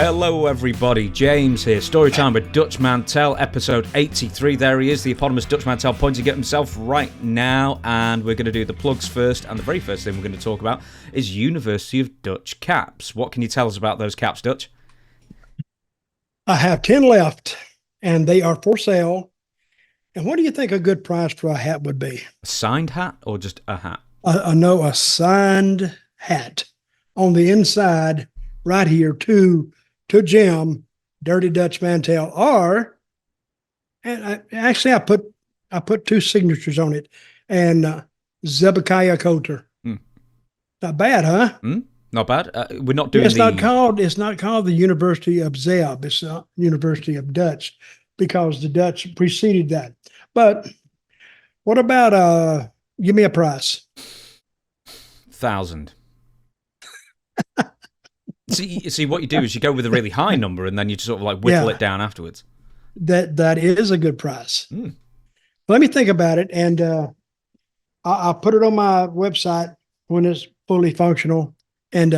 Hello everybody, James here, Storytime with Dutch Mantell, episode 83. There he is, the eponymous Dutch Mantell, pointing at himself right now, and we're going to do the plugs first, and the very first thing we're going to talk about is University of Dutch caps. What can you tell us about those caps, Dutch? I have 10 left, and they are for sale. And what do you think a good price for a hat would be? A signed hat or just a hat? No, a signed hat. On the inside, right here, to Jim, Dirty Dutch Mantell, or, and I put two signatures on it, and Zebekiah Coulter. Not bad, huh? Not bad. We're not doing It's not called the University of Zeb. It's the University of Dutch, because the Dutch preceded that. But what about give me a price? 1,000. See, what you do is you go with a really high number, and then you just sort of like whittle it down afterwards. That is a good price. Let me think about it, and I'll put it on my website when it's fully functional. And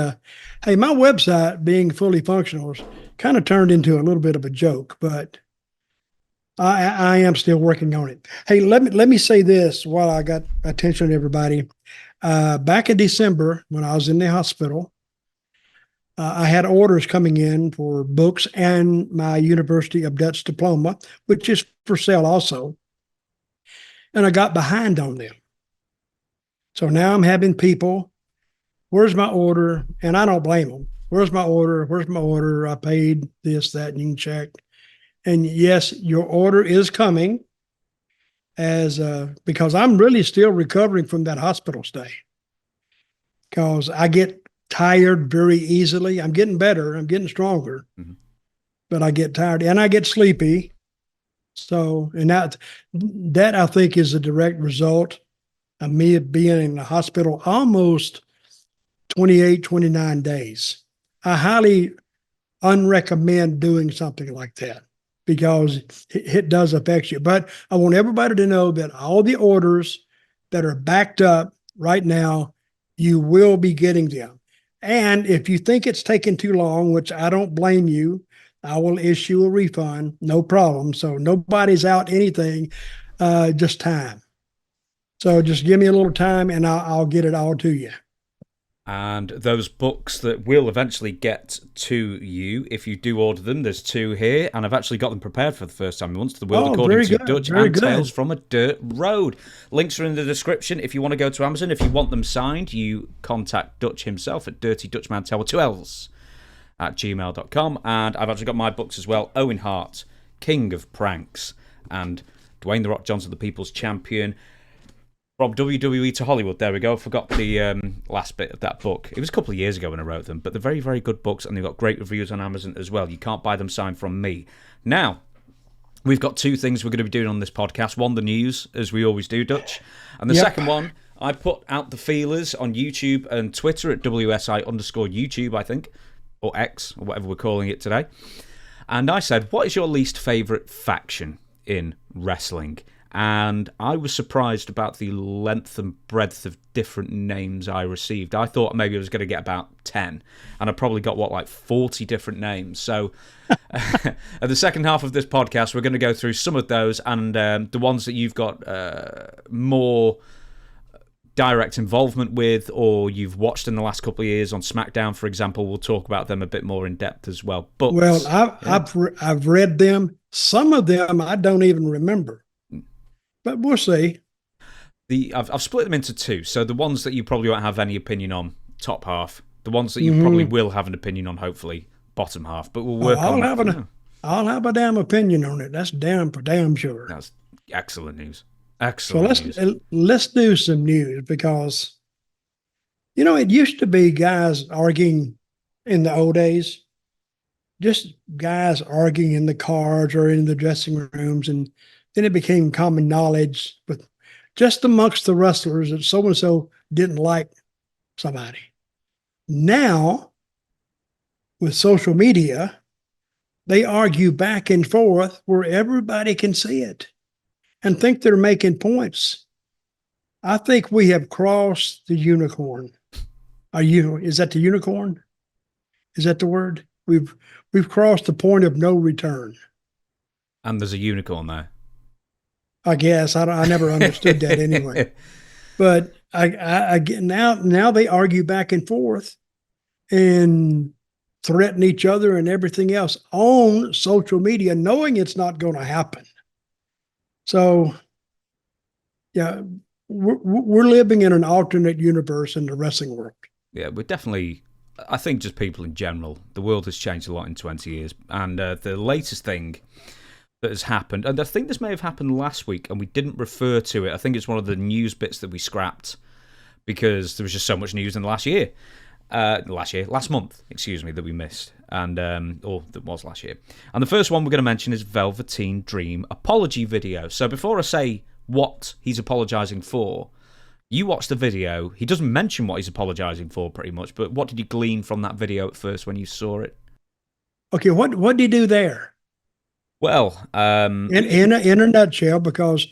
hey, my website being fully functional is kind of turned into a little bit of a joke, but I am still working on it. Hey, let me say this while I got attention to everybody. Back in December, when I was in the hospital, I had orders coming in for books and my University of Dutch diploma, which is for sale also. And I got behind on them. So now I'm having people, where's my order? And I don't blame them. Where's my order? Where's my order? I paid this, that, and you can check. And yes, your order is coming because I'm really still recovering from that hospital stay. Because I get tired very easily. I'm getting better. I'm getting stronger, but I get tired and I get sleepy. So, and that I think is a direct result of me being in the hospital almost 28, 29 days. I highly unrecommend doing something like that because it does affect you. But I want everybody to know that all the orders that are backed up right now, you will be getting them. And if you think it's taking too long, which I don't blame you, I will issue a refund, no problem. So nobody's out anything, just time. So just give me a little time and I'll get it all to you. And those books that will eventually get to you, if you do order them, there's two here, and I've actually got them prepared for the first time once. The World According to Dutch and Tales from a Dirt Road. Links are in the description if you want to go to Amazon. If you want them signed, you contact Dutch himself at Dirty Dutch Mantell with 2 L's at gmail.com. And I've actually got my books as well, Owen Hart, King of Pranks, and Dwayne The Rock Jonson, the People's Champion. From WWE to Hollywood, there we go. I forgot the last bit of that book. It was a couple of years ago when I wrote them, but they're very, very good books, and they've got great reviews on Amazon as well. You can't buy them signed from me. Now, we've got two things we're going to be doing on this podcast. One, the news, as we always do, Dutch. And the second one, I put out the feelers on YouTube and Twitter at WSI_YouTube, I think, or X, or whatever we're calling it today. And I said, what is your least favourite faction in wrestling? And I was surprised about the length and breadth of different names I received. I thought maybe I was going to get about 10, and I probably got, 40 different names. So at the second half of this podcast, we're going to go through some of those, and the ones that you've got more direct involvement with, or you've watched in the last couple of years on SmackDown, for example. We'll talk about them a bit more in depth as well. But I've read them. Some of them I don't even remember. But we'll see. I've split them into two. So the ones that you probably won't have any opinion on, top half. The ones that you probably will have an opinion on, hopefully, bottom half. But we'll work on that. I'll have a damn opinion on it. That's damn sure. That's excellent news. Excellent news. Let's do some news because, it used to be guys arguing in the old days. Just guys arguing in the cars or in the dressing rooms, and then it became common knowledge, but just amongst the wrestlers that so-and-so didn't like somebody. Now, with social media, they argue back and forth where everybody can see it and think they're making points. I think we have crossed the unicorn. Is that the unicorn? Is that the word? we've crossed the point of no return. And there's a unicorn there. I guess I never understood that anyway. But I get now they argue back and forth and threaten each other and everything else on social media, knowing it's not going to happen. So, yeah, we're living in an alternate universe in the wrestling world. Yeah, we're definitely, I think just people in general, the world has changed a lot in 20 years. And the latest thing that has happened, and I think this may have happened last week, and we didn't refer to it. I think it's one of the news bits that we scrapped because there was just so much news in the last month, that we missed, and or that was last year. And the first one we're going to mention is Velveteen Dream apology video. So before I say what he's apologising for, you watched the video. He doesn't mention what he's apologising for pretty much, but what did you glean from that video at first when you saw it? Okay, what did he do there? Well, in a nutshell, because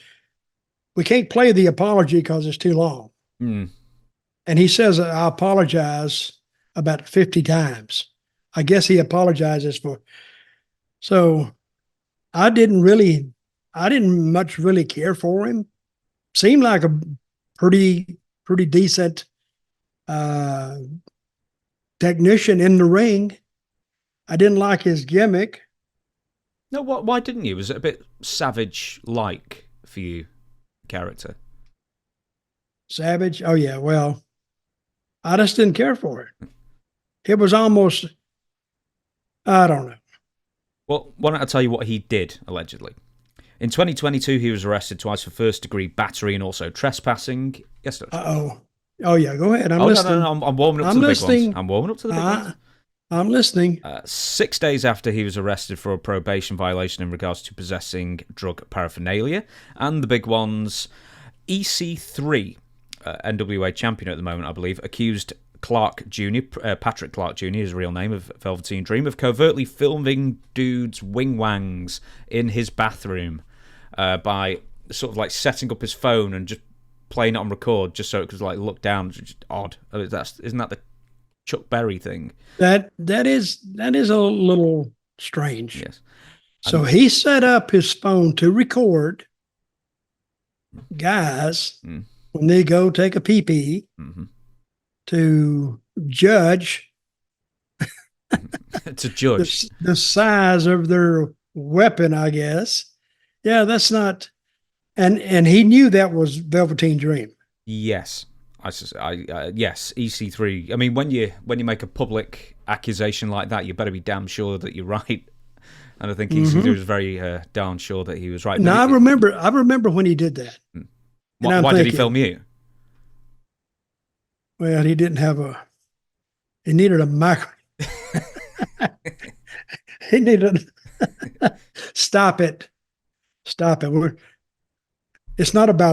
we can't play the apology because it's too long. And he says, I apologize about 50 times. I guess he apologizes for. So I didn't much really care for him. Seemed like a pretty decent technician in the ring. I didn't like his gimmick. No, why didn't you? Was it a bit Savage-like for you, character? Savage? Oh, yeah, well, I just didn't care for it. It was almost, I don't know. Well, why don't I tell you what he did, allegedly? In 2022, he was arrested twice for first-degree battery and also trespassing. Yes, Dutch. Uh-oh. Oh, yeah, go ahead. I'm listening. No, I'm warming up to the big ones. I'm warming up to the big ones. I'm listening. 6 days after he was arrested for a probation violation in regards to possessing drug paraphernalia. And the big ones, EC3, NWA champion at the moment, I believe, accused Clark Jr., Patrick Clark Jr., his real name, of Velveteen Dream, of covertly filming dudes' wing-wangs in his bathroom by sort of like setting up his phone and just playing it on record just so it could like look down. It's just odd. Isn't that the Chuck Berry thing? That is a little strange. Yes. So he set up his phone to record guys when they go take a pee-pee to judge the size of their weapon, I guess. Yeah, that's not, and he knew that was Velveteen Dream. Yes. Yes, EC3. I mean, when you make a public accusation like that, you better be damn sure that you're right. And I think EC3 was very darn sure that he was right. No, I remember when he did that. Why did he film you? Well, he didn't have he needed a micro. He needed stop it. It's not about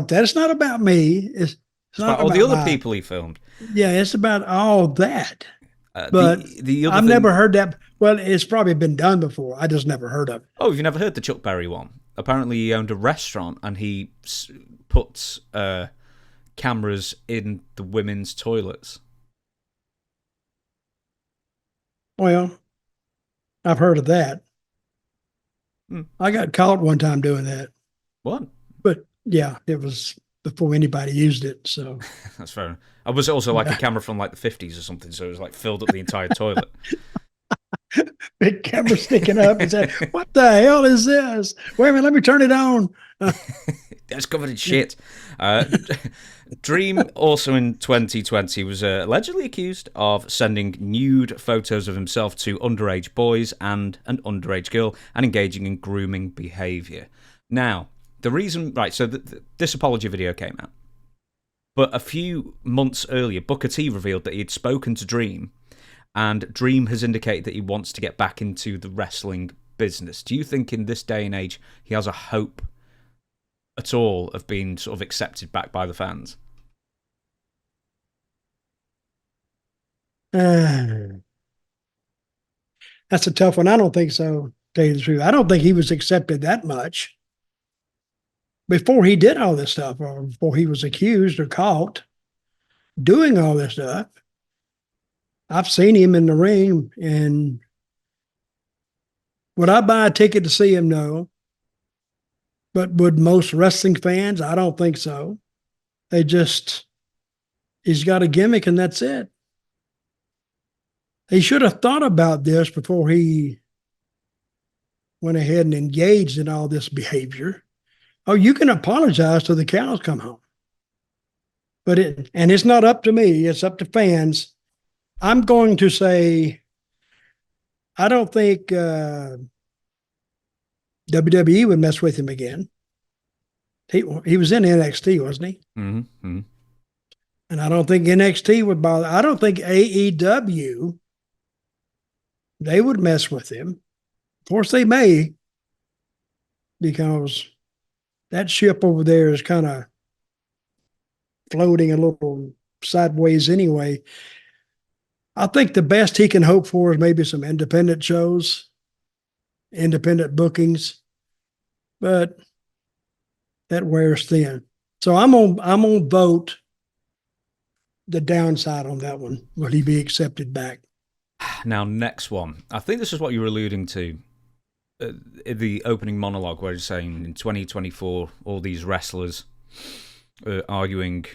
that. It's not about me. It's about all the other people he filmed. Yeah, it's about all that. But I've never heard that. Well, it's probably been done before. I just never heard of it. Oh, you've never heard the Chuck Berry one? Apparently he owned a restaurant and he puts cameras in the women's toilets. Well, I've heard of that. I got caught one time doing that. What? But yeah, it was before anybody used it, so. That's fair enough. I was also like a camera from like the 50s or something, so it was like filled up the entire toilet. Big camera sticking up and said, what the hell is this? Wait a minute, let me turn it on. It's covered in shit. Dream also in 2020 was allegedly accused of sending nude photos of himself to underage boys and an underage girl and engaging in grooming behaviour. Now, the reason, right, so this apology video came out. But a few months earlier, Booker T revealed that he had spoken to Dream, and Dream has indicated that he wants to get back into the wrestling business. Do you think in this day and age he has a hope at all of being sort of accepted back by the fans? That's a tough one. I don't think so, to tell you the truth. I don't think he was accepted that much before he did all this stuff, or before he was accused or caught doing all this stuff. I've seen him in the ring, and Would I buy a ticket to see him? No. But would most wrestling fans? I don't think so. He's got a gimmick and that's it. He should have thought about this before he went ahead and engaged in all this behavior. Oh, you can apologize till the cows come home. But it's not up to me, it's up to fans. I'm going to say, I don't think WWE would mess with him again. He was in NXT, wasn't he? Mm-hmm. And I don't think NXT would bother. I don't think AEW, they would mess with him. Of course, they may, because that ship over there is kind of floating a little sideways anyway. I think the best he can hope for is maybe some independent shows, independent bookings, but that wears thin. So I'm gonna vote the downside on that one. Will he be accepted back? Now, next one. I think this is what you were alluding to in the opening monologue, where you're saying in 2024, all these wrestlers are arguing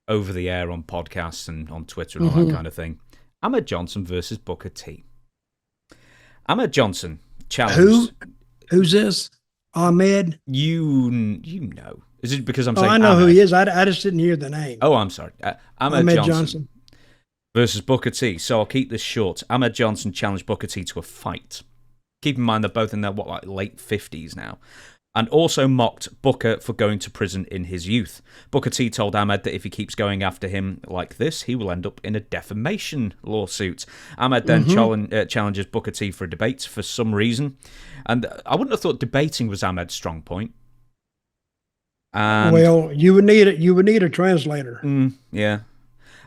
over the air on podcasts and on Twitter and all that kind of thing. Ahmed Jonson versus Booker T. Ahmed Jonson challenged. Who's this? Ahmed? You know. Is it because I'm saying I know Ahmed? who he is. I just didn't hear the name. Oh, I'm sorry. Ahmed Jonson versus Booker T. So I'll keep this short. Ahmed Jonson challenged Booker T to a fight. Keep in mind they're both in their late 50s now. And also mocked Booker for going to prison in his youth. Booker T told Ahmed that if he keeps going after him like this, he will end up in a defamation lawsuit. Ahmed then challenges Booker T for a debate for some reason. And I wouldn't have thought debating was Ahmed's strong point. And, well, you would need a translator. Yeah.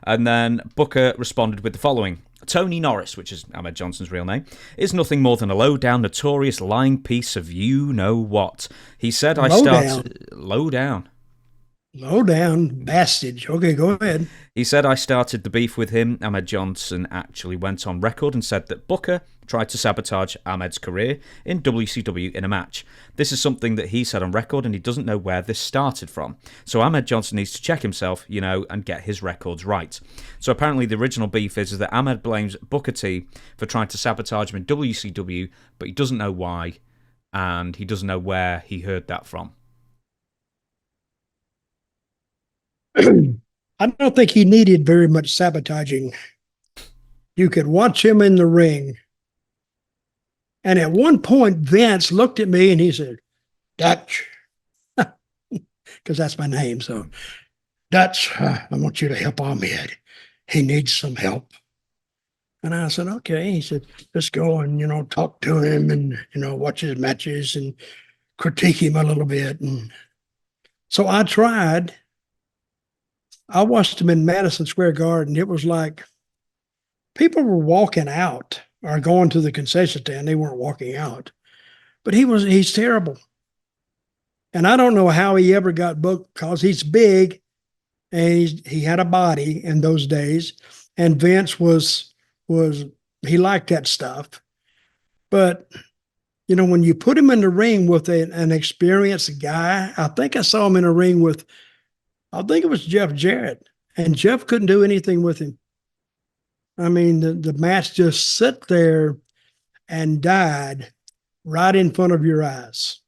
And then Booker responded with the following. Tony Norris, which is Ahmed Jonson's real name, is nothing more than a low-down, notorious, lying piece of you-know-what. He said, Low down. Low-down bastard. Okay, go ahead. He said, I started the beef with him. Ahmed Jonson actually went on record and said that Booker tried to sabotage Ahmed's career in WCW in a match. This is something that he said on record, and he doesn't know where this started from. So Ahmed Jonson needs to check himself, and get his records right. So apparently the original beef is that Ahmed blames Booker T for trying to sabotage him in WCW, but he doesn't know why, and he doesn't know where he heard that from. I don't think he needed very much sabotaging. You could watch him in the ring. And at one point, Vince looked at me and he said, Dutch, because that's my name. So, Dutch, I want you to help Ahmed. He needs some help. And I said, okay. He said, let's go and, talk to him and, watch his matches and critique him a little bit. And so I tried. I watched him in Madison Square Garden. It was like people were walking out or going to the concession stand. They weren't walking out. But he's terrible. And I don't know how he ever got booked because he's big and he had a body in those days. And Vince he liked that stuff. But, when you put him in the ring with an experienced guy, I think I saw him in a ring with, I think it was Jeff Jarrett, and Jeff couldn't do anything with him. I mean, the match just sat there and died right in front of your eyes.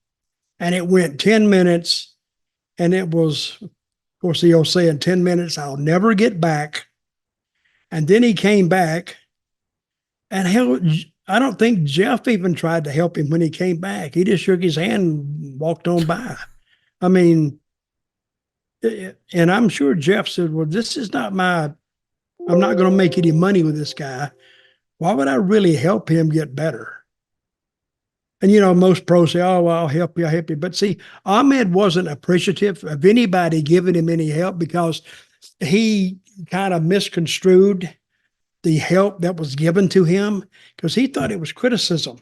And it went 10 minutes, and it was, of course, the old saying, 10 minutes, I'll never get back. And then he came back, and I don't think Jeff even tried to help him when he came back. He just shook his hand and walked on by. I mean, and I'm sure Jeff said, well, this is not I'm not going to make any money with this guy. Why would I really help him get better? And, most pros say, oh, well, I'll help you. But see, Ahmed wasn't appreciative of anybody giving him any help because he kind of misconstrued the help that was given to him because he thought it was criticism.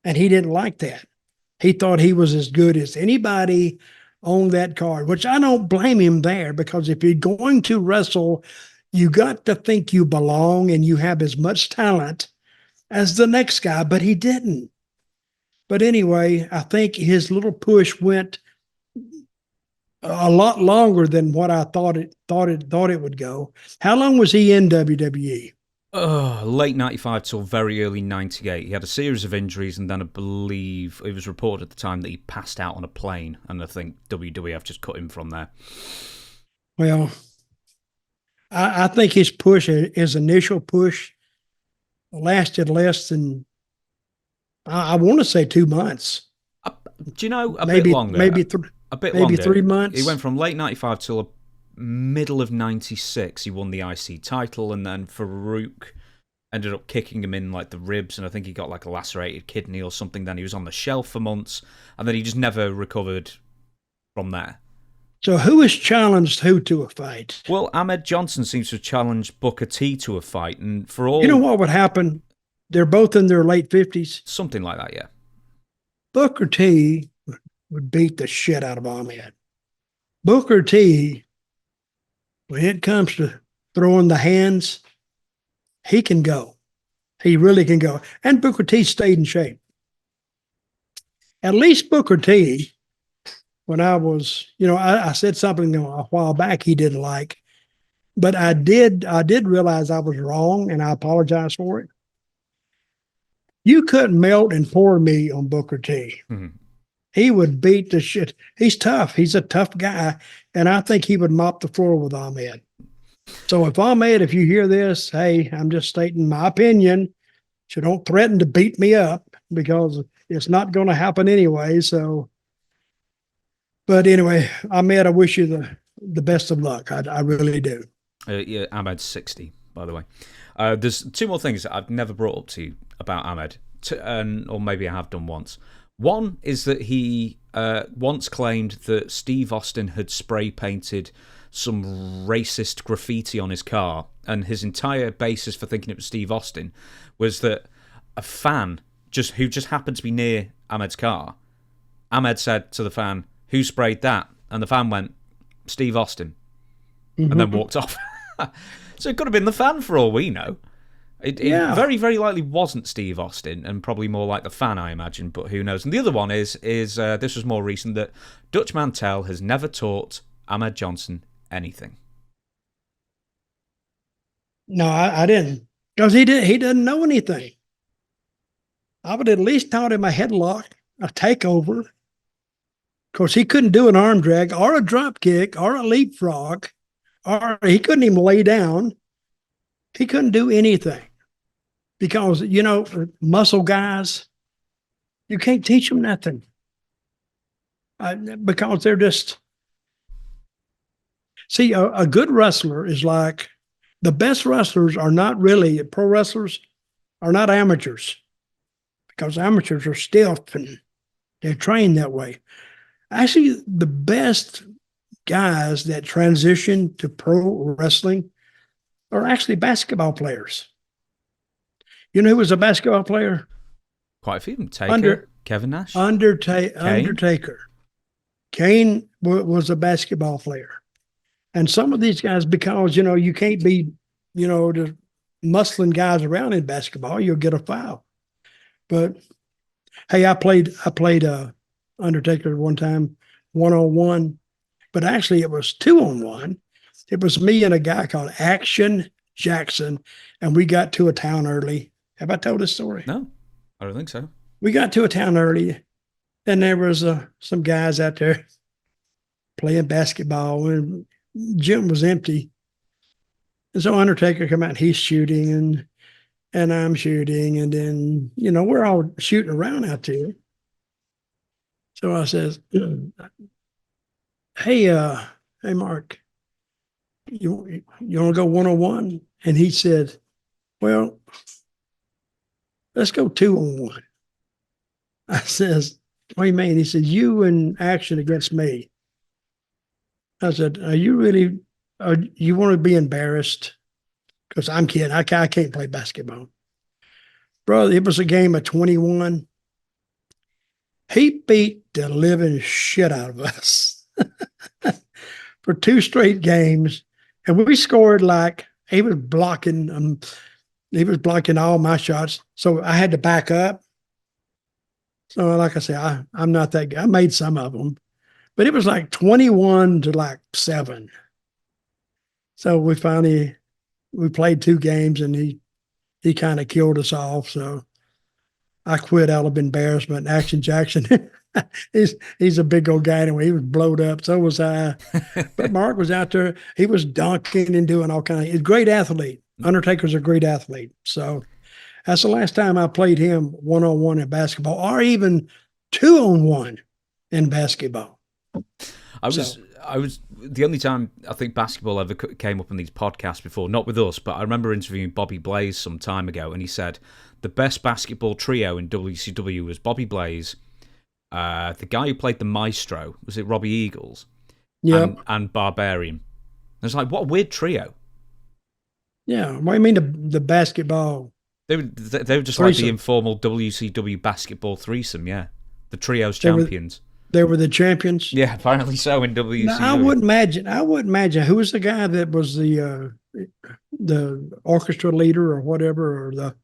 And he didn't like that. He thought he was as good as anybody on that card, which I don't blame him there because if you're going to wrestle, you got to think you belong and you have as much talent as the next guy, but he didn't. But anyway, I think his little push went a lot longer than what I thought it would go. How long was he in WWE? Late 95 till very early 98. He had a series of injuries, and then I believe it was reported at the time that he passed out on a plane, and I think WWF just cut him from there. Well, I think his initial push, lasted less than, I want to say 2 months. Do you know, maybe, bit longer. Maybe a bit longer. 3 months. He went from late 95 till middle of 96. He won the IC title, and then Farouk ended up kicking him in like the ribs, and I think he got like a lacerated kidney or something. Then he was on the shelf for months, and then he just never recovered from there. So who has challenged who to a fight? Well, Ahmed Jonson seems to have challenged Booker T to a fight, and for all... You know what would happen? They're both in their late 50s. Something like that, yeah. Booker T would beat the shit out of Ahmed. Booker T, when it comes to throwing the hands, he can go. He really can go. And Booker T stayed in shape. At least Booker T, when I was, I said something a while back he didn't like, but I did realize I was wrong, and I apologize for it. You couldn't melt and pour me on Booker T. Mm-hmm. He would beat the shit. He's tough. He's a tough guy, and I think he would mop the floor with Ahmed. So if you hear this, hey, I'm just stating my opinion. So don't threaten to beat me up, because it's not going to happen anyway. So, but anyway, Ahmed, I wish you the best of luck. I really do. Yeah, Ahmed's 60, by the way. There's 2 more things that I've never brought up to you about Ahmed, or maybe I have done once. One is that he once claimed that Steve Austin had spray painted some racist graffiti on his car, and his entire basis for thinking it was Steve Austin was that a fan who just happened to be near Ahmed's car, Ahmed said to the fan, "Who sprayed that?" And the fan went, "Steve Austin," and then walked off. So it could have been the fan for all we know. It very, very likely wasn't Steve Austin, and probably more like the fan, I imagine, but who knows. And the other one is this was more recent, that Dutch Mantell has never taught Ahmed Jonson anything. No, I didn't. Because he doesn't know anything. I would at least taught him a headlock, a takeover. Of course, he couldn't do an arm drag or a drop kick or a leapfrog, or he couldn't even lay down. He couldn't do anything. Because, muscle guys, you can't teach them nothing. Because they're just... See, a good wrestler is like... The best wrestlers are not really... Pro wrestlers are not amateurs. Because amateurs are stiff and they're trained that way. Actually, the best guys that transition to pro wrestling are actually basketball players. You know who was a basketball player? Quite a few. Taker, Kevin Nash. Undertaker. Kane was a basketball player. And some of these guys, because, you can't be, just muscling guys around in basketball, you'll get a foul. But, hey, I played Undertaker one time, 1-on-1. But actually it was 2-on-1. It was me and a guy called Action Jackson, and we got to a town early. Have I told this story? No, I don't think so. We got to a town early, and there was some guys out there playing basketball, and gym was empty. And so Undertaker come out, and he's shooting, and I'm shooting, and then, we're all shooting around out there. So I says, hey, Mark, you want to go 1-on-1? And he said, well, let's go 2-on-1. I says, what do you mean? He said, you in action against me. I said, are you really, you want to be embarrassed? Because I'm kidding. I can't play basketball. Brother, it was a game of 21. He beat the living shit out of us for 2 straight games. And we scored like, he was blocking He was blocking all my shots. So I had to back up. So like I said, I'm not that guy. I made some of them, but it was like 21 to like 7. So we played 2 games and he kind of killed us off. So I quit out of embarrassment. Action Jackson, he's a big old guy anyway. He was blowed up. So was I. But Mark was out there. He was dunking and doing all kinds of. He's a great athlete. Undertaker's a great athlete. So that's the last time I played him 1-on-1 in basketball, or even 2-on-1 in basketball. I was the only time I think basketball ever came up on these podcasts before, not with us, but I remember interviewing Bobby Blaze some time ago, and he said the best basketball trio in WCW was Bobby Blaze, the guy who played the Maestro, was it Robbie Eagles? Yeah, and Barbarian. I was like, what a weird trio. Yeah, what do you mean the basketball? They were just threesome. Like the informal WCW basketball threesome, yeah. The trios champions. They were the champions? Yeah, apparently so in WCW. Now, I wouldn't imagine. Who was the guy that was the orchestra leader or whatever? Or the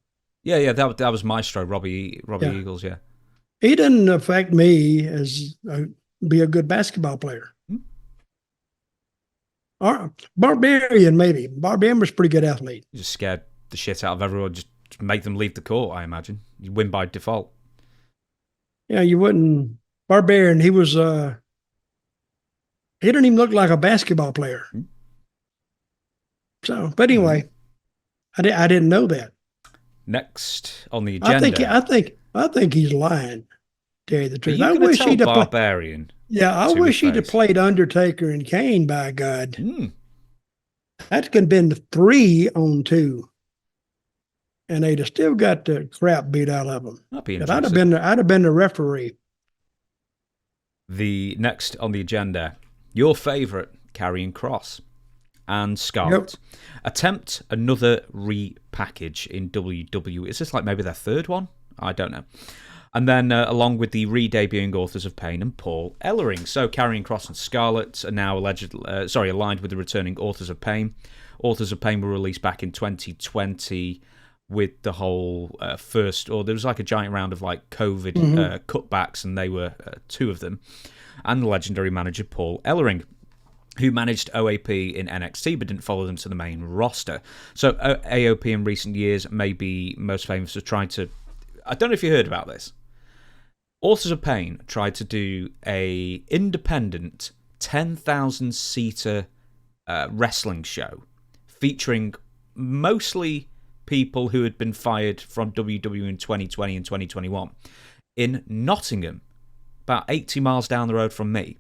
Yeah, that was Maestro, Robbie Eagles, yeah. He didn't affect me as be a good basketball player. Or Barbarian, maybe. Barbarian was a pretty good athlete. You just scared the shit out of everyone, just make them leave the court, I imagine. You win by default. Yeah, you wouldn't. Barbarian, he was, he didn't even look like a basketball player. So, but anyway, I didn't know that. Next on the agenda. I think he's lying, to tell you the truth. I wish he'd have Barbarian. I wish he'd have played Undertaker and Kane, by God. That could have been 3-on-2. And they'd have still got the crap beat out of them. That'd be but interesting. I'd have been the referee. The next on the agenda, your favourite, Karrion Kross and Scarlett. Yep. Attempt another repackage in WWE. Is this like maybe their third one? I don't know. And then along with the re-debuting Authors of Pain and Paul Ellering. So Karrion Kross and Scarlett are now aligned with the returning Authors of Pain. Authors of Pain were released back in 2020 with the whole there was like a giant round of like COVID cutbacks, and they were 2 of them. And the legendary manager Paul Ellering, who managed OAP in NXT but didn't follow them to the main roster. So AOP in recent years may be most famous for trying to... I don't know if you heard about this. Authors of Pain tried to do a independent 10,000-seater wrestling show featuring mostly people who had been fired from WWE in 2020 and 2021 in Nottingham, about 80 miles down the road from me,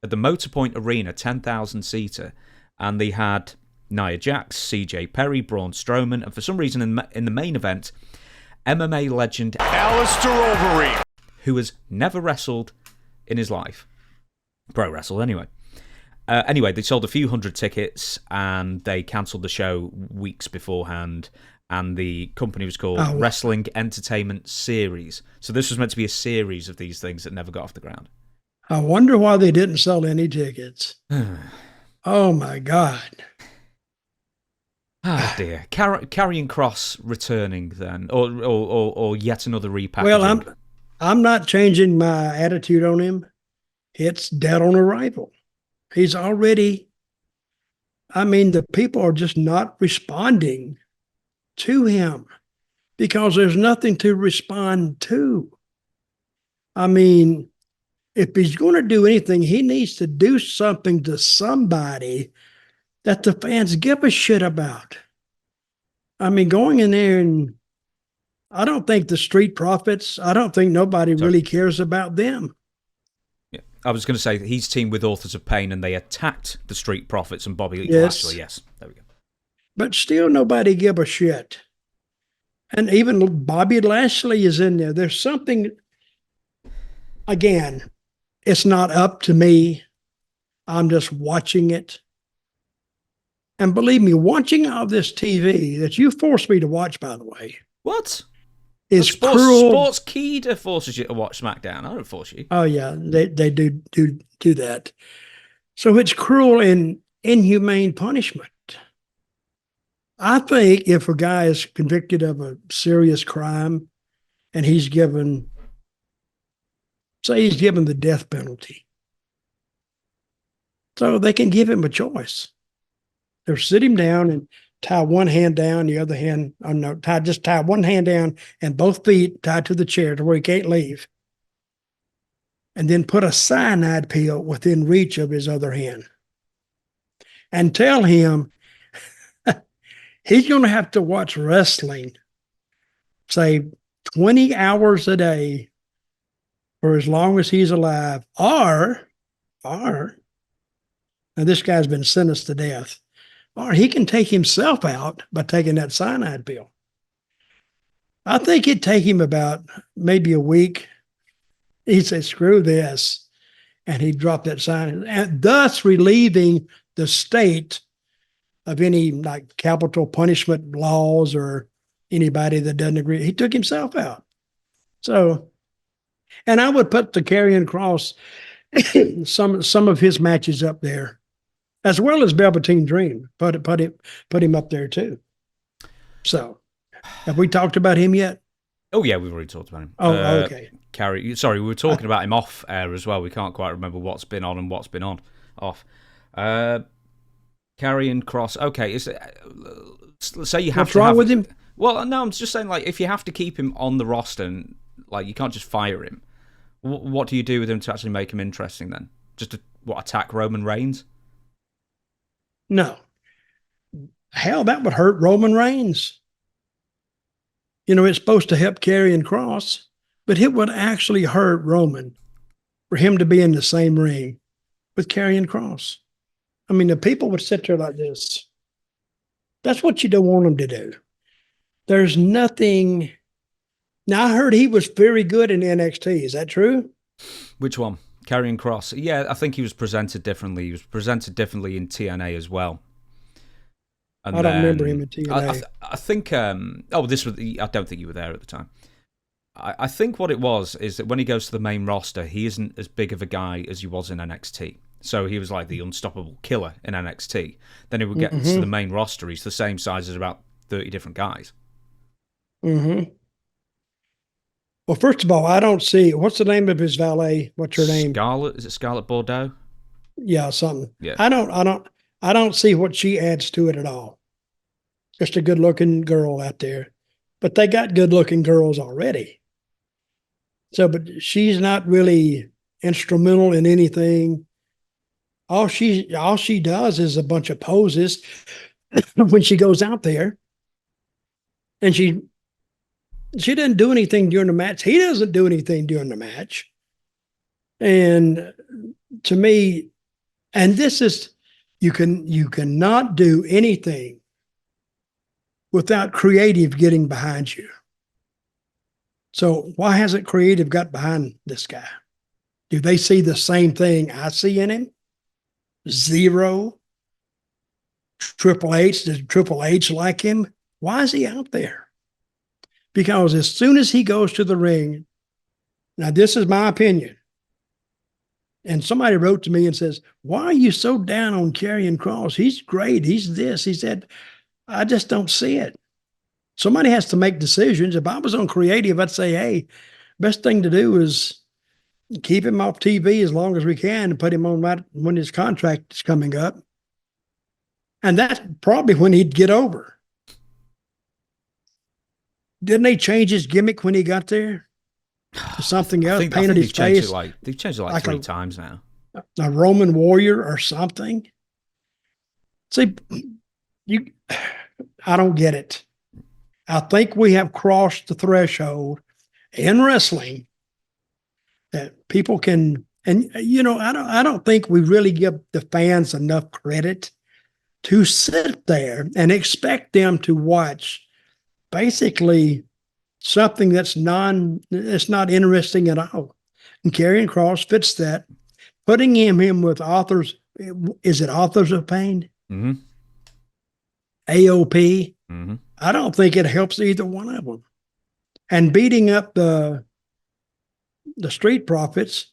at the Motorpoint Arena, 10,000-seater, and they had Nia Jax, CJ Perry, Braun Strowman, and for some reason in the main event, MMA legend Alistair Overeem, who has never wrestled in his life. Pro wrestled, anyway. Anyway, they sold a few hundred tickets, and they cancelled the show weeks beforehand, and the company was called Wrestling Entertainment Series. So this was meant to be a series of these things that never got off the ground. I wonder why they didn't sell any tickets. Oh, my God. Oh, dear. Karrion Kross returning, then, or yet another repackaging. Well, I'm not changing my attitude on him. It's dead on arrival. He's already... the people are just not responding to him because there's nothing to respond to. If he's going to do anything, he needs to do something to somebody that the fans give a shit about. Going in there, and I don't think the Street Profits, I don't think nobody really cares about them. Yeah, I was going to say that he's teamed with Authors of Pain, and they attacked the Street Profits and Bobby Lashley. Yes, there we go. But still, nobody give a shit. And even Bobby Lashley is in there. There's something, again, it's not up to me. I'm just watching it. And believe me, watching all this TV that you forced me to watch, by the way. What? Is cruel. Sports Keeda forces you to watch SmackDown. I don't force you. Oh, yeah, they do that. So it's cruel and inhumane punishment. I think if a guy is convicted of a serious crime and he's given, say he's given the death penalty, so they can give him a choice. They'll sit him down and tie one hand down, the other hand, oh no, just tie one hand down and both feet tied to the chair to where he can't leave. And then put a cyanide pill within reach of his other hand. And tell him he's going to have to watch wrestling, say 20 hours a day for as long as he's alive, or, now this guy's been sentenced to death, or he can take himself out by taking that cyanide pill. I think it'd take him about maybe a week. He'd say, screw this. And he'd drop that cyanide, and thus relieving the state of any like capital punishment laws or anybody that doesn't agree. He took himself out. So, and I would put the Karrion Kross, some of his matches up there, as well as Velveteen Dream. Put him up there too. So, have we talked about him yet? Oh yeah, we've already talked about him. Oh, okay. Sorry, we were talking about him off air as well. We can't quite remember what's been on and what's been off. Karrion Kross. Okay, say you have What's wrong with him? Well, no, I'm just saying, like, if you have to keep him on the roster, and, like, you can't just fire him. What do you do with him to actually make him interesting then? Just to, attack Roman Reigns? No. Hell, that would hurt Roman Reigns. It's supposed to help Karrion Kross, but it would actually hurt Roman for him to be in the same ring with Karrion Kross. I mean, the people would sit there like this. That's what you don't want them to do. There's nothing. Now, I heard he was very good in NXT. Is that true? Which one? Karrion Kross. Yeah, I think he was presented differently. He was presented differently in TNA as well. And I don't remember him in TNA. I think. This was. I don't think you were there at the time. I think what it was is that when he goes to the main roster, he isn't as big of a guy as he was in NXT. So he was like the unstoppable killer in NXT. Then he would get to the main roster. He's the same size as about 30 different guys. Mm-hmm. Well, first of all, I don't see. What's the name of his valet? What's her name? Scarlett. Is it Scarlett Bordeaux? Yeah, something. Yeah. I don't see what she adds to it at all. Just a good-looking girl out there. But they got good-looking girls already. So, but she's not really instrumental in anything. All she does is a bunch of poses when she goes out there. And she doesn't do anything during the match. He doesn't do anything during the match. And to me, and this is, you cannot do anything without creative getting behind you. So why hasn't creative got behind this guy? Do they see the same thing I see in him? Zero. Triple H, does Triple H like him? Why is he out there? Because as soon as he goes to the ring, now this is my opinion, and somebody wrote to me and says, why are you so down on Karrion Kross? He's great. He's this. He said, I just don't see it. Somebody has to make decisions. If I was on creative, I'd say, hey, best thing to do is keep him off TV as long as we can and put him on right when his contract is coming up. And that's probably when he'd get over. Didn't they change his gimmick when he got there to something else? Painted his face. They've changed it like 3 times now. A Roman warrior or something. See, I don't get it. I think we have crossed the threshold in wrestling that people can, and I don't think we really give the fans enough credit to sit there and expect them to watch basically something that's not interesting at all. And Karrion Kross fits that. Putting him with authors, is it Authors of Pain? Mm-hmm. AOP? Mm-hmm. I don't think it helps either one of them. And beating up the Street Profits,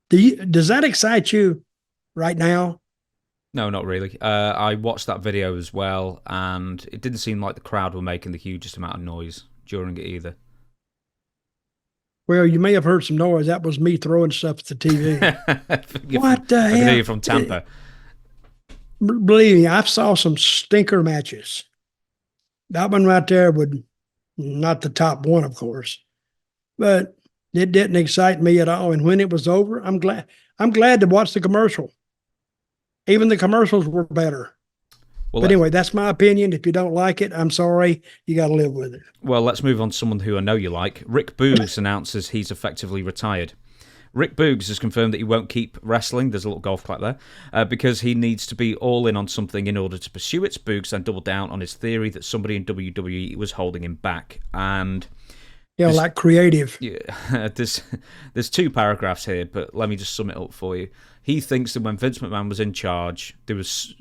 does that excite you right now? No, not really. I watched that video as well, and it didn't seem like the crowd were making the hugest amount of noise during it either. Well, you may have heard some noise. That was me throwing stuff at the TV. What the hell? I can hear you from Tampa. Believe me, I saw some stinker matches. That one right there would, not the top one, of course, but it didn't excite me at all. And when it was over, I'm glad to watch the commercial. Even the commercials were better. Well, but anyway, that's my opinion. If you don't like it, I'm sorry. You got to live with it. Well, let's move on to someone who I know you like. Rick Boogs announces he's effectively retired. Rick Boogs has confirmed that he won't keep wrestling. There's a little golf clap there. Because he needs to be all in on something in order to pursue it. Boogs then doubled down on his theory that somebody in WWE was holding him back. And yeah, like creative. Yeah, there's 2 paragraphs here, but let me just sum it up for you. He thinks that when Vince McMahon was in charge, Vince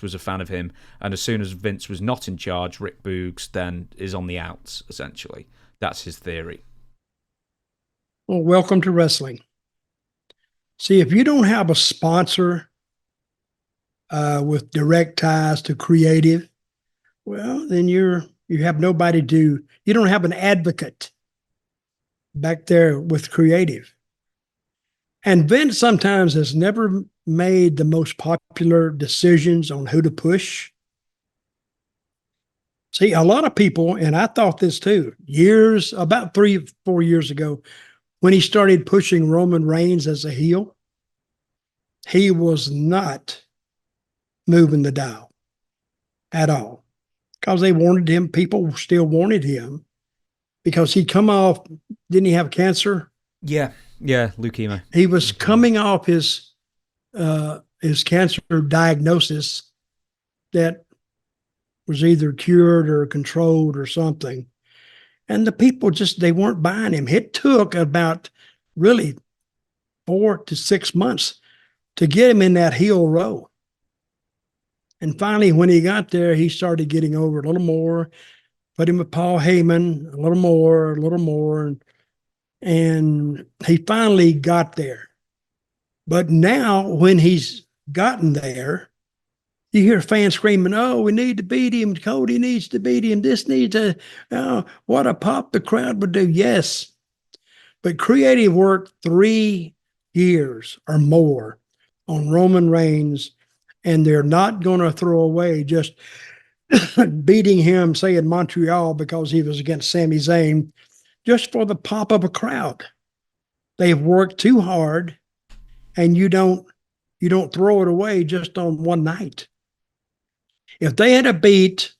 was a fan of him, and as soon as Vince was not in charge, Rick Boogs then is on the outs, essentially. That's his theory. Well, welcome to wrestling. See, if you don't have a sponsor with direct ties to creative, well, then you have nobody you don't have an advocate back there with creative. And Vince sometimes has never made the most popular decisions on who to push. See, a lot of people, and I thought this too, about 3-4 years ago, when he started pushing Roman Reigns as a heel, he was not moving the dial at all. Because they wanted him, people still wanted him, because he'd come off, didn't he have cancer? Yeah, leukemia. He was coming off his cancer diagnosis that was either cured or controlled or something. And the people they weren't buying him. It took about really 4 to 6 months to get him in that heel row. And finally, when he got there, he started getting over a little more, put him with Paul Heyman, a little more. And he finally got there. But now when he's gotten there, you hear fans screaming, "Oh, we need to beat him. Cody needs to beat him. This needs to, what a pop the crowd would do." Yes. But creative worked 3 years or more on Roman Reigns, and they're not going to throw away just beating him, say, in Montreal because he was against Sami Zayn, just for the pop of a crowd. They've worked too hard, and you don't throw it away just on one night. If they had beat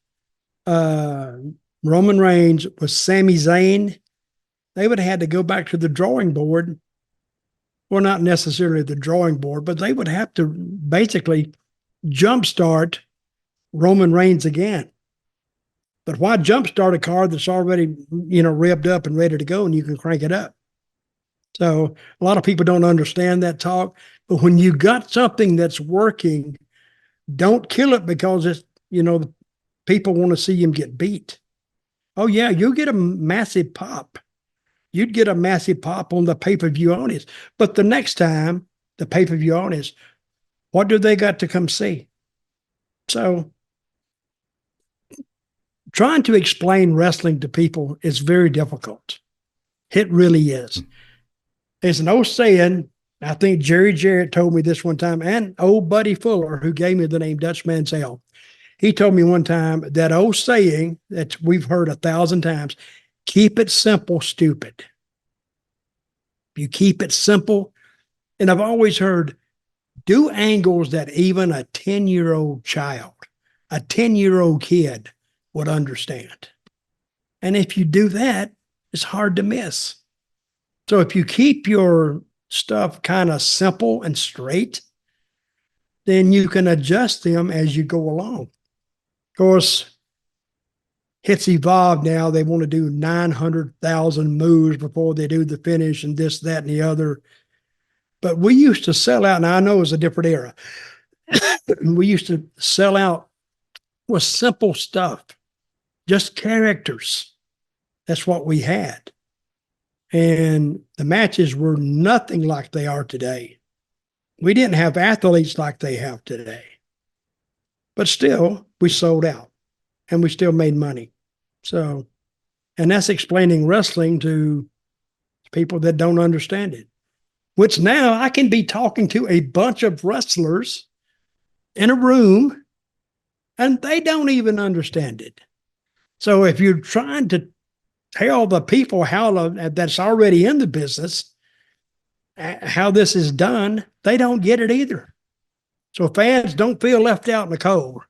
Roman Reigns with Sami Zayn, they would have had to go back to the drawing board. Well, not necessarily the drawing board, but they would have to basically jumpstart Roman Reigns again. But why jumpstart a car that's already, revved up and ready to go and you can crank it up? So a lot of people don't understand that talk. But when you got something that's working, don't kill it because it's, people want to see him get beat. Oh, yeah, you'll get a massive pop. You'd get a massive pop on the pay-per-view audience. But the next time, the pay-per-view audience, what do they got to come see? So trying to explain wrestling to people is very difficult. It really is. There's an old saying, I think Jerry Jarrett told me this one time, and old Buddy Fuller, who gave me the name Dutch Mantell. He told me one time that old saying that we've heard 1,000 times, keep it simple, stupid. You keep it simple. And I've always heard, do angles that even a 10-year-old child, a 10-year-old kid would understand. And if you do that, it's hard to miss. So if you keep your stuff kind of simple and straight, then you can adjust them as you go along. Of course, it's evolved now. They want to do 900,000 moves before they do the finish and this, that, and the other. But we used to sell out, and I know it's a different era. We used to sell out with simple stuff, just characters. That's what we had. And the matches were nothing like they are today. we didn't have athletes like they have today. But still, we sold out and we still made money. So, and that's explaining wrestling to people that don't understand it, which now I can be talking to a bunch of wrestlers in a room and they don't even understand it. So if you're trying to tell the people how that's already in the business, how this is done, they don't get it either. So fans don't feel left out in the cold,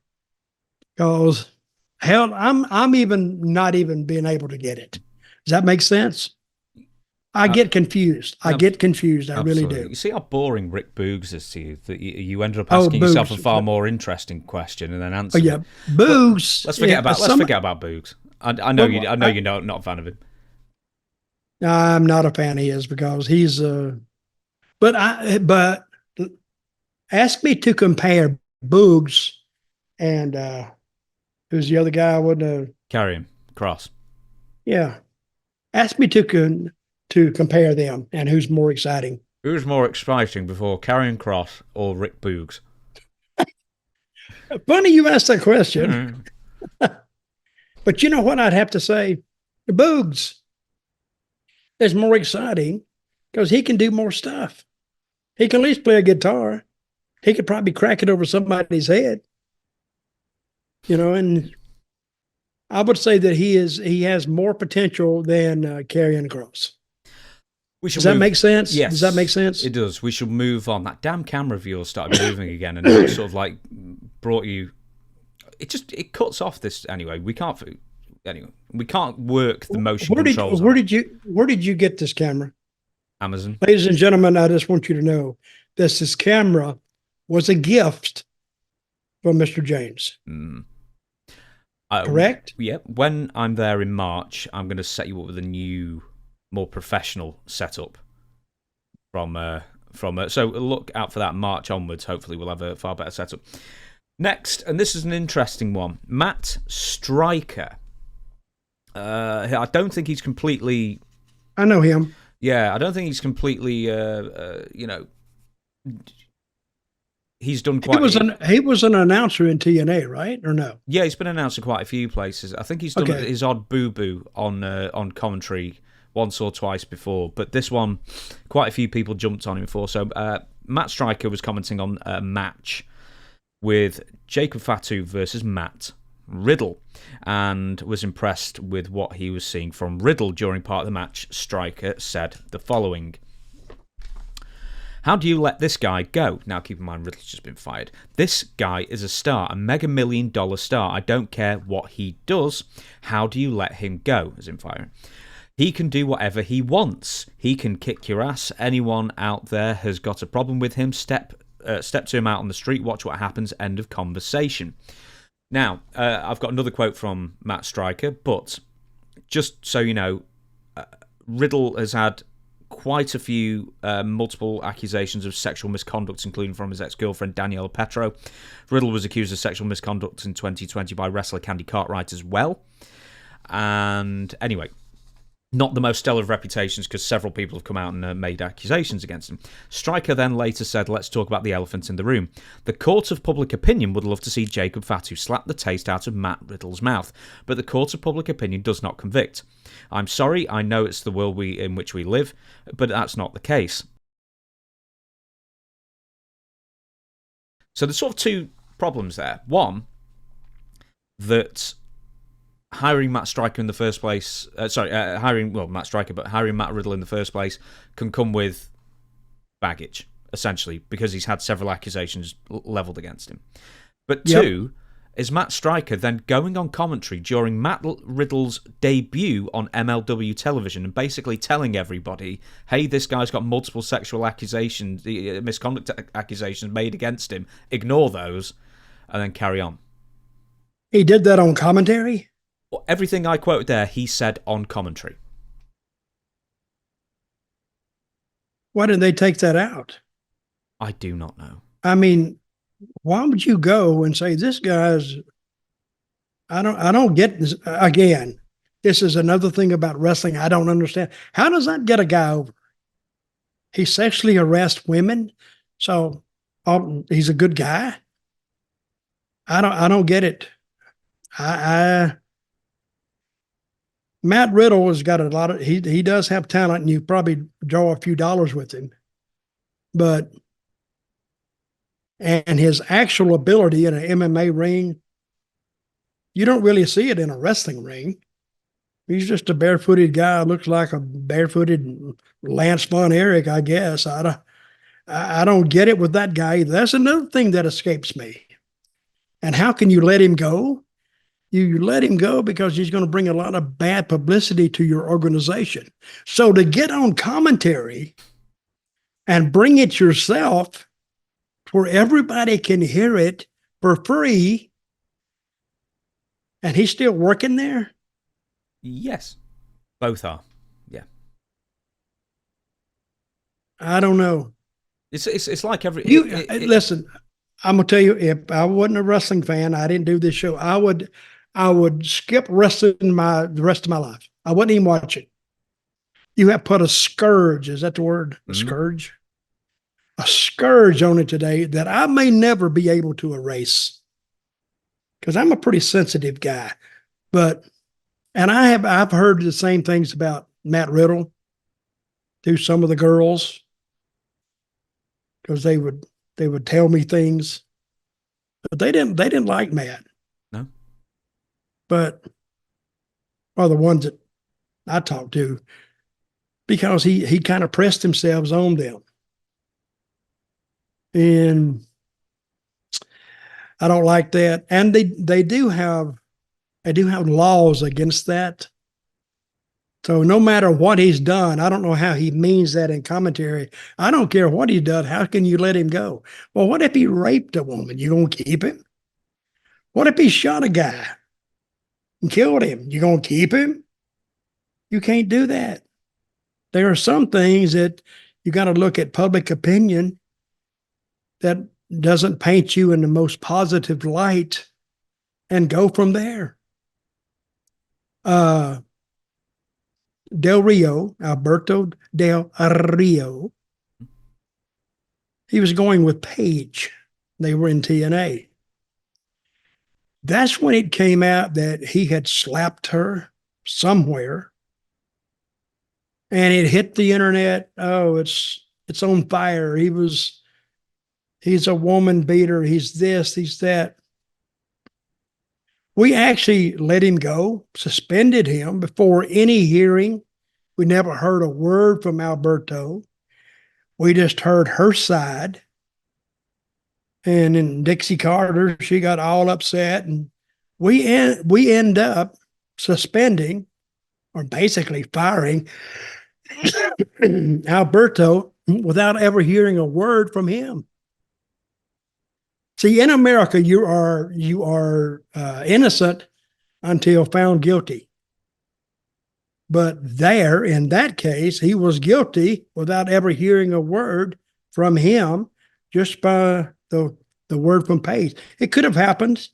because hell, I'm even not even being able to get it. Does that make sense? I get confused. I get confused. I really do. You see how boring Rick Boogs is to you, that you ended up asking yourself a far more interesting question and then answering. Oh yeah, Boogs. Let's forget about Boogs. I know you're not a fan of him. I'm not a fan of his because he's but ask me to compare Boogs and who's the other guy? I wouldn't Karrion, Kross. Yeah. Ask me to compare them and who's more exciting. Who's more exciting before Karrion Kross or Rick Boogs? Funny you asked that question. But you know what I'd have to say? Boogs is more exciting because he can do more stuff. He can at least play a guitar. He could probably crack it over somebody's head. And I would say that he has more potential than Karrion Kross. Does that make sense? Yes. Does that make sense? It does. We should move on. That damn camera of yours started moving again, and it sort of like brought you. It cuts off this anyway. We can't work the motion controls. Where did you get this camera? Amazon. Ladies and gentlemen, I just want you to know this camera was a gift from Mr. James. Correct? Yeah. When I'm there in March, I'm going to set you up with a new, more professional setup from so look out for that. March onwards, hopefully we'll have a far better setup. Next, and this is an interesting one, Matt Striker. I don't think he's completely... I know him. Yeah, I don't think he's completely, he's done quite... He was an announcer in TNA, right? Or no? Yeah, he's been announced in quite a few places. I think he's done his odd boo-boo on commentary once or twice before, but this one, quite a few people jumped on him for. So Matt Striker was commenting on a match with Jacob Fatu versus Matt Riddle, and was impressed with what he was seeing from Riddle during part of the match. Striker said the following: "How do you let this guy go?" Now keep in mind, Riddle's just been fired. "This guy is a star, a mega $1 million star. I don't care what he does. How do you let him go?" As in firing. "He can do whatever he wants. He can kick your ass. Anyone out there has got a problem with him, step to him out on the street, watch what happens, end of conversation." Now, I've got another quote from Matt Striker, but just so you know, Riddle has had quite a few multiple accusations of sexual misconduct, including from his ex-girlfriend Daniela Petro. Riddle was accused of sexual misconduct in 2020 by wrestler Candy Cartwright as well. And anyway, not the most stellar of reputations, because several people have come out and made accusations against him. Striker then later said, "Let's talk about the elephant in the room. The court of public opinion would love to see Jacob Fatu slap the taste out of Matt Riddle's mouth, but the court of public opinion does not convict. I'm sorry, I know it's the world in which we live, but that's not the case." So there's sort of two problems there. One, that hiring Matt Striker in the first place, hiring Matt Riddle in the first place can come with baggage, essentially, because he's had several accusations leveled against him. But two, is Matt Striker then going on commentary during Matt Riddle's debut on MLW television and basically telling everybody, hey, this guy's got multiple sexual accusations, misconduct accusations made against him, ignore those, and then carry on. He did that on commentary? Everything I quoted there, he said on commentary. Why didn't they take that out? I do not know. I mean, why would you go and say this guy's... I don't get this. Again, this is another thing about wrestling I don't understand. How does that get a guy over? He sexually harassed women So he's a good guy. I don't get it. Matt Riddle has got a lot of he does have talent, and you probably draw a few dollars with him, but and his actual ability in an MMA ring, you don't really see it in a wrestling ring. He's just a barefooted guy. Looks like a barefooted Lance Von Erich, I guess. I don't get it with that guy either. That's another thing that escapes me. And how can you let him go? You let him go because he's going to bring a lot of bad publicity to your organization. So to get on commentary and bring it yourself where everybody can hear it for free, and he's still working there? Yes, both are. Yeah. I don't know. It's like every... Listen, I'm going to tell you, if I wasn't a wrestling fan, I didn't do this show, I would skip wrestling the rest of my life. I wouldn't even watch it. You have put a scourge, is that the word? A scourge? A scourge on it today that I may never be able to erase. Because I'm a pretty sensitive guy. And I've heard the same things about Matt Riddle to some of the girls. Because they would tell me things. But they didn't like Matt. No. But are the ones that I talked to, because he kind of pressed himself on them. And I don't like that. And they do have laws against that. So no matter what he's done, I don't know how he means that in commentary. I don't care what he done. How can you let him go? Well, what if he raped a woman? You gonna keep him? What if he shot a guy and killed him? You gonna keep him? You can't do that. There are some things that you got to look at public opinion that doesn't paint you in the most positive light and go from there. Alberto Del Rio, he was going with Paige. They were in TNA. That's when it came out that he had slapped her somewhere. And it hit the internet. Oh, it's on fire. He's a woman beater. He's this, he's that. We actually let him go, suspended him before any hearing. We never heard a word from Alberto. We just heard her side. And then Dixie Carter, she got all upset. And we end up suspending, or basically firing, Alberto without ever hearing a word from him. See, in America, you are innocent until found guilty. But there, in that case, he was guilty without ever hearing a word from him, just by the word from Paige. It could have happened,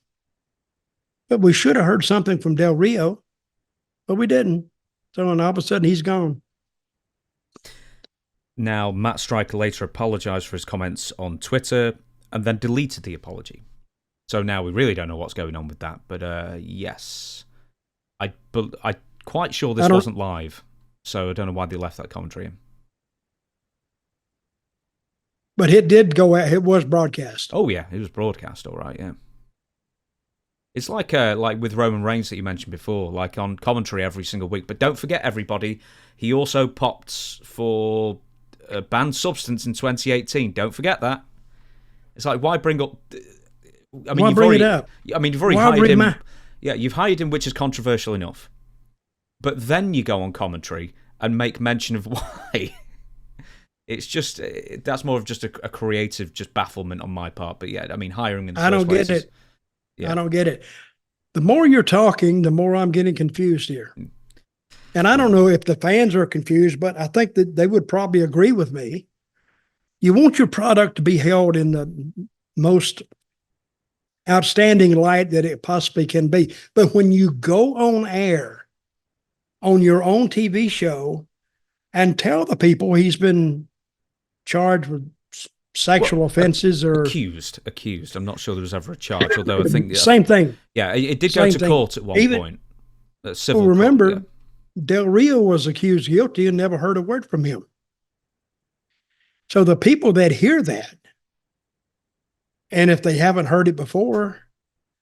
but we should have heard something from Del Rio, but we didn't. So, and all of a sudden, he's gone. Now, Matt Stryker later apologized for his comments on Twitter and then deleted the apology. So now we really don't know what's going on with that. But yes, I'm quite sure this wasn't live, so I don't know why they left that commentary in. But it did go out. It was broadcast. Oh yeah, it was broadcast. All right, yeah. It's like with Roman Reigns that you mentioned before, like on commentary every single week. But don't forget, everybody, he also popped for a banned substance in 2018. Don't forget that. It's like, why bring up... I mean, why bring it up? I mean, you've already hired him. Yeah, you've hired him, which is controversial enough. But then you go on commentary and make mention of why. It's just... That's more of just a creative just bafflement on my part. But yeah, I mean, hiring in the first place get it. Yeah. I don't get it. The more you're talking, the more I'm getting confused here. And I don't know if the fans are confused, but I think that they would probably agree with me. You want your product to be held in the most outstanding light that it possibly can be. But when you go on air on your own TV show and tell the people he's been charged with sexual offenses or accused. I'm not sure there was ever a charge, although I think same thing. Yeah, it did go to court at one point. Civil remember, court, Del Rio was accused guilty and never heard a word from him. So the people that hear that, and if they haven't heard it before,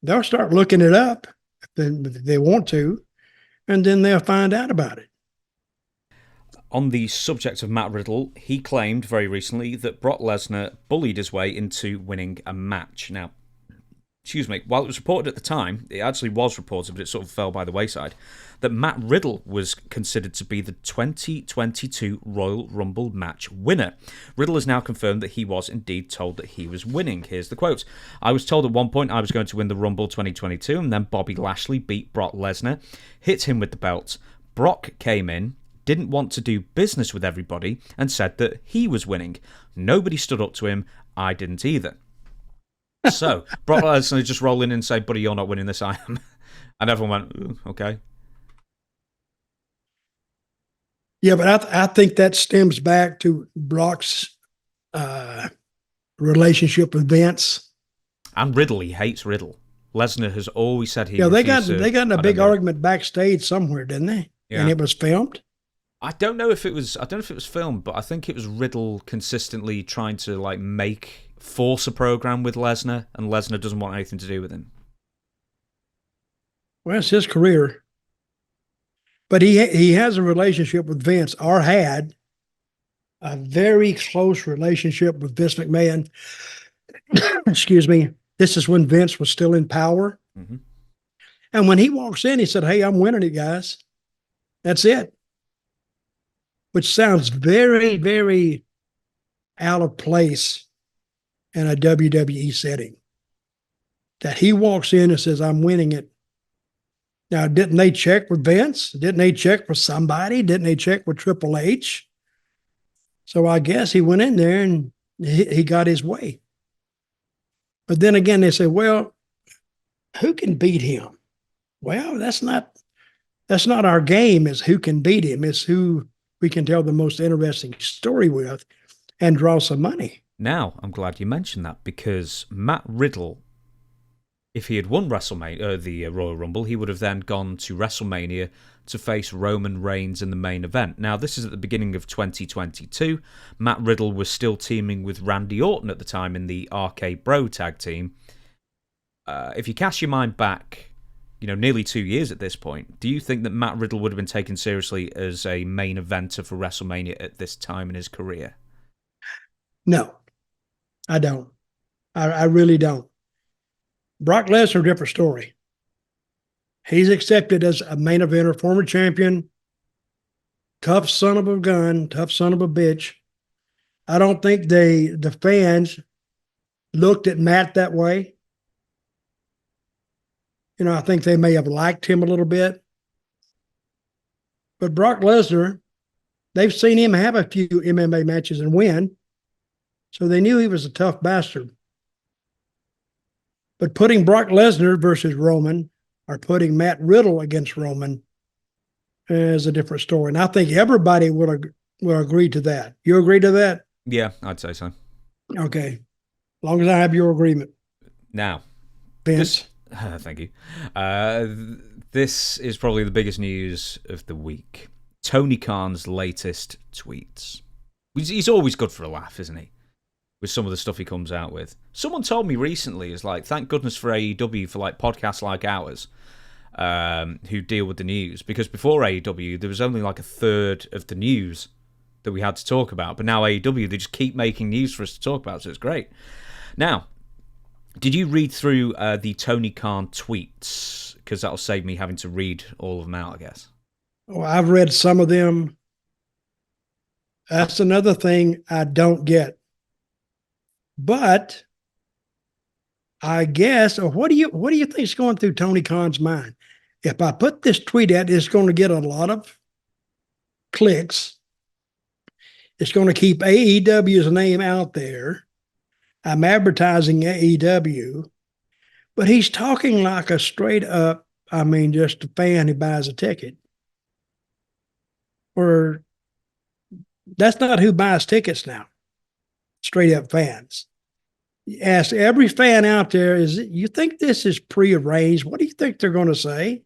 they'll start looking it up if they want to, and then they'll find out about it. On the subject of Matt Riddle, he claimed very recently that Brock Lesnar bullied his way into winning a match. Now, excuse me, while it was reported at the time, it actually was reported, but it sort of fell by the wayside, that Matt Riddle was considered to be the 2022 Royal Rumble match winner. Riddle has now confirmed that he was indeed told that he was winning. Here's the quote. "I was told at one point I was going to win the Rumble 2022, and then Bobby Lashley beat Brock Lesnar, hit him with the belt. Brock came in, didn't want to do business with everybody, and said that he was winning. Nobody stood up to him. I didn't either." So, Brock Lesnar just roll in and say, "Buddy, you're not winning this, I am." And everyone went, "Ooh, okay." Yeah, but I think that stems back to Brock's relationship with Vince. And Riddle, he hates Riddle. Lesnar has always said he. Yeah, they got in a big argument backstage somewhere, didn't they? Yeah. And it was filmed. I don't know if it was filmed, but I think it was Riddle consistently trying to force a program with Lesnar, and Lesnar doesn't want anything to do with him. Well, it's his career. But he has a relationship with Vince, or had a very close relationship with Vince McMahon. Excuse me. This is when Vince was still in power. Mm-hmm. And when he walks in, he said, "Hey, I'm winning it, guys." That's it. Which sounds very, very out of place in a WWE setting. That he walks in and says, "I'm winning it." Now, didn't they check with Vince? Didn't they check with somebody? Didn't they check with Triple H? So I guess he went in there and he got his way. But then again, they say, well, who can beat him? Well, that's not our game, is who can beat him. It's who we can tell the most interesting story with and draw some money. Now, I'm glad you mentioned that, because Matt Riddle, if he had won WrestleMania, the Royal Rumble, he would have then gone to WrestleMania to face Roman Reigns in the main event. Now, this is at the beginning of 2022. Matt Riddle was still teaming with Randy Orton at the time in the RK Bro tag team. If you cast your mind back, nearly 2 years at this point, do you think that Matt Riddle would have been taken seriously as a main eventer for WrestleMania at this time in his career? No, I don't. I really don't. Brock Lesnar, different story. He's accepted as a main eventer, former champion, tough son of a gun, tough son of a bitch. I don't think the fans looked at Matt that way. I think they may have liked him a little bit. But Brock Lesnar, they've seen him have a few MMA matches and win, so they knew he was a tough bastard. But putting Brock Lesnar versus Roman, or putting Matt Riddle against Roman, is a different story. And I think everybody will agree to that. You agree to that? Yeah, I'd say so. Okay. As long as I have your agreement. Now, Vince. Thank you. This is probably the biggest news of the week. Tony Khan's latest tweets. He's always good for a laugh, isn't he? With some of the stuff he comes out with. Someone told me recently, thank goodness for AEW for podcasts like ours, who deal with the news. Because before AEW, there was only a third of the news that we had to talk about. But now AEW, they just keep making news for us to talk about, so it's great. Now, did you read through the Tony Khan tweets? Because that'll save me having to read all of them out, I guess. Oh, I've read some of them. That's another thing I don't get. But I guess, what do you think is going through Tony Khan's mind? If I put this tweet out, it's going to get a lot of clicks. It's going to keep AEW's name out there. I'm advertising AEW, but he's talking like a straight up, just a fan who buys a ticket. Or that's not who buys tickets now. straight up fans. Ask every fan out there, you think this is prearranged? What do you think they're going to say?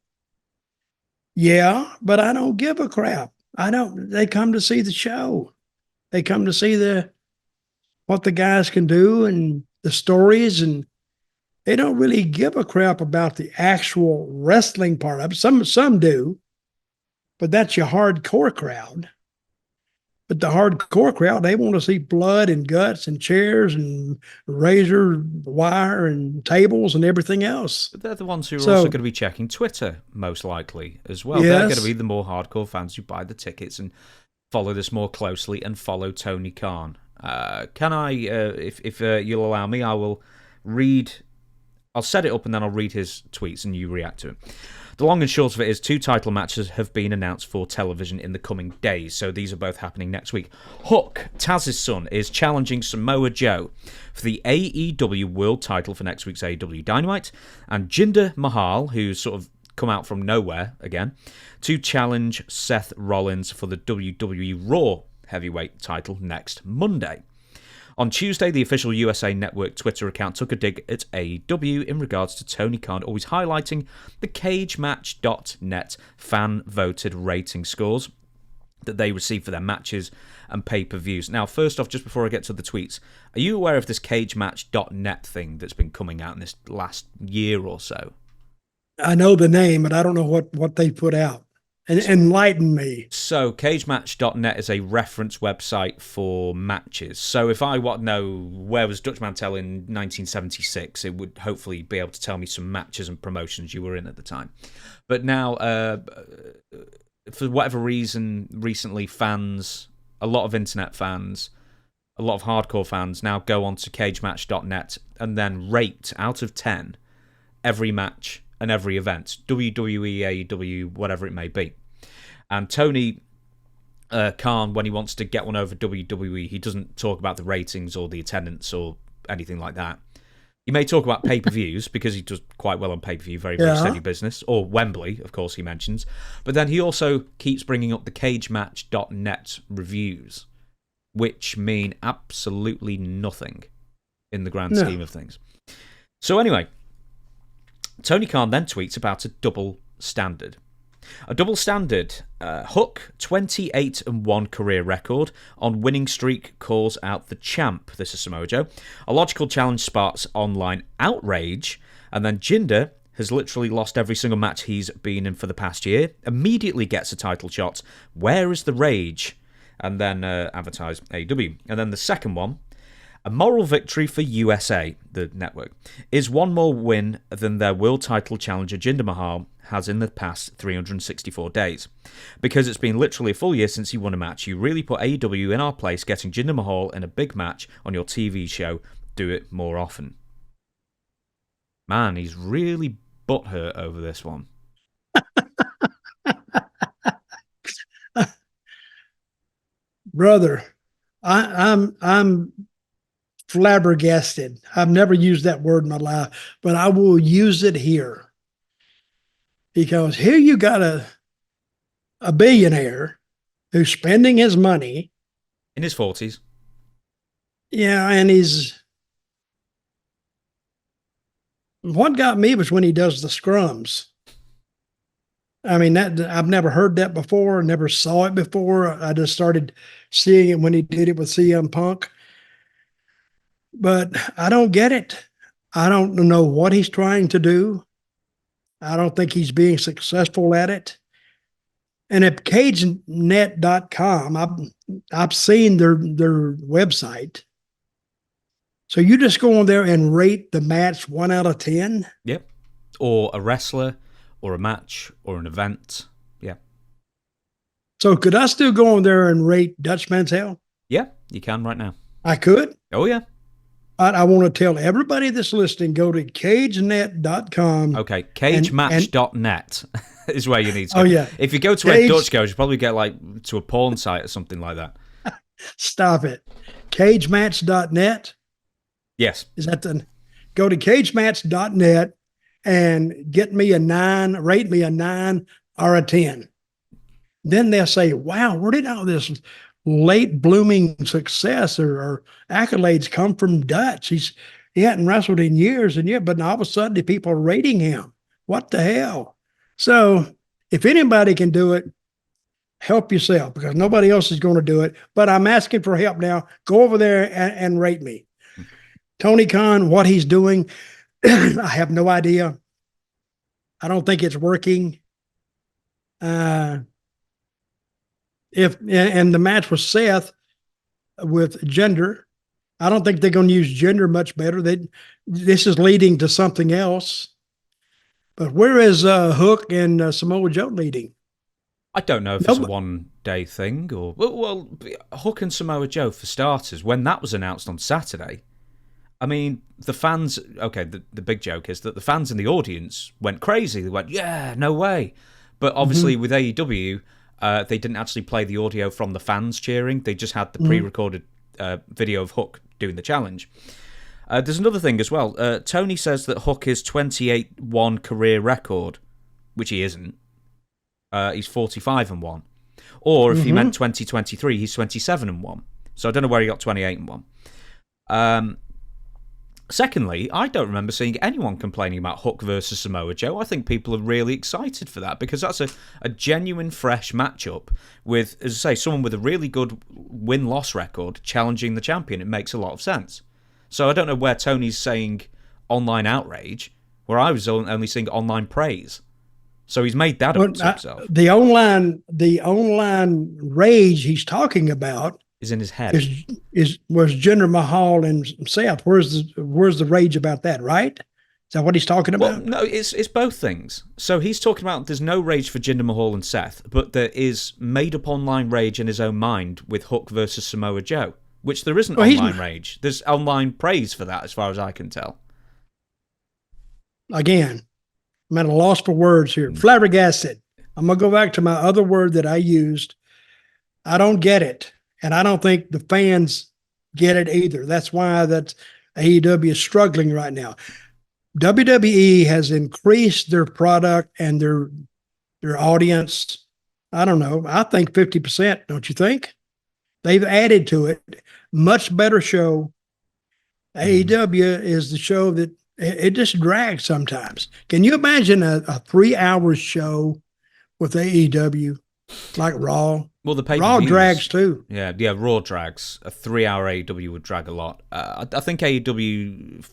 Yeah, but I don't give a crap. They come to see the show. They come to see what the guys can do and the stories, and they don't really give a crap about the actual wrestling part of it. Some do, but that's your hardcore crowd. But the hardcore crowd, they want to see blood and guts and chairs and razor wire and tables and everything else. But they're the ones who are also going to be checking Twitter, most likely, as well. Yes. They're going to be the more hardcore fans who buy the tickets and follow this more closely and follow Tony Khan. Can I, if you'll allow me, I'll set it up and then I'll read his tweets and you react to it. The long and short of it is 2 title matches have been announced for television in the coming days, so these are both happening next week. Hook, Taz's son, is challenging Samoa Joe for the AEW World title for next week's AEW Dynamite, and Jinder Mahal, who's sort of come out from nowhere again, to challenge Seth Rollins for the WWE Raw heavyweight title next Monday. On Tuesday, the official USA Network Twitter account took a dig at AEW in regards to Tony Khan, always highlighting the CageMatch.net fan-voted rating scores that they receive for their matches and pay-per-views. Now, first off, just before I get to the tweets, are you aware of this CageMatch.net thing that's been coming out in this last year or so? I know the name, but I don't know what they put out. Enlighten me. So, CageMatch.net is a reference website for matches. So, if I want to know where was Dutch Mantell in 1976, it would hopefully be able to tell me some matches and promotions you were in at the time. But now, for whatever reason, recently fans, a lot of internet fans, a lot of hardcore fans now go onto CageMatch.net and then rate out of 10 every match and every event, WWE, AEW, whatever it may be. And Tony Khan, when he wants to get one over WWE, he doesn't talk about the ratings or the attendance or anything like that. He may talk about pay-per-views, because he does quite well on pay-per-view, very, very steady business, or Wembley, of course, he mentions. But then he also keeps bringing up the CageMatch.net reviews, which mean absolutely nothing in the grand scheme of things. So anyway, Tony Khan then tweets about a double standard. A double standard, Hook, 28-1 career record on winning streak, calls out the champ. This is Samoa Joe. A logical challenge sparks online outrage, and then Jinder has literally lost every single match he's been in for the past year, immediately gets a title shot. Where is the rage? And then advertise AEW. And then the second one, a moral victory for USA, the network, is one more win than their world title challenger Jinder Mahal has in the past 364 days. Because it's been literally a full year since he won a match, you really put AEW in our place, getting Jinder Mahal in a big match on your TV show. Do it more often. Man, he's really butthurt over this one. Brother, I'm flabbergasted. I've never used that word in my life, but I will use it here. Because here you got a billionaire who's spending his money. In his 40s. Yeah, and what got me was when he does the scrums. I mean, that I've never heard that before, never saw it before. I just started seeing it when he did it with CM Punk. But I don't get it. I don't know what he's trying to do. I don't think he's being successful at it. And at cagenet.com, I've seen their website. So you just go on there and rate the match 1 out of 10? Yep. Or a wrestler, or a match, or an event. Yeah. So could I still go on there and rate Dutch Mantell? Yeah, you can right now. I could? Oh, yeah. I want to tell everybody that's listening, go to cagenet.com. Okay, cagematch.net is where you need to go. Oh, yeah. If you go to where Dutch goes, you probably get to a porn site or something like that. Stop it. Cagematch.net? Yes. Is that go to cagematch.net and get me rate me a 9 or a 10. Then they'll say, wow, where did all this late blooming success or accolades come from Dutch. He hadn't wrestled in years and years, but all of a sudden the people are rating him. What the hell? So if anybody can do it, help yourself, because nobody else is going to do it. But I'm asking for help now. Go over there and rate me. Tony Khan, what he's doing, I have no idea. I don't think it's working. And the match with Seth with Jinder, I don't think they're going to use Jinder much better. This is leading to something else. But where is Hook and Samoa Joe leading? I don't know if it's a one-day thing or... Well, Hook and Samoa Joe, for starters, when that was announced on Saturday, I mean, the fans... Okay, the big joke is that the fans in the audience went crazy. They went, yeah, no way. But obviously with AEW, they didn't actually play the audio from the fans cheering. They just had the pre-recorded video of Hook doing the challenge. There's another thing as well. Tony says that Hook is 28-1 career record, which he isn't. He's 45-1. Or if he meant 2023, he's 27-1. So I don't know where he got 28-1. Secondly, I don't remember seeing anyone complaining about Hook versus Samoa Joe. I think people are really excited for that because that's a genuine, fresh matchup with, as I say, someone with a really good win-loss record challenging the champion. It makes a lot of sense. So I don't know where Tony's saying online outrage, where I was only seeing online praise. So he's made that up to himself. The online rage he's talking about is in his head. Was Jinder Mahal and Seth. Where's the rage about that, right? Is that what he's talking about? Well, no, it's both things. So he's talking about there's no rage for Jinder Mahal and Seth, but there is made-up online rage in his own mind with Hook versus Samoa Joe, which there isn't online rage. There's online praise for that, as far as I can tell. Again, I'm at a loss for words here. Flabbergasted. I'm going to go back to my other word that I used. I don't get it. And I don't think the fans get it either. That's why AEW is struggling right now. WWE has increased their product and their audience. I don't know. I think 50%, don't you think? They've added to it. Much better show. AEW is the show that it just drags sometimes. Can you imagine a 3-hour show with AEW like Raw? Well, the Raw drags too. Yeah, Raw drags. A 3-hour AEW would drag a lot. I think AEW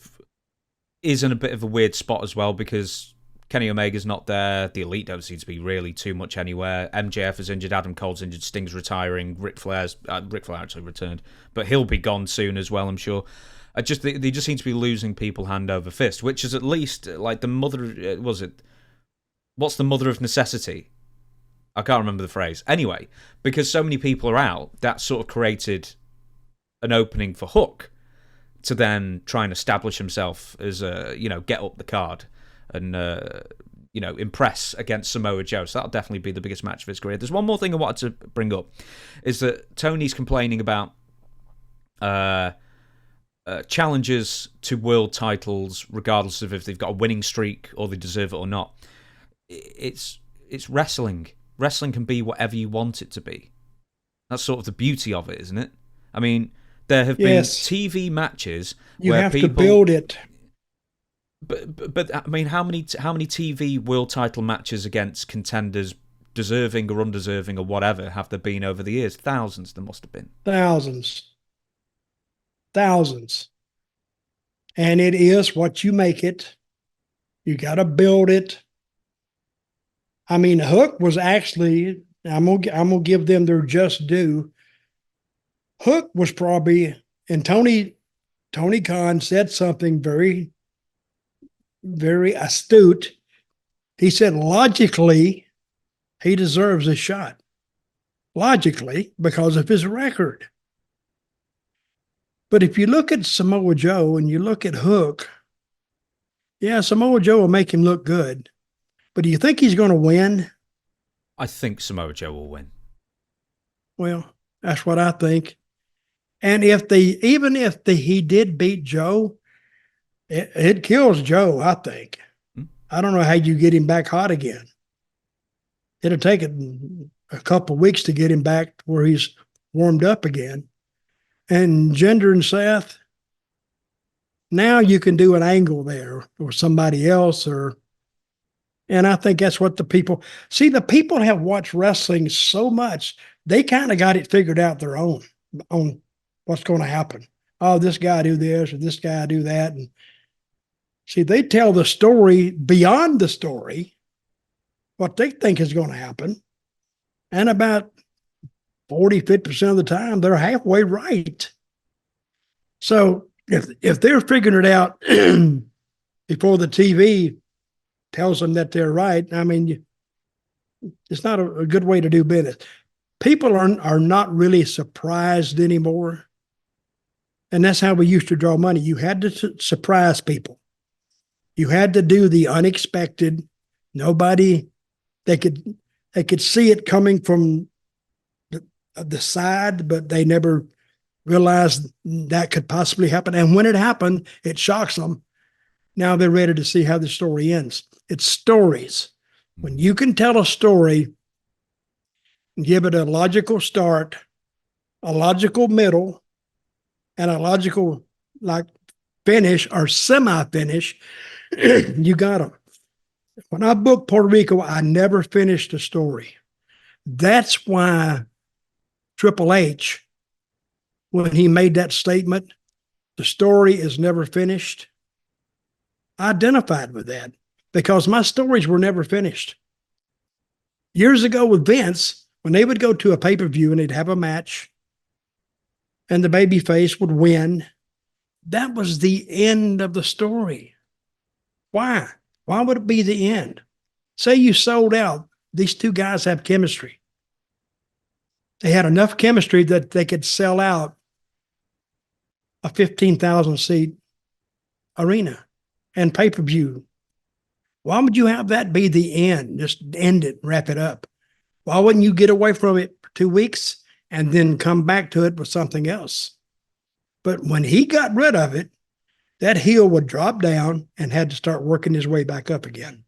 is in a bit of a weird spot as well because Kenny Omega's not there. The Elite don't seem to be really too much anywhere. MJF is injured. Adam Cole's injured. Sting's retiring. Ric Flair actually returned, but he'll be gone soon as well, I'm sure. They just seem to be losing people hand over fist, which is at least like the mother. What's the mother of necessity? I can't remember the phrase. Anyway, because so many people are out, that sort of created an opening for Hook to then try and establish himself as get up the card and impress against Samoa Joe. So that'll definitely be the biggest match of his career. There's one more thing I wanted to bring up, is that Tony's complaining about challenges to world titles, regardless of if they've got a winning streak or they deserve it or not. It's wrestling. Wrestling can be whatever you want it to be. That's sort of the beauty of it, isn't it? I mean, there have been TV matches you where have people to build it. But I mean, how many TV world title matches against contenders, deserving or undeserving or whatever, have there been over the years? Thousands, there must have been. Thousands. And it is what you make it. You got to build it. I mean, Hook was actually, I'm gonna give them their just due. Hook was probably, and Tony Khan said something very, very astute. He said, logically, he deserves a shot. Logically, because of his record. But if you look at Samoa Joe and you look at Hook, yeah, Samoa Joe will make him look good. But do you think he's going to win? I think Samoa Joe will win. Well, that's what I think. And even if he did beat Joe, it kills Joe, I think. I don't know how you get him back hot again. It'll take a couple of weeks to get him back where he's warmed up again. And Jinder and Seth, now you can do an angle there or somebody else, and I think that's what the people see. The people have watched wrestling so much, they kind of got it figured out their own on what's going to happen. Oh, this guy do this or this guy do that. And see, they tell the story beyond the story, what they think is going to happen. And about 40-50% of the time, they're halfway right. So if they're figuring it out before the TV tells them that they're right, I mean, it's not a good way to do business. People are not really surprised anymore. And that's how we used to draw money. You had to surprise people. You had to do the unexpected. Nobody, they could see it coming from the side, but they never realized that could possibly happen. And when it happened, it shocks them. Now they're ready to see how the story ends. It's stories. When you can tell a story, give it a logical start, a logical middle, and a logical finish or semi-finish, you got them. When I booked Puerto Rico, I never finished a story. That's why Triple H, when he made that statement, the story is never finished, I identified with that because my stories were never finished. Years ago with Vince, when they would go to a pay-per-view and they'd have a match and the babyface would win, that was the end of the story. Why? Why would it be the end? Say you sold out. These two guys have chemistry. They had enough chemistry that they could sell out a 15,000 seat arena and pay-per-view. Why would you have that be the end? Just end it, wrap it up. Why wouldn't you get away from it for 2 weeks and then come back to it with something else? But when he got rid of it, that heel would drop down and had to start working his way back up again.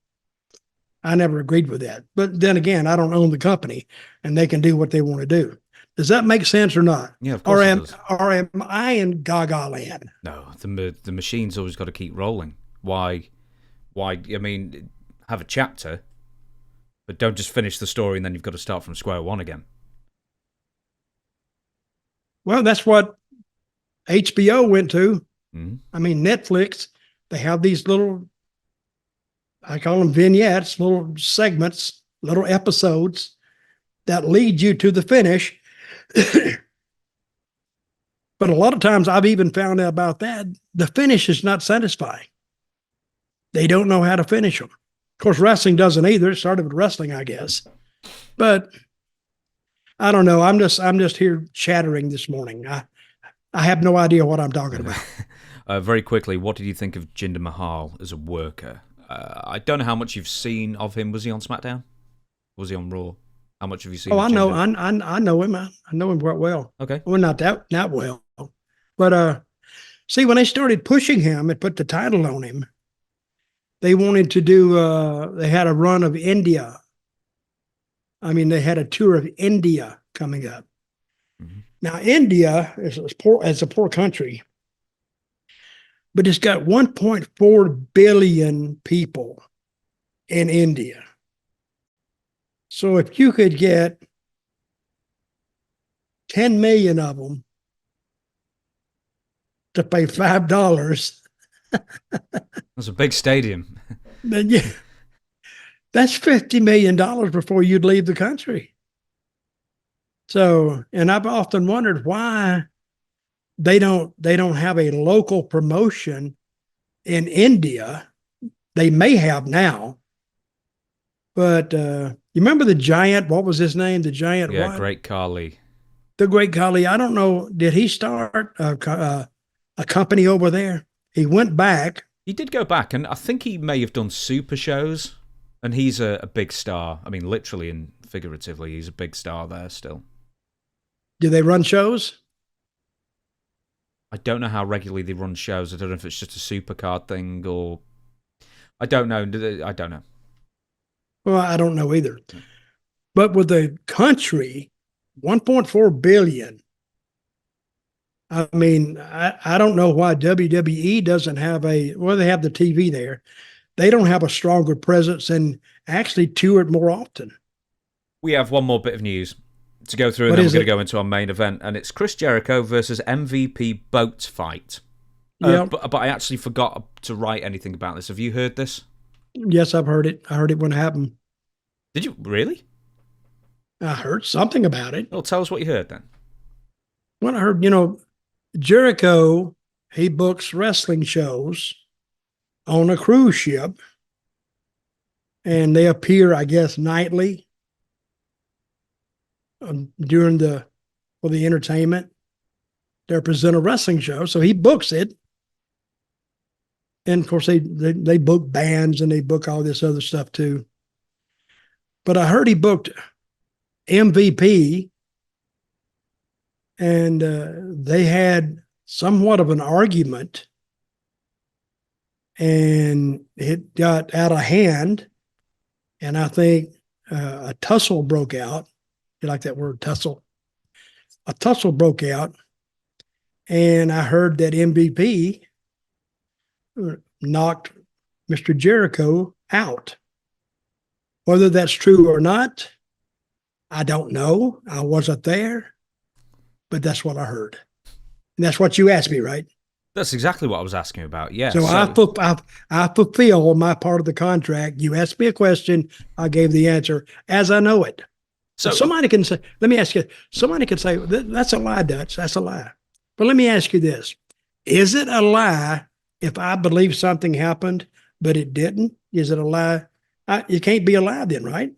I never agreed with that. But then again, I don't own the company and they can do what they want to do. Does that make sense or not? Yeah, of course it does. Or am I in Gaga land? No, the machine's always got to keep rolling. Why, I mean, have a chapter, but don't just finish the story and then you've got to start from square one again. Well, that's what HBO went to. Mm-hmm. I mean, Netflix, they have these little, I call them vignettes, little segments, little episodes that lead you to the finish. But a lot of times I've even found out about that. The finish is not satisfying. They don't know how to finish them. Of course, wrestling doesn't either. It started with wrestling, I guess. But I don't know. I'm just here chattering this morning. I have no idea what I'm talking about. Very quickly, what did you think of Jinder Mahal as a worker? I don't know how much you've seen of him. Was he on SmackDown? Was he on Raw? How much have you seen? Oh, I know him. I know him quite well. Okay. Well, not that well. But see, when they started pushing him and put the title on him, they wanted to do. They had a run of India. I mean, they had a tour of India coming up. Mm-hmm. Now, India is a poor country, but it's got 1.4 billion people in India. So if you could get 10 million of them to pay $5, that's a big stadium. Then yeah, that's $50 million before you'd leave the country. So, and I've often wondered why they don't have a local promotion in India. They may have now, but you remember the giant? What was his name? The giant? Yeah, what? Great Khali. The Great Khali. I don't know. Did he start a company over there? He went back. He did go back, and I think he may have done super shows. And he's a big star. I mean, literally and figuratively, he's a big star there still. Do they run shows? I don't know how regularly they run shows. I don't know if it's just a supercard thing or... I don't know. I don't know. Well, I don't know either. But with the country 1.4 billion. I mean, I don't know why WWE doesn't have they have the TV there. They don't have a stronger presence and actually tour it more often. We have one more bit of news to go through, and then we're going to go into our main event, and it's Chris Jericho versus MVP boat fight. But I actually forgot to write anything about this. Have you heard this? Yes, I've heard it. I heard it when it happened. Did you really? I heard something about it. Well, tell us what you heard then. Well, I heard, Jericho, he books wrestling shows on a cruise ship, and they appear, I guess, nightly during the entertainment. They present a wrestling show, so he books it. And of course, they book bands and they book all this other stuff too. But I heard he booked MVP, and they had somewhat of an argument, and it got out of hand. And I think a tussle broke out. You like that word, tussle? A tussle broke out, and I heard that MVP knocked Mr. Jericho out. Whether that's true or not, I don't know. I wasn't there, but that's what I heard. And that's what you asked me, right? That's exactly what I was asking about, yeah. So I fulfill my part of the contract. You asked me a question, I gave the answer as I know it. So somebody can say, let me ask you, somebody could say, that's a lie, Dutch, that's a lie. But let me ask you this. Is it a lie if I believe something happened, but it didn't? Is it a lie? It can't be a lie then, right?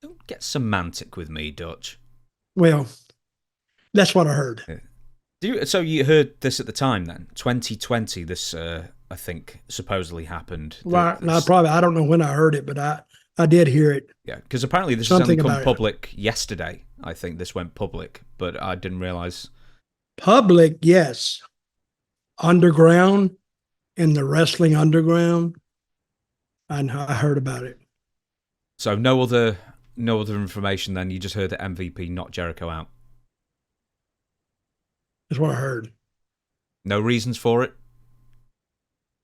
Don't get semantic with me, Dutch. Well, that's what I heard. So you heard this at the time then? 2020, this, I think, supposedly happened. Well, I don't know when I heard it, but I did hear it. Yeah, because apparently this has only come public yesterday. I think this went public, but I didn't realize. Public, yes. Underground, in the wrestling underground, I heard about it. So no other information then? You just heard that MVP knocked Jericho out? That's what I heard. No reasons for it?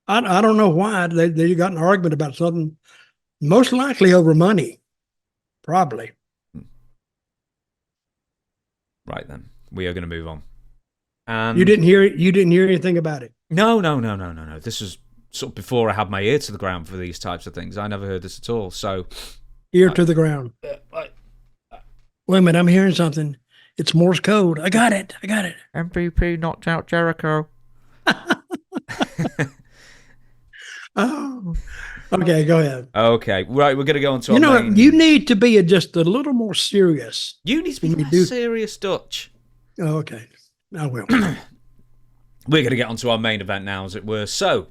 I don't know why. They got an argument about something, most likely over money. Probably. Right then. We are going to move on. And you didn't hear anything about it? No. This was sort of before I had my ear to the ground for these types of things. I never heard this at all. So ear to the ground. Wait a minute, I'm hearing something. It's Morse code. I got it. MVP knocked out Jericho. Oh, okay, go ahead. Okay, right, we're going to go on to our main... You need to be just a little more serious. You need to be less serious, Dutch. Oh, okay, I will. We're going to get on to our main event now, as it were. So,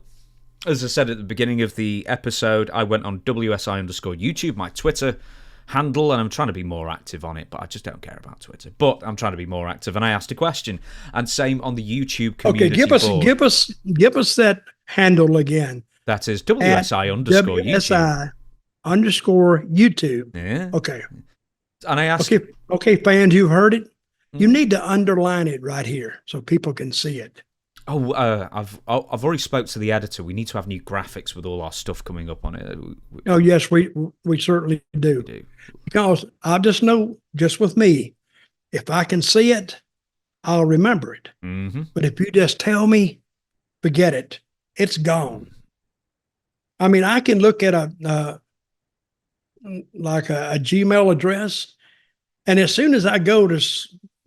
as I said at the beginning of the episode, I went on WSI_YouTube, my Twitter handle, and I'm trying to be more active on it, but I just don't care about Twitter. But I'm trying to be more active, and I asked a question. And same on the YouTube community board. Give us that handle again. That is WSI_YouTube. WSI_YouTube. Yeah. Okay. And I asked... Okay, fans, you've heard it. You need to underline it right here so people can see it. Oh, I've already spoke to the editor. We need to have new graphics with all our stuff coming up on it. Oh, yes, we certainly do. We do. Because I just know, just with me, if I can see it, I'll remember it. Mm-hmm. But if you just tell me, forget it. It's gone. I mean, I can look at a Gmail address, and as soon as I go to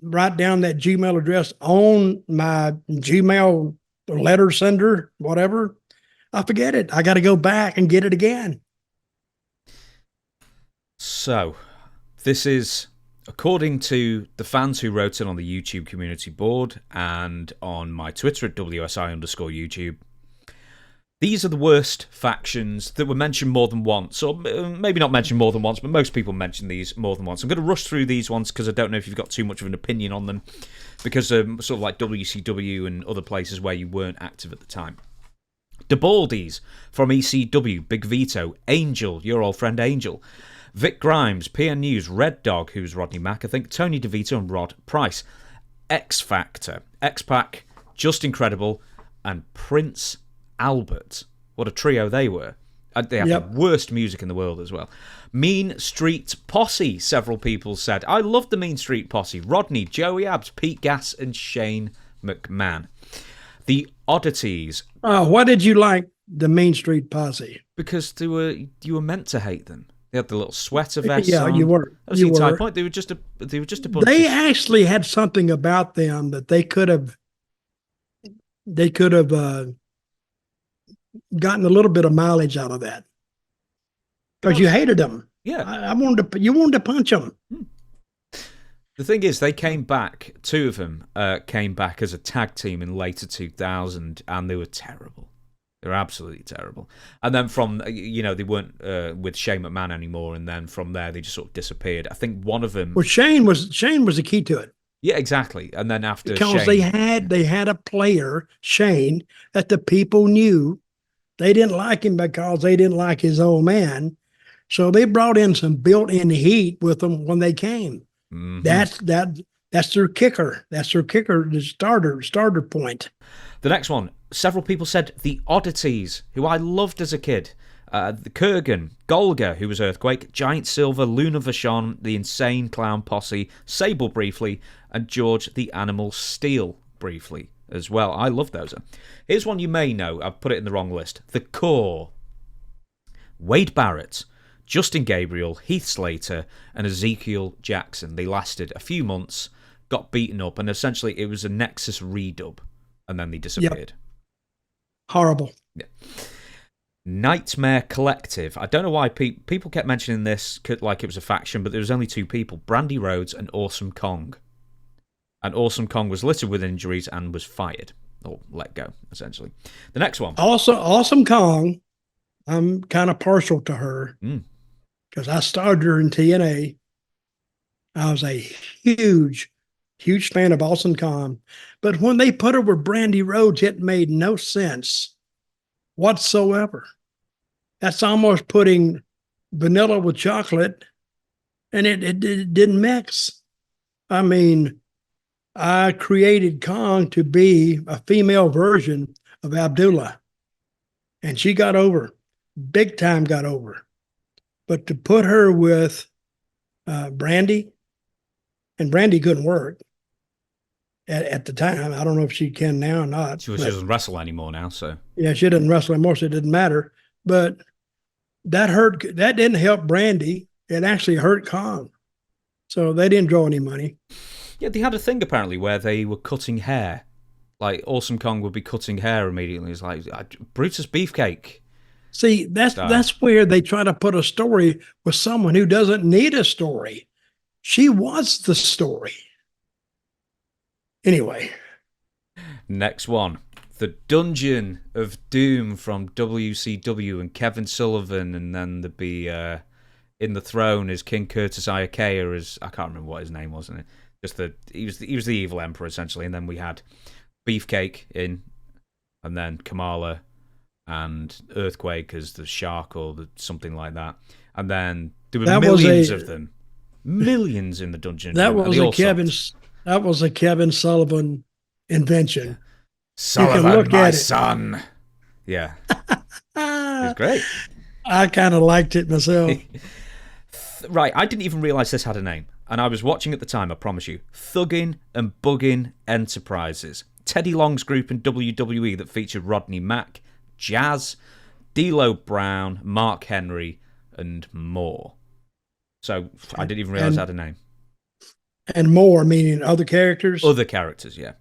write down that Gmail address on my Gmail letter sender, whatever, I forget it. I got to go back and get it again. So, this is, according to the fans who wrote in on the YouTube community board and on my Twitter at WSI_YouTube, these are the worst factions that were mentioned more than once, or maybe not mentioned more than once, but most people mention these more than once. I'm going to rush through these ones because I don't know if you've got too much of an opinion on them, because sort of like WCW and other places where you weren't active at the time. The Baldies from ECW, Big Vito, Angel, your old friend Angel, Vic Grimes, PN News, Red Dog, who's Rodney Mack, I think, Tony DeVito and Rod Price. X Factor, X-Pac, Just Incredible, and Prince Albert. What a trio they were. They have the worst music in the world as well. Mean Street Posse, several people said. I love the Mean Street Posse. Rodney, Joey Abs, Pete Gass, and Shane McMahon. The Oddities. Why did you like the Mean Street Posse? Because you were meant to hate them. They had the little sweater vests on. You were. You were. Point. They were just a bunch. They actually had something about them that they could have gotten a little bit of mileage out of that. Because you hated them. Yeah. You wanted to punch them. The thing is, they came back. Two of them came back as a tag team in later 2000, and they were terrible. They were absolutely terrible. And then from, they weren't with Shane McMahon anymore, and then from there they just sort of disappeared. I think one of them... Well, Shane was the key to it. Yeah, exactly. And then after because Shane... they had a player, Shane, that the people knew. They didn't like him because they didn't like his old man. So they brought in some built-in heat with them when they came. Mm-hmm. That's their kicker. That's their kicker, the starter point. The next one, several people said The Oddities, who I loved as a kid. The Kurgan, Golga, who was Earthquake, Giant Silver, Luna Vachon, The Insane Clown Posse, Sable briefly, and George the Animal Steel briefly as well. I love those. Here's one you may know. I've put it in the wrong list. The Core. Wade Barrett, Justin Gabriel, Heath Slater, and Ezekiel Jackson. They lasted a few months, got beaten up, and essentially it was a Nexus redub, and then they disappeared. Yep. Horrible. Yeah. Nightmare Collective. I don't know why people kept mentioning this like it was a faction, but there was only two people, Brandy Rhodes and Awesome Kong. And Awesome Kong was littered with injuries and was fired, or let go, essentially. The next one. Also, Awesome Kong, I'm kind of partial to her because I started her in TNA. I was a huge fan of Awesome Kong. But when they put her with Brandy Rhodes, it made no sense whatsoever. That's almost putting vanilla with chocolate, and it didn't mix. I mean, I created Kong to be a female version of Abdullah, and she got over. Big time got over. But to put her with Brandy, and Brandy couldn't work at the time. I don't know if she can now or not. She doesn't wrestle anymore now, so. Yeah, she doesn't wrestle anymore, so it didn't matter. But that didn't help Brandy. It actually hurt Kong. So they didn't draw any money. Yeah, they had a thing apparently where they were cutting hair. Like Awesome Kong would be cutting hair immediately. It's like Brutus Beefcake. See, that's where they try to put a story with someone who doesn't need a story. She was the story. Anyway. Next one. The Dungeon of Doom from WCW and Kevin Sullivan, and then there'd be in the throne is King Curtis Iakea as I can't remember what his name was, wasn't it? He was the evil emperor essentially, and then we had Beefcake in, and then Kamala and Earthquake as the shark or something like that, and then there were millions of them, millions in the dungeon. That was a Kevin Sullivan invention. Sullivan, my son. Yeah, it's great. I kind of liked it myself. Right, I didn't even realize this had a name, and I was watching at the time. I promise you, Thuggin' and Buggin' Enterprises. Teddy Long's group in WWE that featured Rodney Mack, Jazz, D'Lo Brown, Mark Henry, and more. So I didn't even realize it had a name. And more, meaning other characters? Other characters, yeah.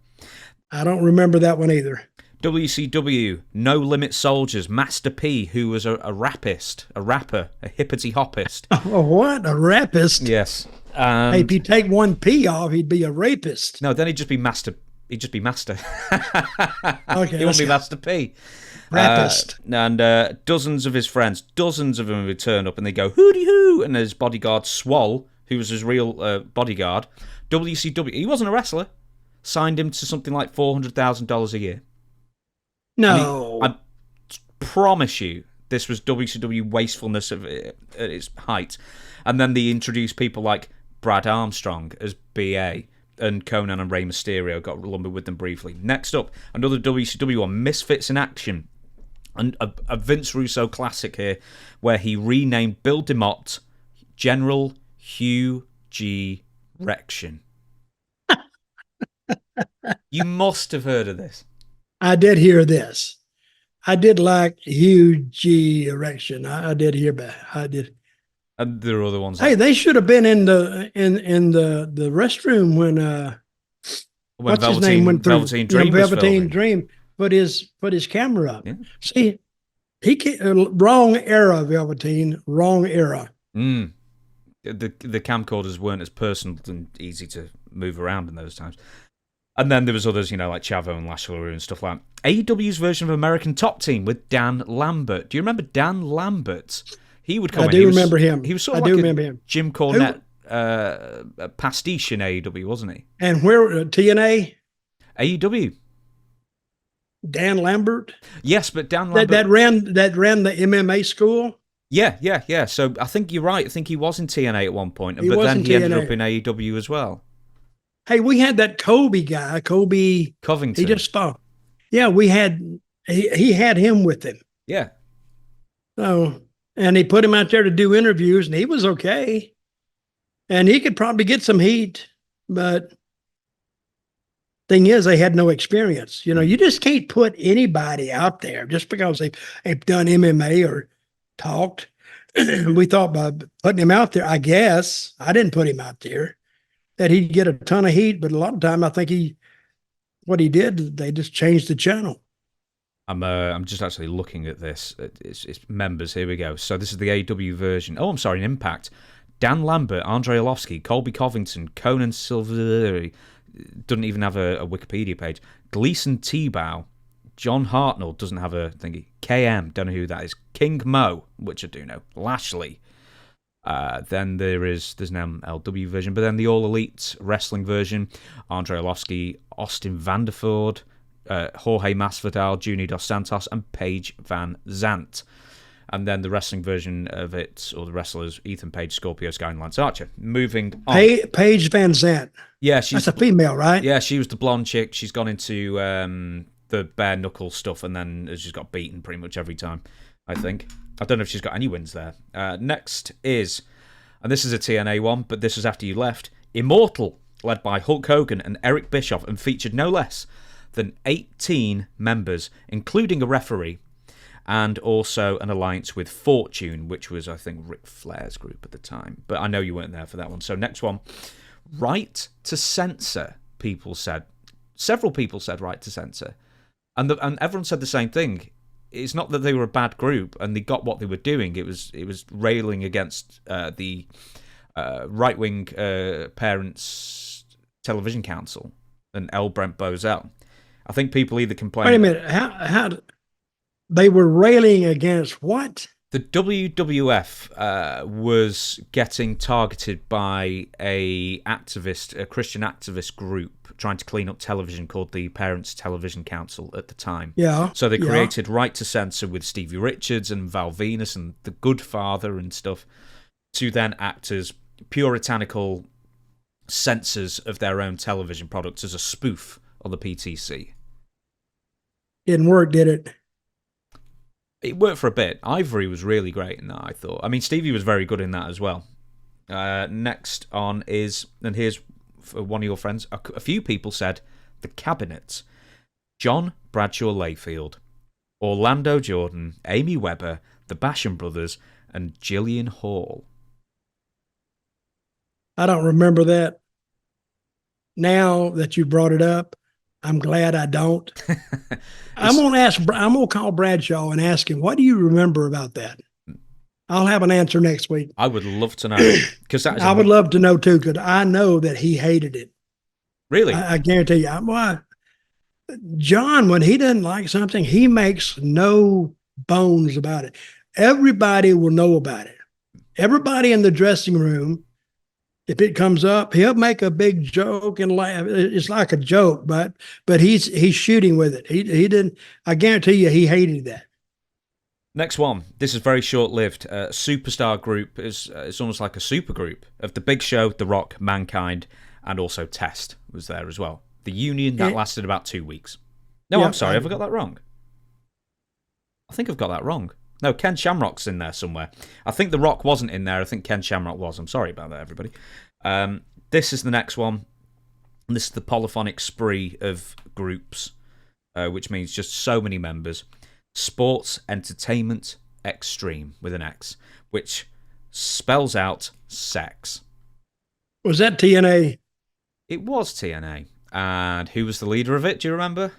I don't remember that one either. WCW, No Limit Soldiers, Master P, who was a rapper, a hippity-hoppist. Oh, what? A rapist? Yes. Hey, if you take one P off, he'd be a rapist. No, then he'd just be Master. He'd just be Master. Okay, he wouldn't be Master P. Rapist. And dozens of his friends, dozens of them would turn up and they go, hooty-hoo, and his bodyguard, Swole, who was his real bodyguard, WCW, he wasn't a wrestler, signed him to something like $400,000 a year. No. I promise you, This was WCW wastefulness at its height. And then they introduced people like Brad Armstrong as BA, and Conan and Rey Mysterio got lumbered with them briefly. Next up, another WCW one, Misfits in Action. And a Vince Russo classic here, where he renamed Bill DeMott General Hugh G. Rection. You must have heard of this. I did hear this. I did like Hugh G. Erection. I did hear about. I did. And there are other ones. Hey, they should have been in the restroom when what's Velveteen, his name went through. Velveteen Dream. Velveteen Dream put his camera up. Yeah. See, wrong era, Velveteen. Wrong era. The camcorders weren't as personal and easy to move around in those times. And then there was others, like Chavo and Lash LaRue and stuff like that. AEW's version of American Top Team with Dan Lambert. Do you remember Dan Lambert? He would come in. I do remember him. He was sort of like Jim Cornette pastiche in AEW, wasn't he? And where TNA? AEW. Dan Lambert? Yes, but Dan Lambert that ran the MMA school? Yeah. So I think you're right. I think he was in TNA at one point, but then he ended up in AEW as well. Hey, we had that Kobe guy, Kobe Covington. He just stopped. Yeah, he had him with him. Yeah. So, and he put him out there to do interviews, and he was okay. And he could probably get some heat, but thing is, they had no experience. You just can't put anybody out there just because they've done MMA or talked. We thought by putting him out there, I guess, I didn't put him out there, that he'd get a ton of heat, but a lot of time I think what he did, they just changed the channel. I'm just actually looking at this. It's members. Here we go. So this is the AEW version. Oh, I'm sorry, in Impact. Dan Lambert, Andre Arlovsky, Colby Covington, Conan Silveri, doesn't even have a Wikipedia page. Gleason Tebow, John Hartnell doesn't have a thingy. KM, don't know who that is. King Mo, which I do know. Lashley. Then there's an MLW version, but then the All Elite Wrestling version, Andre Arlovsky, Austin Vanderford, Jorge Masvidal, Junior Dos Santos, and Paige Van Zant. And then the wrestling version of it, or the wrestlers, Ethan Page, Scorpio Sky, and Lance Archer. Moving on. Paige Van Zant. Yeah, that's a female, right? Yeah, she was the blonde chick. She's gone into the bare knuckle stuff, and then she's got beaten pretty much every time, I think. I don't know if she's got any wins there. Next is, and this is a TNA one, but this was after you left, Immortal, led by Hulk Hogan and Eric Bischoff, and featured no less than 18 members, including a referee, and also an alliance with Fortune, which was, I think, Ric Flair's group at the time. But I know you weren't there for that one. So next one, Right to Censor, people said. Several people said Right to Censor. And everyone said the same thing. It's not that they were a bad group and they got what they were doing. It was railing against the right-wing Parents Television Council and L. Brent Bozell. I think people either complained... Wait a minute. How they were railing against what? The WWF was getting targeted by a Christian activist group trying to clean up television called the Parents Television Council at the time. Yeah. So they created Right to Censor with Stevie Richards and Val Venus and The Good Father and stuff to then act as puritanical censors of their own television products as a spoof on the PTC. Didn't work, did it? It worked for a bit. Ivory was really great in that, I thought. I mean, Stevie was very good in that as well. Next on is, and here's for one of your friends, a few people said, The Cabinet. John Bradshaw Layfield, Orlando Jordan, Amy Webber, the Basham Brothers, and Gillian Hall. I don't remember that. Now that you brought it up, I'm glad I don't. I'm gonna call Bradshaw and ask him, what do you remember about that? I'll have an answer next week. I would love to know. I would love to know too, because I know that he hated it. Really? I guarantee you. John, when he doesn't like something, he makes no bones about it. Everybody will know about it. Everybody in the dressing room, if it comes up, he'll make a big joke and laugh. It's like a joke, but he's shooting with it. He didn't. I guarantee you, he hated that. Next one. This is very short-lived. Superstar group is it's almost like a super group of The Big Show, The Rock, Mankind, and also Test was there as well. The Union, that lasted about 2 weeks. No, yeah, I'm sorry. Have I got that wrong? I think I've got that wrong. No, Ken Shamrock's in there somewhere. I think The Rock wasn't in there. I think Ken Shamrock was. I'm sorry about that, everybody. This is the next one. This is the polyphonic spree of groups, which means just so many members. Sports Entertainment Extreme with an X, which spells out sex. Was that TNA? It was TNA. And who was the leader of it? Do you remember?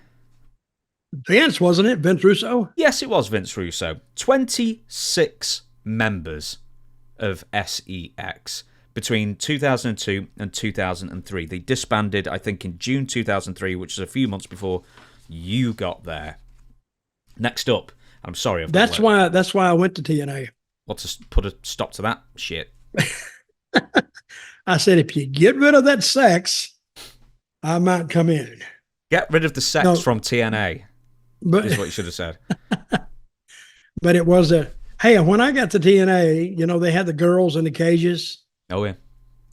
Vince, wasn't it? Vince Russo? Yes, it was Vince Russo. 26 members of SEX between 2002 and 2003. They disbanded, I think, in June 2003, which is a few months before you got there. Next up, I'm sorry. That's why I went to TNA. Let's put a stop to that shit. I said, if you get rid of that sex, I might come in. Get rid of the sex from TNA. But, is what you should have said. But it was hey, when I got to TNA, you know, they had the girls in the cages. Oh, yeah.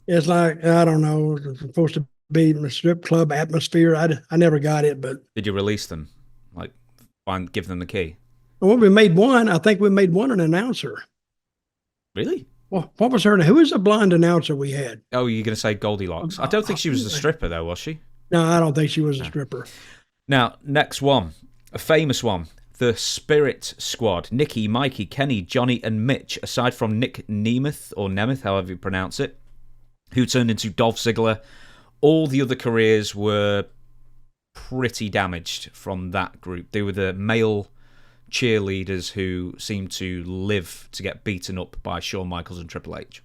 It's like, I don't know, it's supposed to be in a strip club atmosphere. I never got it, but. Did you release them? Like, give them the key? Well, we made one. I think we made one an announcer. Really? Well, what was her name? Who was the blind announcer we had? Oh, you're going to say Goldilocks. I don't think she was a stripper, though, was she? No, I don't think she was a stripper. Now, next one. A famous one. The Spirit Squad. Nikki, Mikey, Kenny, Johnny, and Mitch, aside from Nick Nemeth, or Nemeth, however you pronounce it, who turned into Dolph Ziggler. All the other careers were pretty damaged from that group. They were the male cheerleaders who seemed to live to get beaten up by Shawn Michaels and Triple H.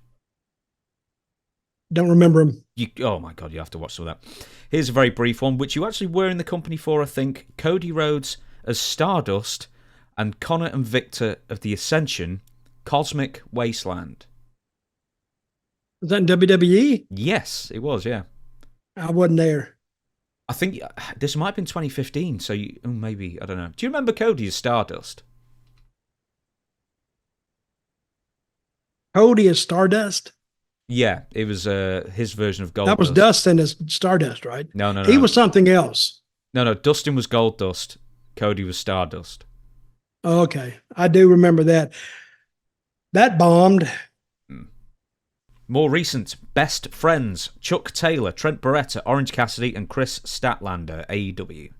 Don't remember him. Oh my God, you have to watch some of that. Here's a very brief one, which you actually were in the company for, I think. Cody Rhodes as Stardust and Connor and Victor of the Ascension, Cosmic Wasteland. Was that in WWE? Yes, it was, yeah. I wasn't there. I think this might have been 2015, so maybe, I don't know. Do you remember Cody as Stardust? Cody as Stardust? Yeah, it was his version of Goldust. That was Dustin as Stardust, right? No. He was something else. No, Dustin was Goldust. Cody was Stardust. Okay, I do remember that. That bombed. More recent, Best Friends, Chuck Taylor, Trent Barretta, Orange Cassidy, and Chris Statlander, AEW.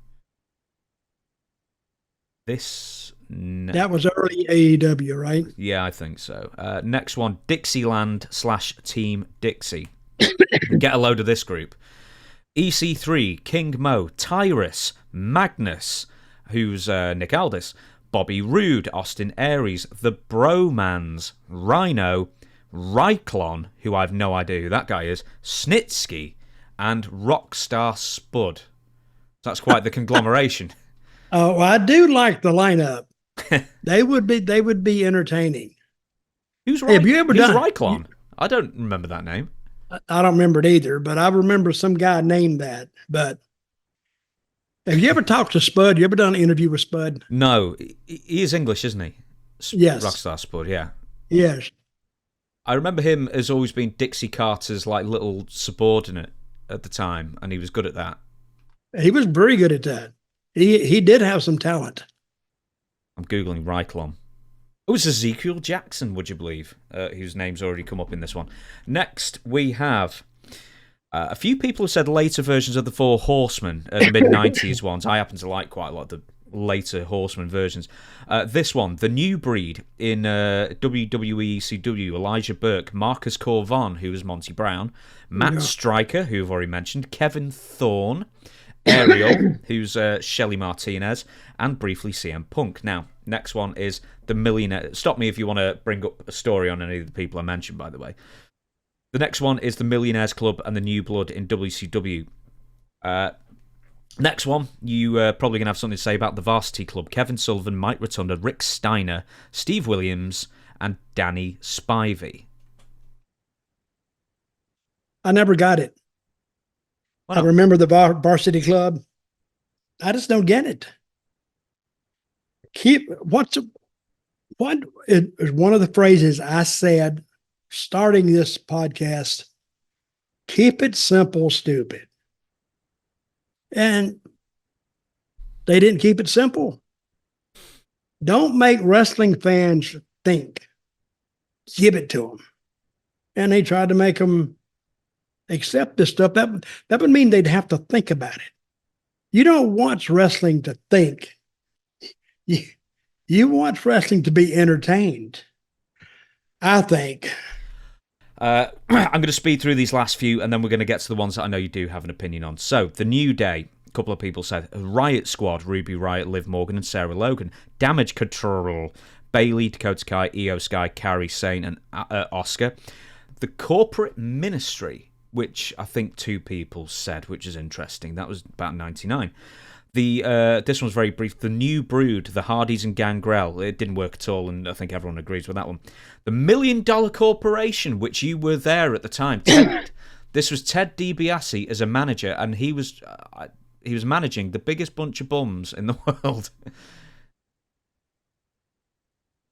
That was early AEW, right? Yeah, I think so. Next one, Dixieland / Team Dixie. Get a load of this group. EC3, King Mo, Tyrus, Magnus, who's Nick Aldis, Bobby Roode, Austin Aries, The Bromans, Rhino, Ryklon, who I've no idea who that guy is, Snitsky, and Rockstar Spud. That's quite the conglomeration. Oh, well, I do like the lineup. They would be entertaining. Who's Ryklon? I don't remember that name. I don't remember it either, but I remember some guy named that. But have you ever talked to Spud? You ever done an interview with Spud? No, he is English, isn't he? Yes. Rockstar Spud, yeah. Yes. I remember him as always being Dixie Carter's like little subordinate at the time, and he was good at that. He was very good at that. He did have some talent. I'm Googling Ryklon. It was Ezekiel Jackson, would you believe, whose name's already come up in this one. Next, we have a few people who said later versions of the Four Horsemen, the mid-90s ones. I happen to like quite a lot of the later Horseman versions. This one, The New Breed in WWE ECW, Elijah Burke, Marcus Corvon, who was Monty Brown, Matt Stryker, who I've already mentioned, Kevin Thorne, Ariel, who's Shelly Martinez, and briefly CM Punk. Now, next one is The Millionaire. Stop me if you want to bring up a story on any of the people I mentioned, by the way. The next one is The Millionaires Club and the New Blood in WCW. Next one, you probably going to have something to say about the Varsity Club. Kevin Sullivan, Mike Rotunda, Rick Steiner, Steve Williams, and Danny Spivey. I never got it. I remember the Varsity Club. I just don't get it. what is one of the phrases I said starting this podcast? Keep it simple, stupid. And they didn't keep it simple. Don't make wrestling fans think. Give it to them. And they tried to make them accept this stuff. That would mean they'd have to think about it. You don't want wrestling to think. You want wrestling to be entertained, I think. I'm going to speed through these last few, and then we're going to get to the ones that I know you do have an opinion on. So, The New Day, a couple of people said. Riot Squad, Ruby Riot, Liv Morgan, and Sarah Logan. Damage Control, Bailey, Dakota Kai, Io Sky, Kairi Sane, and Oscar. The Corporate Ministry, which I think 2 people said, which is interesting. That was about 99. This one's very brief. The New Brood, the Hardys and Gangrel. It didn't work at all, and I think everyone agrees with that one. The $1 Million Corporation, which you were there at the time. This was Ted DiBiase as a manager, and he was managing the biggest bunch of bums in the world.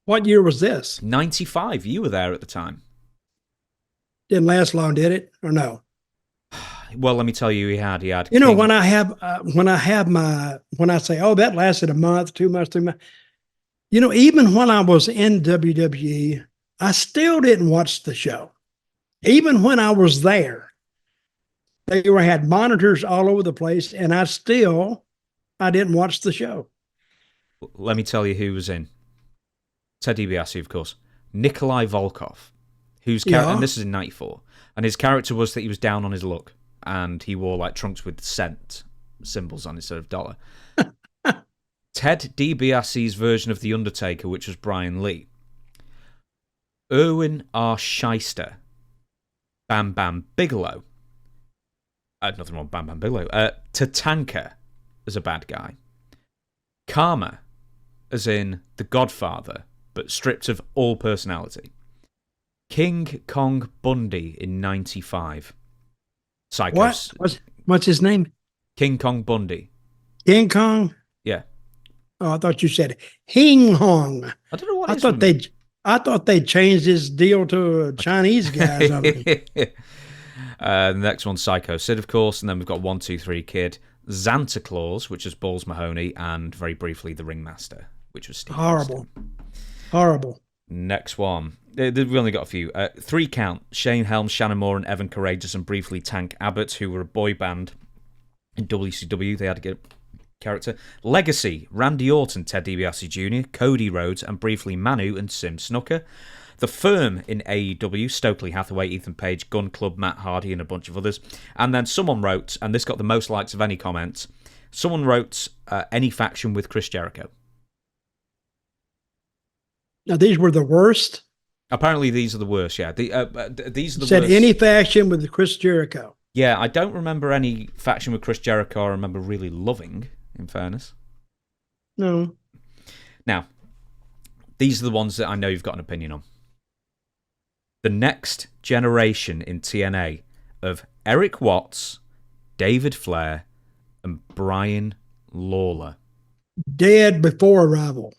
What year was this? 95. You were there at the time. Didn't last long, did it? Or no? Well, let me tell you, he had. You know, when I say, oh, that lasted a month, 2 months, 3 months. You know, even when I was in WWE, I still didn't watch the show. Even when I was there, they had monitors all over the place, and I didn't watch the show. Let me tell you who was in. Ted DiBiase, of course. Nikolai Volkov, whose character, and this is in 94, and his character was that he was down on his luck, and he wore like trunks with cent symbols on instead of dollar. Ted DiBiase's version of The Undertaker, which was Brian Lee. Erwin R. Shyster. Bam Bam Bigelow. Nothing wrong with Bam Bam Bigelow. Tatanka as a bad guy. Karma, as in The Godfather, but stripped of all personality. King Kong Bundy in 95. Psychos. What's his name? King Kong Bundy. King Kong? Yeah. Oh, I thought you said Hing Hong. I don't know what I thought they changed his deal to Chinese guys. The next one's Psycho Sid, of course, and then we've got 123 Kid, Santa Claus, which is Balls Mahoney, and very briefly The Ringmaster, which was Steve. Horrible. Next one. We only got a few. 3 Count, Shane Helms, Shannon Moore, and Evan Courageous, and briefly Tank Abbott, who were a boy band in WCW. They had to get character. Legacy, Randy Orton, Ted DiBiase Jr., Cody Rhodes, and briefly Manu and Sim Snooker. The Firm in AEW, Stokely Hathaway, Ethan Page, Gun Club, Matt Hardy, and a bunch of others. And then someone wrote, and this got the most likes of any comment, someone wrote Any Faction with Chris Jericho. Now, these were the worst? Apparently these are the worst, yeah. These are the Said worst. Any Faction with Chris Jericho. Yeah, I don't remember any faction with Chris Jericho I remember really loving, in fairness. No. Now, these are the ones that I know you've got an opinion on. The next generation in TNA of Eric Watts, David Flair, and Brian Lawler. Dead before arrival.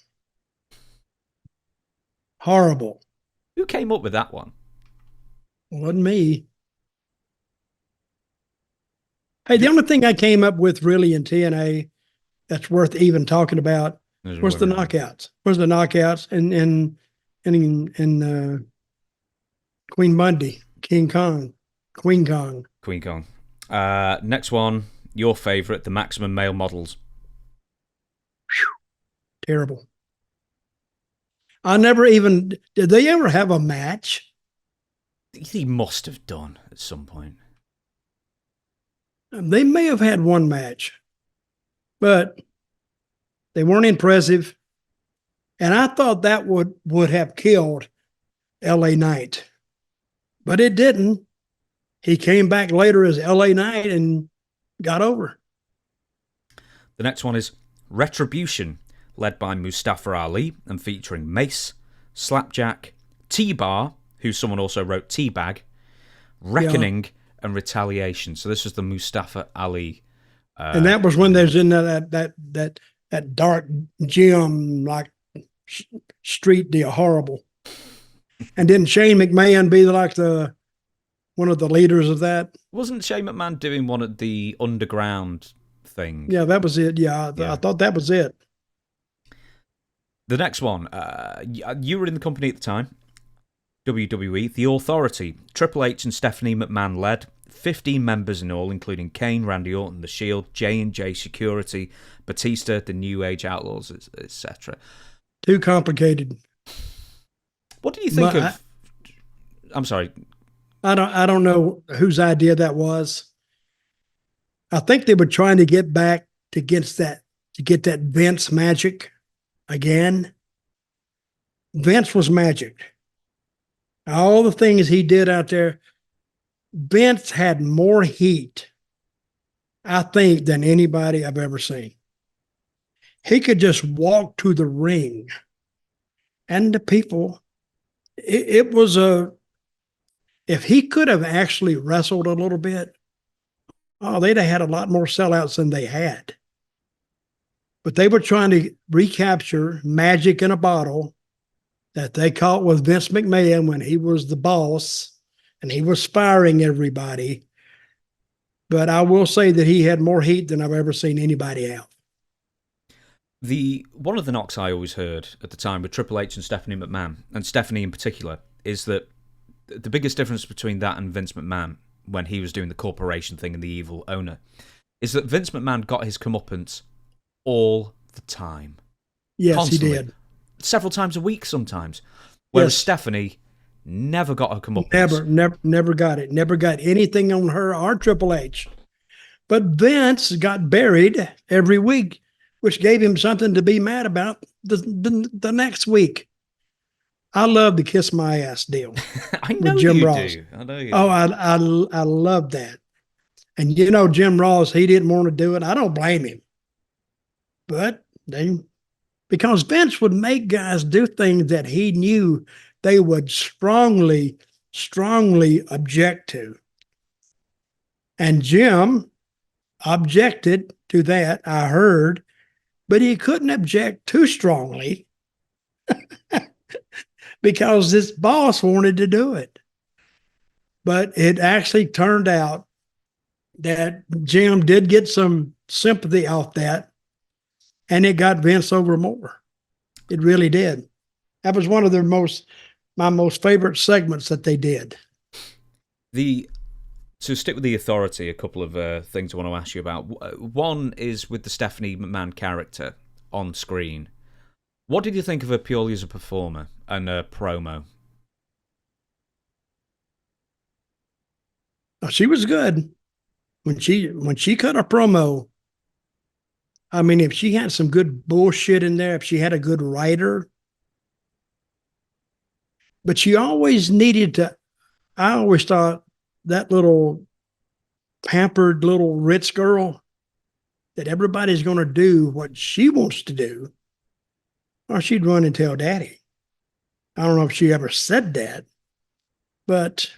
Horrible. Who came up with that one? Wasn't me. Hey, the only thing I came up with really in TNA that's worth even talking about was the knockouts. And Queen Bundy, King Kong, Queen Kong. Next one, your favorite, the Maximum Male Models. Whew, terrible. Did they ever have a match? He must have done at some point. They may have had one match, but they weren't impressive. And I thought that would have killed LA Knight, but it didn't. He came back later as LA Knight and got over. The next one is Retribution, led by Mustafa Ali and featuring Mace, Slapjack, T-Bar, who someone also wrote Teabag, Reckoning, and Retaliation. So this is the Mustafa Ali. And that was when there's in that dark gym, like street deal, horrible. And didn't Shane McMahon be like one of the leaders of that? Wasn't Shane McMahon doing one at the underground thing? Yeah, that was it. Yeah, I thought that was it. The next one, you were in the company at the time. WWE, The Authority. Triple H and Stephanie McMahon led. 15 members in all, including Kane, Randy Orton, The Shield, J&J Security, Batista, the New Age Outlaws, etc. Too complicated. What do you think of... I'm sorry. I don't know whose idea that was. I think they were trying to get back to get that Vince magic again. Vince was magic. All the things he did out there, Vince had more heat, I think, than anybody I've ever seen. He could just walk to the ring, and the people, it was if he could have actually wrestled a little bit, they'd have had a lot more sellouts than they had. But they were trying to recapture magic in a bottle that they caught with Vince McMahon when he was the boss and he was firing everybody. But I will say that he had more heat than I've ever seen anybody have. One of the knocks I always heard at the time with Triple H and Stephanie McMahon, and Stephanie in particular, is that the biggest difference between that and Vince McMahon when he was doing the corporation thing and the evil owner is that Vince McMahon got his comeuppance all the time. Yes, constantly. He did. Several times a week sometimes. Whereas Stephanie never got her comeuppance. Never got it. Never got anything on her or Triple H. But Vince got buried every week, which gave him something to be mad about the next week. I love the kiss my ass deal. I know with Jim you Ross. do. I know you do. I love that. And Jim Ross, he didn't want to do it. I don't blame him. But because Vince would make guys do things that he knew they would strongly object to. And Jim objected to that, I heard, but he couldn't object too strongly because his boss wanted to do it. But it actually turned out that Jim did get some sympathy off that, and it got Vince over more. It really did. That was one of my most favorite segments that they did. To stick with the Authority, a couple of things I want to ask you about. One is with the Stephanie McMahon character on screen. What did you think of her purely as a performer and a promo? Oh, she was good. When she cut a promo, I mean, if she had some good bullshit in there, if she had a good writer, but she always needed to, I always thought that little pampered little Ritz girl, that everybody's going to do what she wants to do, or she'd run and tell daddy. I don't know if she ever said that, but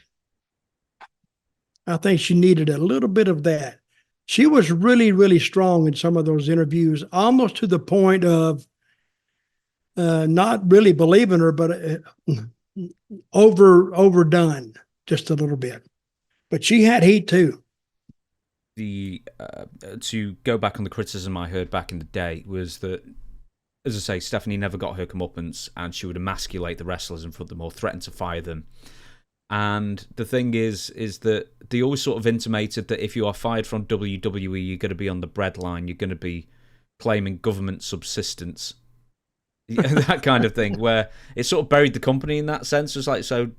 I think she needed a little bit of that. She was really, really strong in some of those interviews, almost to the point of not really believing her, but overdone just a little bit. But she had heat too. To go back on the criticism I heard back in the day was that, as I say, Stephanie never got her comeuppance, and she would emasculate the wrestlers in front of them or threaten to fire them. And the thing is that they always sort of intimated that if you are fired from WWE, you're going to be on the breadline, you're going to be claiming government subsistence, that kind of thing, where it sort of buried the company in that sense. It's like, so,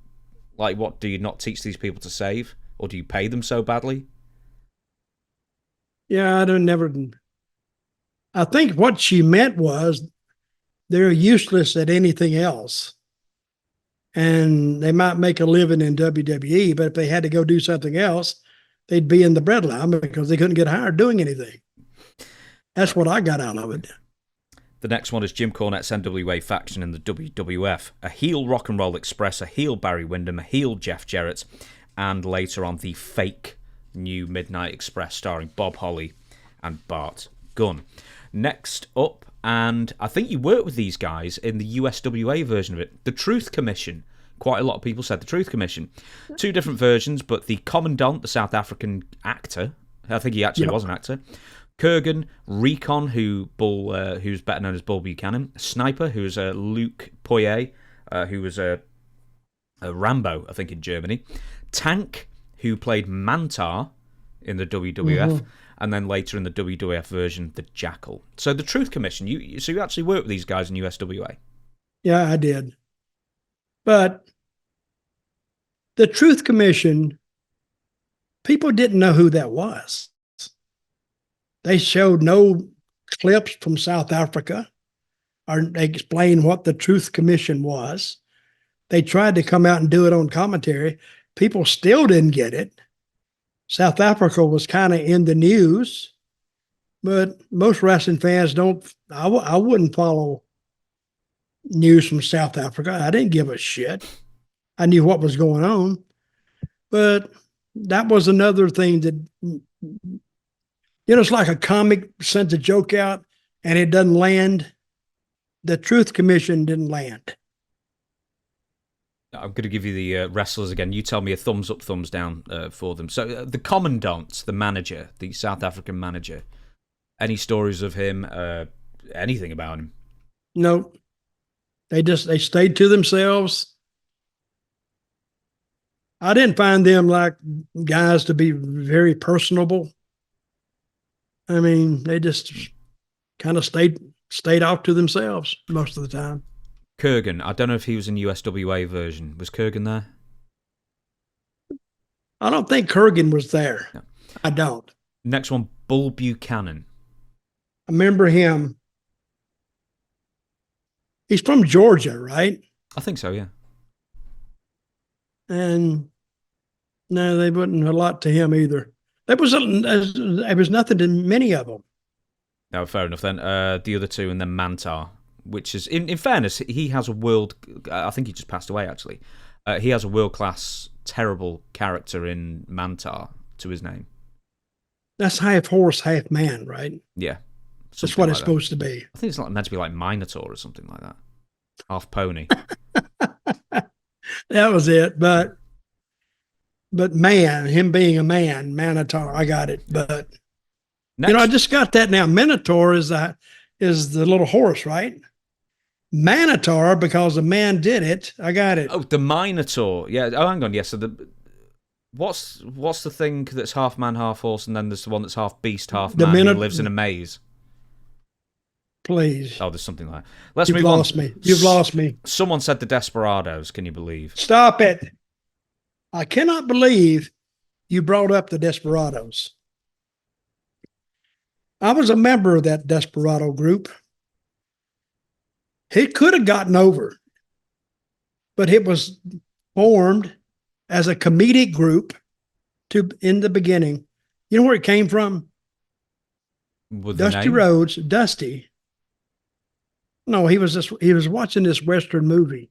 like, what, do you not teach these people to save? Or do you pay them so badly? Yeah, I think what she meant was they're useless at anything else. And they might make a living in WWE, but if they had to go do something else, they'd be in the breadline because they couldn't get hired doing anything. That's what I got out of it. The next one is Jim Cornette's NWA faction in the WWF. A heel Rock and Roll Express, a heel Barry Windham, a heel Jeff Jarrett, and later on the fake new Midnight Express starring Bob Holly and Bart Gunn. Next up, And I think you worked with these guys in the USWA version of it, the Truth Commission. Quite a lot of people said the Truth Commission. 2 different versions, but the Commandant, the South African actor, I think he actually was an actor, Kurgan, Recon, who's better known as Bull Buchanan, Sniper, who's Luke Poirier, who was a Rambo, I think, in Germany, Tank, who played Mantar in the WWF, and then later in the WWF version, the Jackal. So the Truth Commission, so you actually worked with these guys in USWA? Yeah, I did. But the Truth Commission, people didn't know who that was. They showed no clips from South Africa, or they explained what the Truth Commission was. They tried to come out and do it on commentary. People still didn't get it. South Africa was kind of in the news, but most wrestling fans don't. I wouldn't follow news from South Africa. I didn't give a shit. I knew what was going on, but that was another thing that, it's like a comic sends a joke out and it doesn't land. The Truth Commission didn't land. I'm going to give you the wrestlers again. You tell me a thumbs up, thumbs down for them. So the Commandant, the manager, the South African manager. Any stories of him? Anything about him? No. They stayed to themselves. I didn't find them like guys to be very personable. I mean, they just kind of stayed off to themselves most of the time. Kurgan, I don't know if he was in USWA version. Was Kurgan there? I don't think Kurgan was there. No. I don't. Next one, Bull Buchanan. I remember him. He's from Georgia, right? I think so, yeah. And no, they wasn't a lot to him either. There was nothing to many of them. No, fair enough then. The other 2, and then Mantar, which is, in fairness, he has I think he just passed away, actually. He has a world-class, terrible character in Mantar to his name. That's half horse, half man, right? Yeah. That's what it's supposed to be. I think it's meant to be like Minotaur or something like that. Half pony. That was it. But man, him being a man, Minotaur, I got it. But next. I just got that now. Minotaur is the little horse, right? Minotaur, because a man did it. I got it. Oh, the Minotaur. Yeah. Oh, hang on. Yes. So what's the thing that's half man, half horse, and then there's the one that's half beast, half man, who lives in a maze? Please. Oh, there's something like that. Let's move on. You've lost me. Someone said the Desperados. Can you believe? Stop it. I cannot believe you brought up the Desperados. I was a member of that Desperado group. It could have gotten over, but it was formed as a comedic group in the beginning. You know where it came from? Dusty Rhodes, Dusty. No, he was watching this Western movie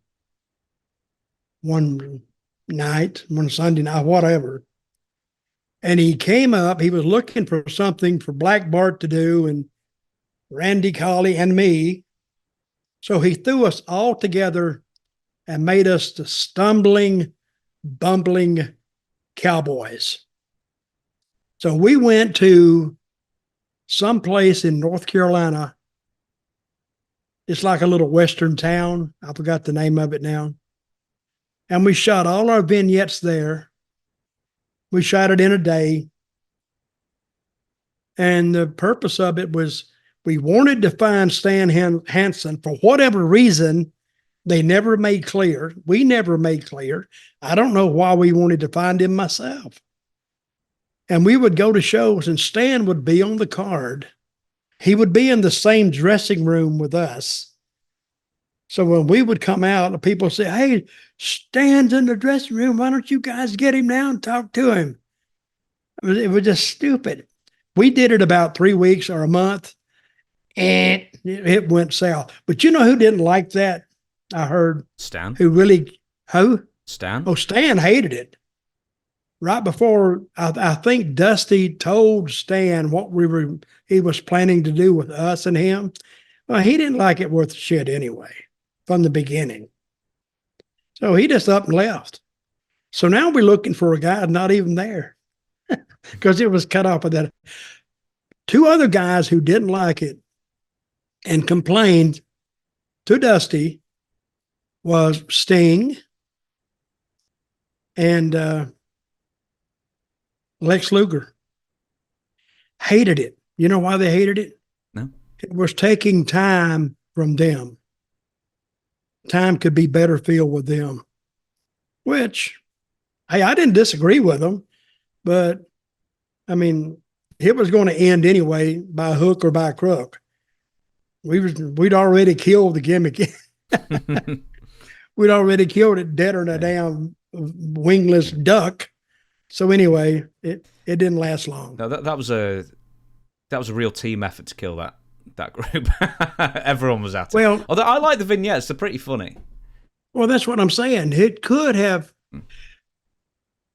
one night, one Sunday night, whatever. And he came up, he was looking for something for Black Bart to do and Randy Colley and me. So he threw us all together and made us the stumbling, bumbling cowboys. So we went to someplace in North Carolina. It's like a little Western town. I forgot the name of it now. And we shot all our vignettes there. We shot it in a day. And the purpose of it was we wanted to find Stan Hansen. For whatever reason, they never made clear. We never made clear. I don't know why we wanted to find him myself. And we would go to shows and Stan would be on the card. He would be in the same dressing room with us. So when we would come out, the people would say, hey, Stan's in the dressing room. Why don't you guys get him down and talk to him? It was just stupid. We did it about 3 weeks or a month, and it went south. But you know who didn't like that? I heard Stan. Who? Stan. Oh, Stan hated it. Right before, I think Dusty told Stan what he was planning to do with us and him. Well, he didn't like it worth shit anyway from the beginning. So he just up and left. So now we're looking for a guy not even there because it was cut off of that. Two other guys who didn't like it and complained to Dusty was Sting and Lex Luger. Hated it. You know why they hated it? No. It was taking time from them. Time could be better filled with them, which, hey, I didn't disagree with them, but I mean, it was going to end anyway by hook or by crook. We'd already killed the gimmick. We'd already killed it deader than a damn wingless duck. So anyway, it didn't last long. No, that was a real team effort to kill that group. Everyone was at it. Well, although I like the vignettes, they're pretty funny. Well, that's what I'm saying. It could have.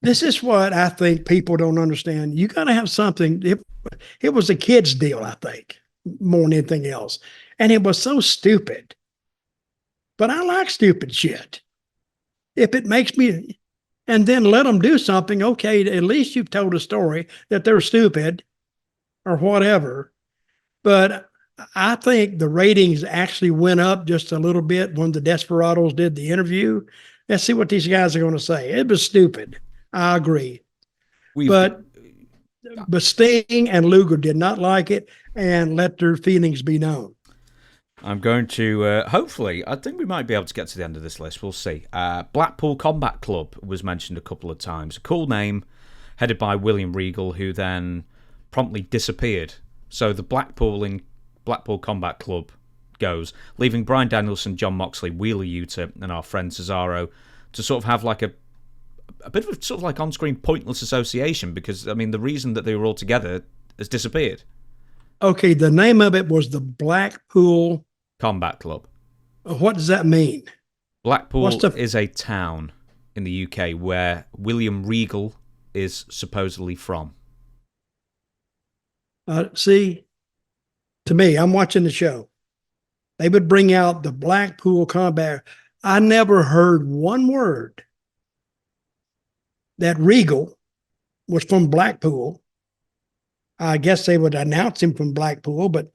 This is what I think people don't understand. You got to have something. It was a kid's deal, I think, more than anything else. And it was so stupid. But I like stupid shit. If it makes me, and then let them do something, okay, at least you've told a story that they're stupid or whatever. But I think the ratings actually went up just a little bit when the Desperados did the interview. Let's see what these guys are going to say. It was stupid. I agree. But Sting and Luger did not like it and let their feelings be known. I'm going to, hopefully, I think we might be able to get to the end of this list. We'll see. Blackpool Combat Club was mentioned a couple of times. A cool name, headed by William Regal, who then promptly disappeared. So the Blackpool Combat Club goes, leaving Bryan Danielson, Jon Moxley, Wheeler Yuta, and our friend Cesaro to sort of have like a bit of sort of like on-screen pointless association because, I mean, the reason that they were all together has disappeared. Okay, the name of it was the Blackpool Combat Club. What does that mean? Blackpool is a town in the UK where William Regal is supposedly from. See, to me, I'm watching the show. They would bring out the Blackpool Combat. I never heard one word that Regal was from Blackpool. I guess they would announce him from Blackpool, but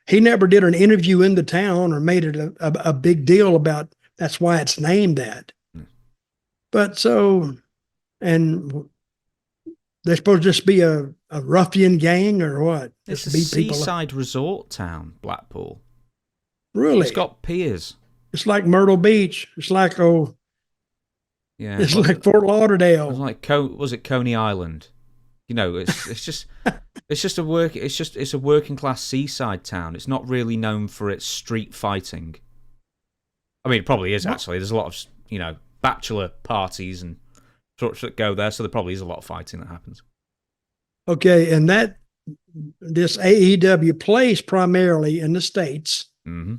he never did an interview in the town or made it a big deal about that's why it's named that. But so, and they're supposed to just be a ruffian gang or what? It's a seaside resort town, Blackpool. Really? It's got piers. It's like Myrtle Beach. It's like, yeah, it's like Fort Lauderdale. It's like, was it Coney Island? You know, it's just it's a working class seaside town. It's not really known for its street fighting. I mean, it probably is actually. There's a lot of, you know, bachelor parties and sorts that go there, so there probably is a lot of fighting that happens. Okay, and this AEW plays primarily in the States. Mm-hmm.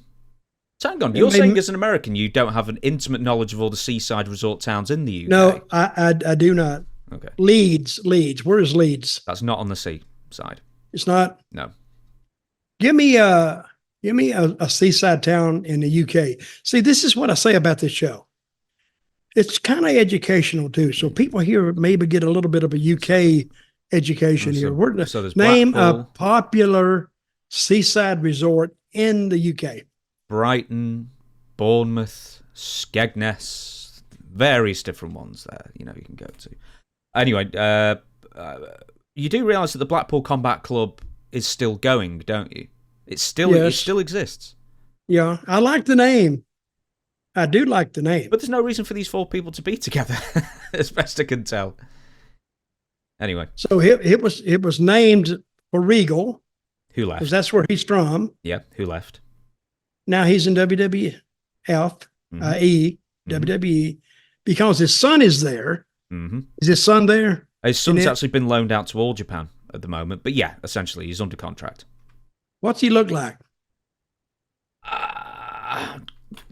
So hang on, you're saying as an American you don't have an intimate knowledge of all the seaside resort towns in the UK? No, I do not. Okay. Leeds. Where is Leeds? That's not on the sea side. It's not? No. Give me a seaside town in the UK. See, this is what I say about this show. It's kind of educational too. So people here maybe get a little bit of a UK education here. Name a popular seaside resort in the UK. Brighton, Bournemouth, Skegness, various different ones there, you know, you can go to. Anyway, you do realise that the Blackpool Combat Club is still going, don't you? It still exists. Yeah, I like the name. I do like the name. But there's no reason for these four people to be together, as best I can tell. Anyway. So it was named for Regal. Who left? Because that's where he's from. Yeah, who left? Now he's in WWF, WWE, because his son is there. Mm-hmm. Is his son there? His son's actually been loaned out to All Japan at the moment. But yeah, essentially, he's under contract. What's he look like?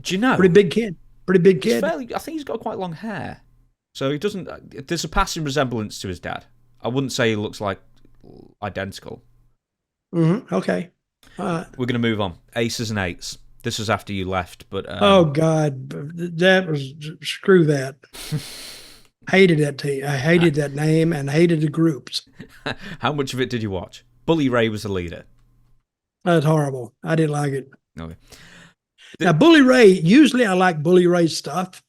Do you know? Pretty big kid. I think he's got quite long hair. So he doesn't... There's a passing resemblance to his dad. I wouldn't say he looks like identical. Mm-hmm. Okay. We're going to move on. Aces and eights. This was after you left, but oh God, that was screw that. Hated that team. I hated that name and hated the groups. How much of it did you watch? Bully Ray was the leader. That's horrible. I didn't like it. Okay. Now, Bully Ray, usually I like Bully Ray's stuff.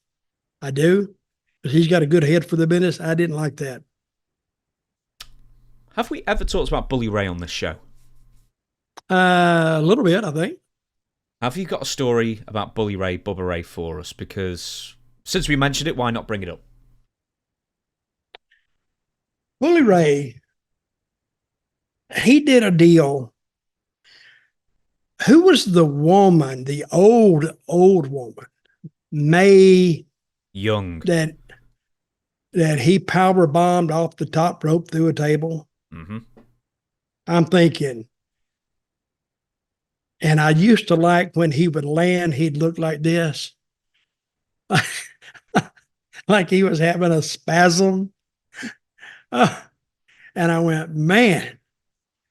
I do. But he's got a good head for the business. I didn't like that. Have we ever talked about Bully Ray on this show? A little bit, I think. Have you got a story about Bully Ray, Bubba Ray for us? Because since we mentioned it, why not bring it up? Bully Ray, he did a deal. Who was the woman, the old woman? Mae Young. That he power bombed off the top rope through a table. Mm-hmm. I'm thinking, and I used to like when he would land, he'd look like this. Like he was having a spasm. And I went, man.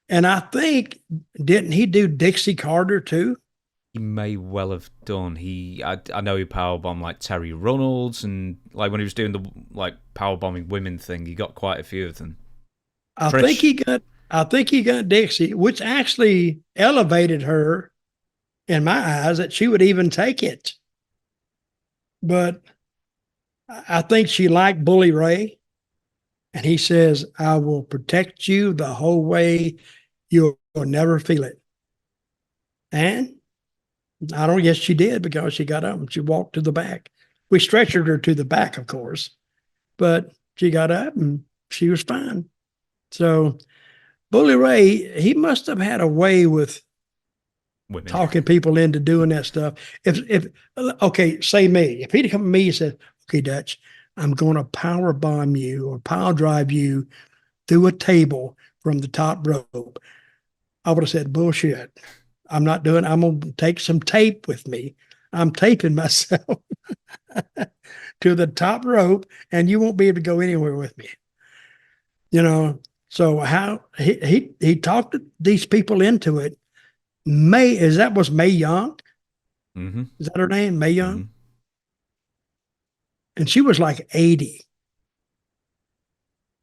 And I think, didn't he do Dixie Carter too? He may well have done. I know he powerbombed like Terry Runnels, and like when he was doing the like powerbombing women thing, he got quite a few of them. I think he got Dixie, which actually elevated her in my eyes that she would even take it. But I think she liked Bully Ray. And he says, I will protect you the whole way. You'll never feel it. And I don't guess she did, because she got up and she walked to the back. We stretchered her to the back, of course, but she got up and she was fine. So Bully Ray, he must have had a way with women, talking people into doing that stuff. If okay, say me. If he'd come to me and said, okay, Dutch, I'm going to power bomb you or power drive you through a table from the top rope, I would have said, bullshit. I'm not doing it. I'm going to take some tape with me. I'm taping myself to the top rope, and you won't be able to go anywhere with me. You know, so how he talked these people into it. Was Mae Young? Mm-hmm. Is that her name? Mae Young? Mm-hmm. And she was like 80.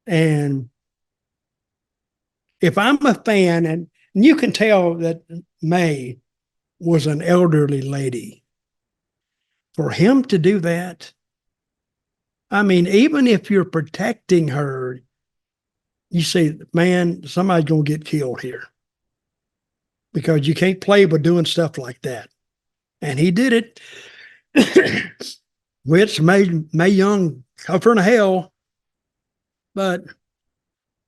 And if I'm a fan, and you can tell that Mae was an elderly lady, for him to do that, I mean, even if you're protecting her, you say, man, somebody's going to get killed here, because you can't play with doing stuff like that. And he did it. Which made Mae Young tougher than hell. But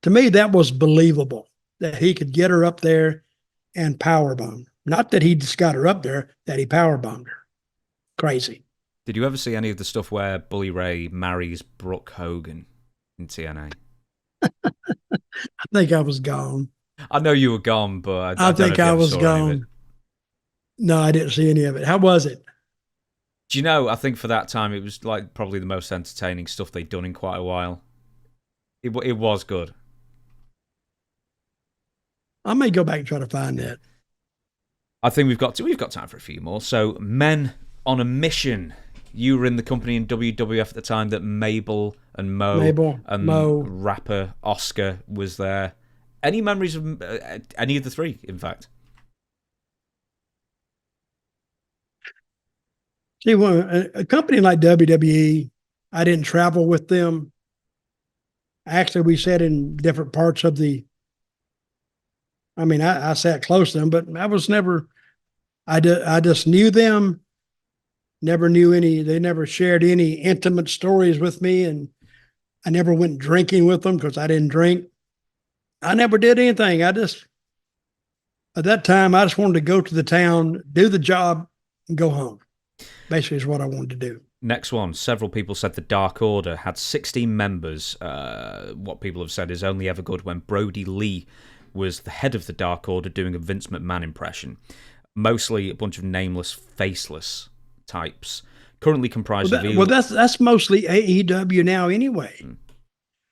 to me, that was believable, that he could get her up there and powerbomb. Not that he just got her up there, that he powerbombed her. Crazy. Did you ever see any of the stuff where Bully Ray marries Brooke Hogan in TNA? I think I was gone. I know you were gone, but I think I was gone. No, I didn't see any of it. How was it? Do you know, I think for that time, it was like probably the most entertaining stuff they'd done in quite a while. It was good. I may go back and try to find that. I think we've got time for a few more. So, Men on a Mission. You were in the company in WWF at the time that Mabel and Mo. Rapper Oscar was there. Any memories of any of the three, in fact? See, well, a company like WWE, I didn't travel with them. Actually, we sat in different parts of I sat close to them, but I was never, I just knew them, never knew they never shared any intimate stories with me, and I never went drinking with them because I didn't drink. I never did anything. At that time, I just wanted to go to the town, do the job, and go home. Basically is what I wanted to do. Next one. Several people said the Dark Order had 16 members. What people have said is only ever good when Brody Lee was the head of the Dark Order doing a Vince McMahon impression. Mostly a bunch of nameless, faceless types. Currently comprised of... that's mostly AEW now anyway.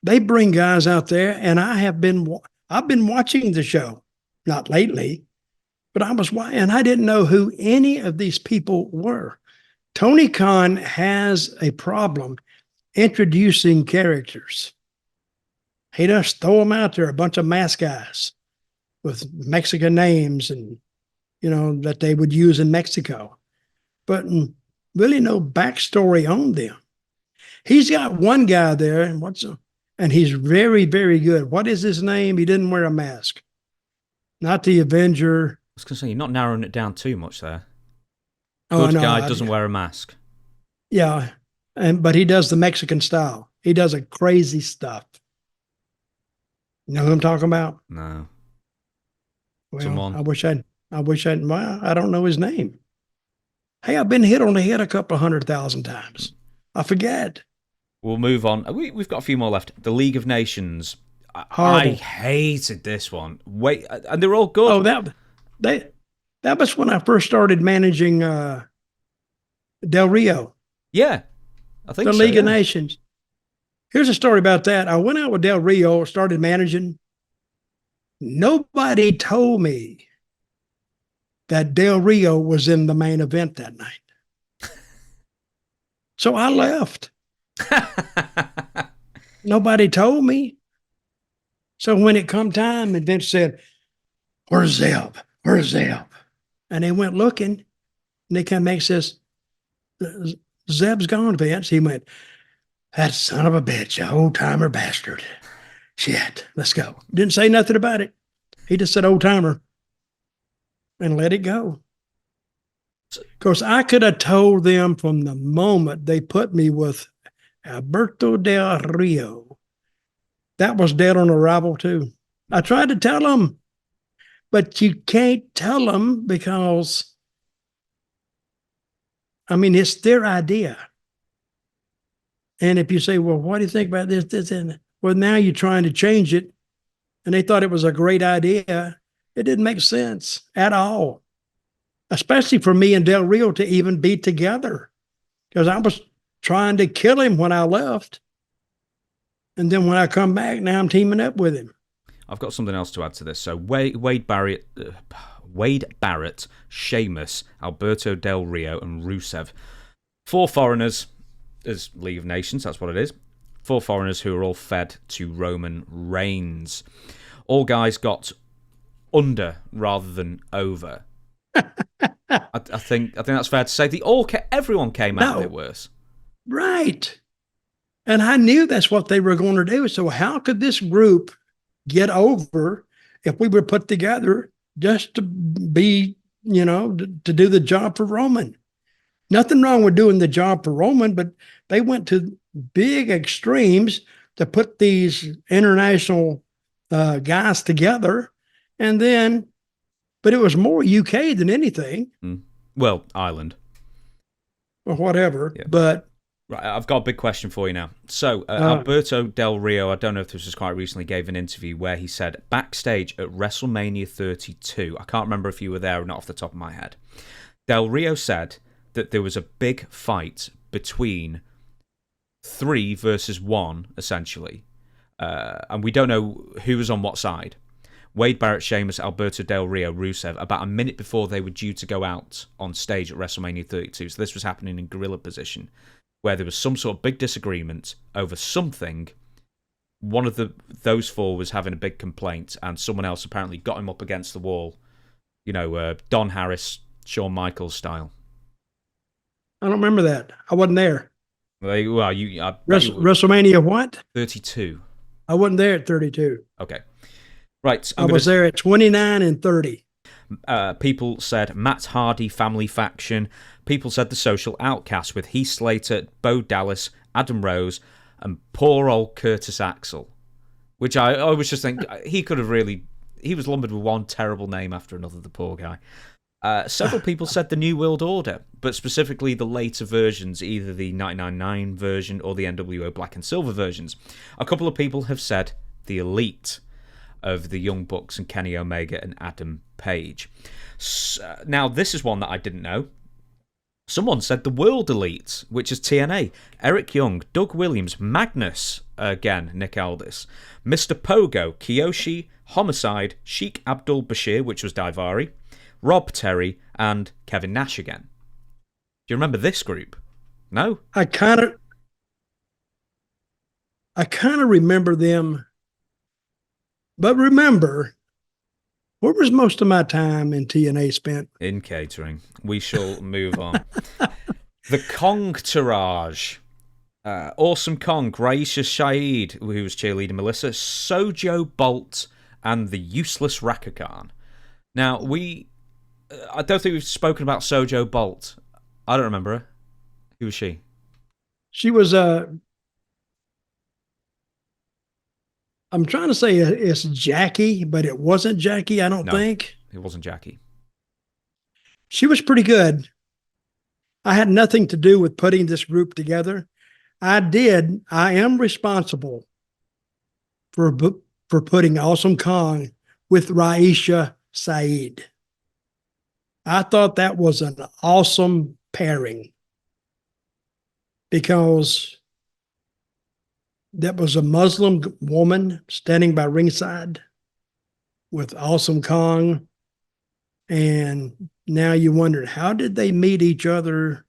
They bring guys out there, and I've been watching the show. Not lately, But and I didn't know who any of these people were. Tony Khan has a problem introducing characters. He just throw them out there, a bunch of mask guys with Mexican names and, that they would use in Mexico, but really no backstory on them. He's got one guy there, and he's very, very good. What is his name? He didn't wear a mask. Not the Avenger. I was going to say, you're not narrowing it down too much there. Good guy doesn't wear a mask. Yeah, but he does the Mexican style. He does a crazy stuff. You know who I'm talking about? No. Well, Someone. I wish I'd. Well, I don't know his name. Hey, I've been hit on the head a couple of 100,000 times. I forget. We'll move on. We've got a few more left. The League of Nations. Horrible. I hated this one. Wait, and they're all good. Oh, that was when I first started managing Del Rio. Yeah, I think the so, League yeah. of Nations. Here's a story about that. I went out with Del Rio, started managing. Nobody told me that Del Rio was in the main event that night. So I left. Nobody told me. So when it come time, and Vince said, "Where's Zeb? Where's Zeb?" And they went looking, and they come back and says, "Zeb's gone, Vince." He went, "That son of a bitch, old timer bastard. Shit, let's go." Didn't say nothing about it. He just said old timer and let it go. Of course, I could have told them from the moment they put me with Alberto Del Rio. That was dead on arrival too. I tried to tell them, but you can't tell them because, it's their idea. And if you say, well, what do you think about this, and well, now you're trying to change it, and they thought it was a great idea, it didn't make sense at all, especially for me and Del Rio to even be together, because I was trying to kill him when I left. And then when I come back, now I'm teaming up with him. I've got something else to add to this. So Wade Barrett, Sheamus, Alberto Del Rio, and Rusev. 4 foreigners, as League of Nations, that's what it is. 4 foreigners who are all fed to Roman Reigns. All guys got under rather than over. I think that's fair to say. Everyone came out of it worse. Right. And I knew that's what they were going to do. So how could this group get over if we were put together just to be, to do the job for Roman? Nothing wrong with doing the job for Roman, but they went to big extremes to put these international guys together. And then, but it was more UK than anything. Well, Ireland. Or whatever. Yeah. But right, I've got a big question for you now. So, Alberto Del Rio, I don't know if this was quite recently, gave an interview where he said, backstage at WrestleMania 32, I can't remember if you were there or not off the top of my head, Del Rio said that there was a big fight between 3 versus 1, essentially. And we don't know who was on what side. Wade Barrett, Sheamus, Alberto Del Rio, Rusev, about a minute before they were due to go out on stage at WrestleMania 32. So this was happening in guerrilla position, where there was some sort of big disagreement over something. One of those 4 was having a big complaint, and someone else apparently got him up against the wall. Don Harris, Shawn Michaels style. I don't remember that. I wasn't there. WrestleMania what? 32. I wasn't there at 32. Okay. Right. I was there at 29 and 30. People said Matt Hardy family faction. People said the Social Outcast with Heath Slater, Bo Dallas, Adam Rose, and poor old Curtis Axel. Which I was just thinking, he was lumbered with one terrible name after another, the poor guy. Several people said the New World Order, but specifically the later versions, either the 1999 version or the NWO Black and Silver versions. A couple of people have said the Elite of the Young Bucks and Kenny Omega and Adam Page. Now, this is one that I didn't know. Someone said the World Elite, which is TNA. Eric Young, Doug Williams, Magnus, again, Nick Aldis, Mr. Pogo, Kiyoshi, Homicide, Sheik Abdul Bashir, which was Daivari, Rob Terry, and Kevin Nash again. Do you remember this group? No? I kind of remember them, but remember, where was most of my time in TNA spent? In catering. We shall move on. The Kongtourage. Awesome Kong, Raisha Shaheed, who was cheerleading Melissa, Sojo Bolt, and the useless Rakakan. Now, I don't think we've spoken about Sojo Bolt. I don't remember her. Who was she? She was I'm trying to say it's Jackie, but it wasn't Jackie, I don't think. It wasn't Jackie. She was pretty good. I had nothing to do with putting this group together. I am responsible for putting Awesome Kong with Raisha Saeed. I thought that was an awesome pairing because that was a Muslim woman standing by ringside with Awesome Kong. And now you wonder, how did they meet each other?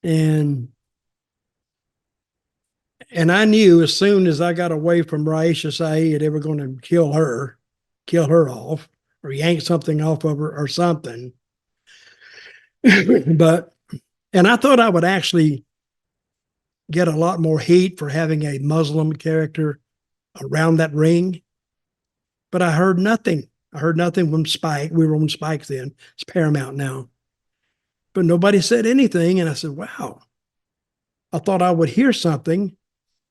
And I knew as soon as I got away from Raisha Saeed, they were going to kill her off, or yank something off of her or something. And I thought I would actually get a lot more heat for having a Muslim character around that ring. But I heard nothing. I heard nothing from Spike. We were on Spike then. It's Paramount now. But nobody said anything. And I said, wow. I thought I would hear something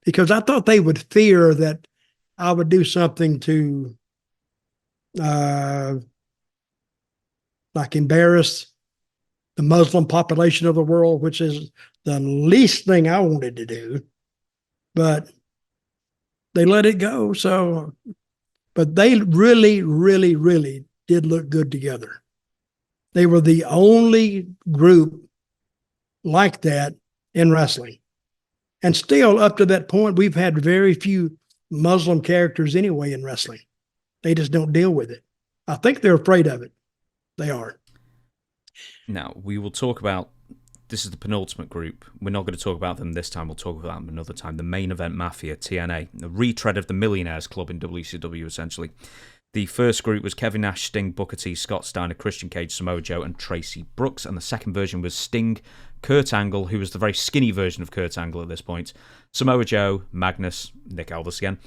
because I thought they would fear that I would do something to like embarrass the Muslim population of the world, which is the least thing I wanted to do. But they let it go. So, but they really, really, really did look good together. They were the only group like that in wrestling. And still, up to that point, we've had very few Muslim characters anyway in wrestling. They just don't deal with it. I think they're afraid of it. They are. Now, we will talk about, this is the penultimate group. We're not going to talk about them this time. We'll talk about them another time. The Main Event Mafia, TNA, the retread of the Millionaires Club in WCW, essentially. The first group was Kevin Nash, Sting, Booker T, Scott Steiner, Christian Cage, Samoa Joe, and Tracy Brooks. And the second version was Sting, Kurt Angle, who was the very skinny version of Kurt Angle at this point, Samoa Joe, Magnus, Nick Aldis again,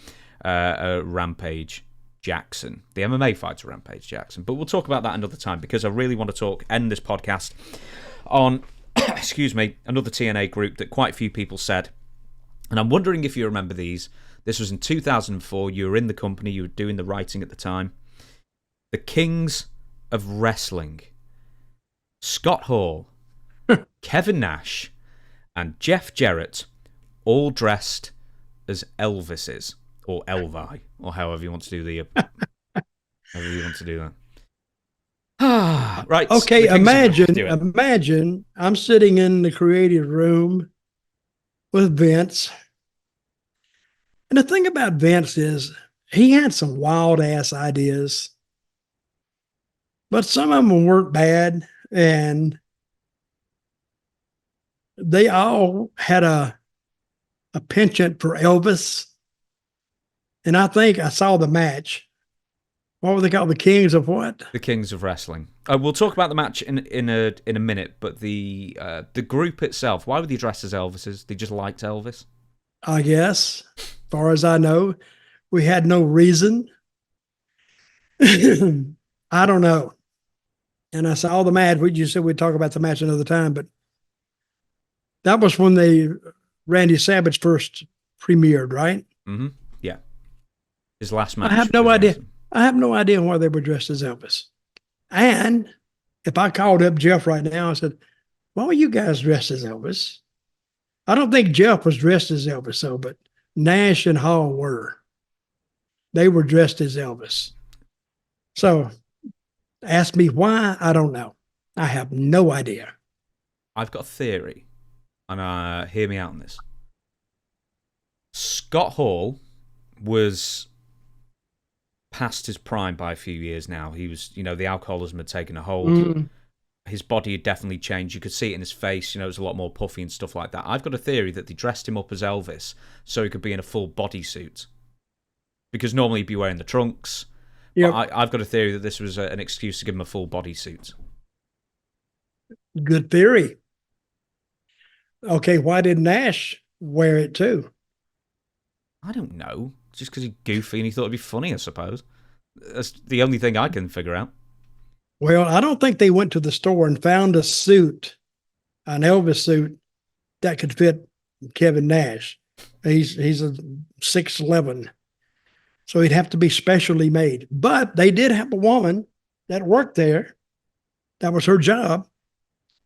Rampage Jackson, the MMA fighter Rampage Jackson. But we'll talk about that another time because I really want to end this podcast on, excuse me, another TNA group that quite a few people said. And I'm wondering if you remember these. This was in 2004. You were in the company. You were doing the writing at the time. The Kings of Wrestling. Scott Hall, Kevin Nash, and Jeff Jarrett, all dressed as Elvises. Or Elvi, or however you want to do that. Right. Okay, imagine I'm sitting in the creative room with Vince. And the thing about Vince is he had some wild ass ideas, but some of them weren't bad. And they all had a penchant for Elvis. And I think I saw the match. What were they called? The Kings of what? The Kings of Wrestling. We'll talk about the match in a minute, but the group itself, why were they dressed as Elvises? They just liked Elvis? I guess. As far as I know, we had no reason. I don't know. And I saw the match. We just said we'd talk about the match another time, but that was when Randy Savage first premiered, right? Mm-hmm. Yeah. His last match. I have no idea. I have no idea why they were dressed as Elvis. And if I called up Jeff right now and said, why were you guys dressed as Elvis? I don't think Jeff was dressed as Elvis, though, but Nash and Hall were. They were dressed as Elvis. So ask me why, I don't know. I have no idea. I've got a theory, and hear me out on this. Scott Hall was past his prime by a few years now. He was, the alcoholism had taken a hold. Mm. His body had definitely changed. You could see it in his face. It was a lot more puffy and stuff like that. I've got a theory that they dressed him up as Elvis so he could be in a full bodysuit. Because normally he'd be wearing the trunks. Yep. But I've got a theory that this was an excuse to give him a full bodysuit. Good theory. Okay, why did Nash wear it too? I don't know. Just because he's goofy and he thought it'd be funny, I suppose. That's the only thing I can figure out. Well, I don't think they went to the store and found a suit, an Elvis suit, that could fit Kevin Nash. He's a 6'11", so he'd have to be specially made. But they did have a woman that worked there. That was her job.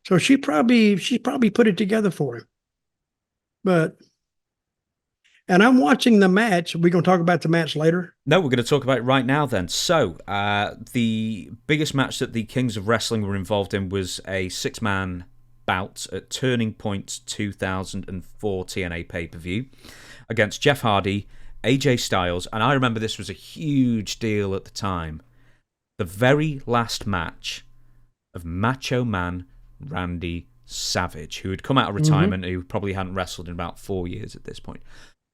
So she probably put it together for him. And I'm watching the match. Are we going to talk about the match later? No, we're going to talk about it right now then. So, the biggest match that the Kings of Wrestling were involved in was a 6-man bout at Turning Point 2004 TNA pay-per-view against Jeff Hardy, AJ Styles, and I remember this was a huge deal at the time. The very last match of Macho Man Randy Savage, who had come out of retirement, who probably hadn't wrestled in about 4 years at this point.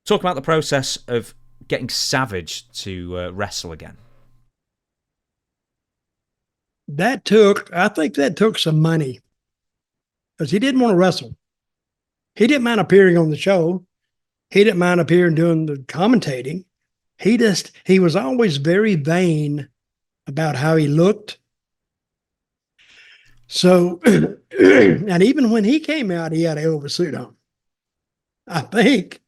Talk about the process of getting Savage to wrestle again. I think that took some money, because he didn't want to wrestle. He didn't mind appearing on the show. He didn't mind appearing doing the commentating. He was always very vain about how he looked. So, and even when he came out, he had an oversuit on, I think.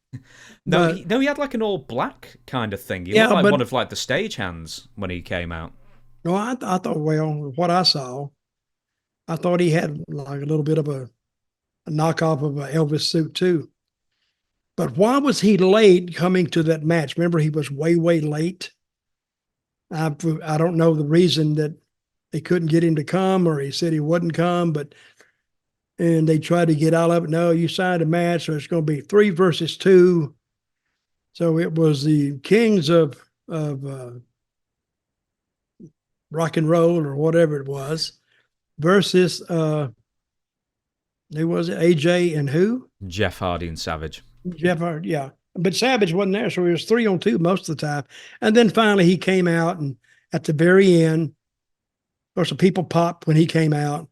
No, he had like an all black kind of thing. He looked like one of like the stagehands when he came out. No, I thought, well, what I saw, I thought he had like a little bit of a knockoff of an Elvis suit too. But why was he late coming to that match? Remember, he was way, way late. I don't know the reason that they couldn't get him to come, or he said he wouldn't come, and they tried to get all of it. No, you signed a match, so it's going to be 3 versus 2. So it was the Kings of rock and roll, or whatever it was, versus who was it? AJ and who? Jeff Hardy and Savage. Jeff Hardy, yeah. But Savage wasn't there, so he was 3-on-2 most of the time. And then finally he came out, and at the very end, of course, the people popped when he came out.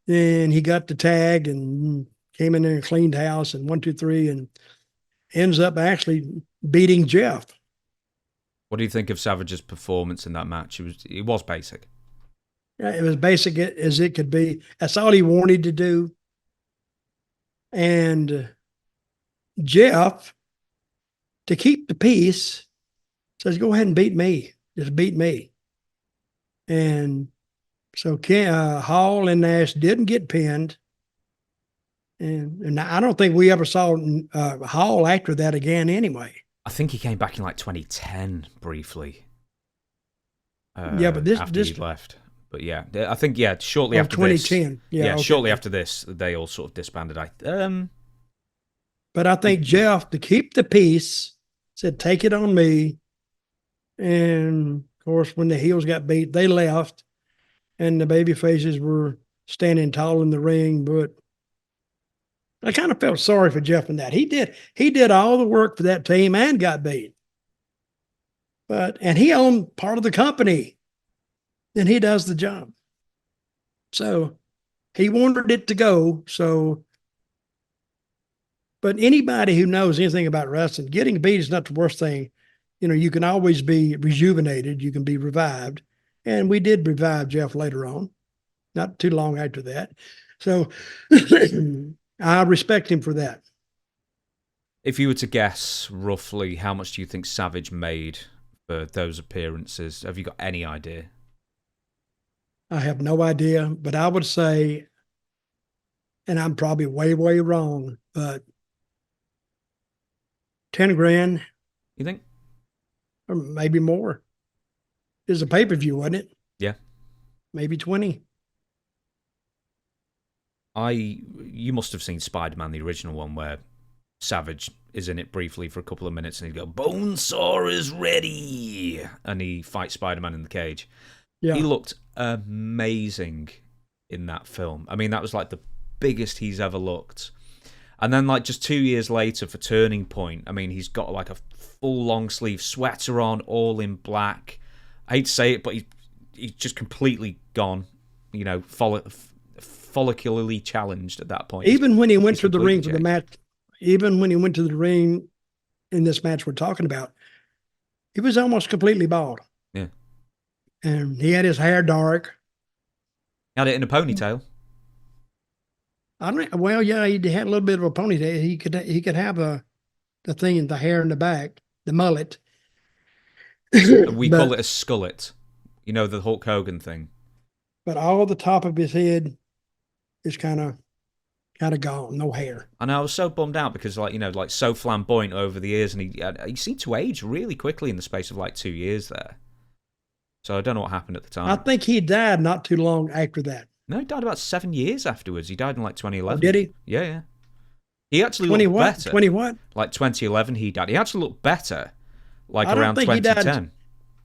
Then he got the tag and came in there and cleaned house, and 1, 2, 3, and ends up actually beating Jeff. What do you think of Savage's performance in that match? It was basic. Yeah, it was basic as it could be. That's all he wanted to do. And Jeff, to keep the peace, says, "Go ahead and beat me. Just beat me." And so Hall and Nash didn't get pinned. And I don't think we ever saw Hall after that again anyway. I think he came back in like 2010 briefly. Yeah, but after he left. But yeah, I think shortly after 2010. This, shortly after this, they all sort of disbanded. But I think Jeff, to keep the peace, said, "Take it on me." And of course, when the heels got beat, they left, and the baby faces were standing tall in the ring. But I kind of felt sorry for Jeff in that. He did all the work for that team and got beat. And he owned part of the company, and he does the job. So he wanted it to go. But anybody who knows anything about wrestling, getting beat is not the worst thing. You can always be rejuvenated. You can be revived. And we did revive Jeff later on, not too long after that. So I respect him for that. If you were to guess roughly, how much do you think Savage made for those appearances? Have you got any idea? I have no idea, but I would say, and I'm probably way, way wrong, but 10 grand. You think? Or maybe more. It was a pay-per-view, wasn't it? Yeah. Maybe 20. You must have seen Spider-Man, the original one, where Savage is in it briefly for a couple of minutes, and he'd go, "Bonesaw is ready," and he fights Spider-Man in the cage. Yeah. He looked amazing in that film. I mean, that was like the biggest he's ever looked. And then, like, just 2 years later for Turning Point, I mean, he's got like a full long sleeve sweater on, all in black. I hate to say it, but he's just completely gone. You know, follicularly challenged at that point. Even when he went to the ring for the match, even when he went to the ring in this match we're talking about, he was almost completely bald. Yeah. And he had his hair dark. Had it in a ponytail. Well, yeah, he had a little bit of a ponytail. He could have the thing in the hair in the back, the mullet. We call it a skullet. You know, the Hulk Hogan thing. But all the top of his head is kind of gone, no hair. And I was so bummed out because, like, you know, like so flamboyant over the years, and he seemed to age really quickly in the space of like 2 years there. So I don't know what happened at the time. I think he died not too long after that. No, he died about 7 years afterwards. He died in like 2011. Oh, did he? Yeah. He actually looked better. 20 what? Like 2011 he died. He actually looked better like around 2010.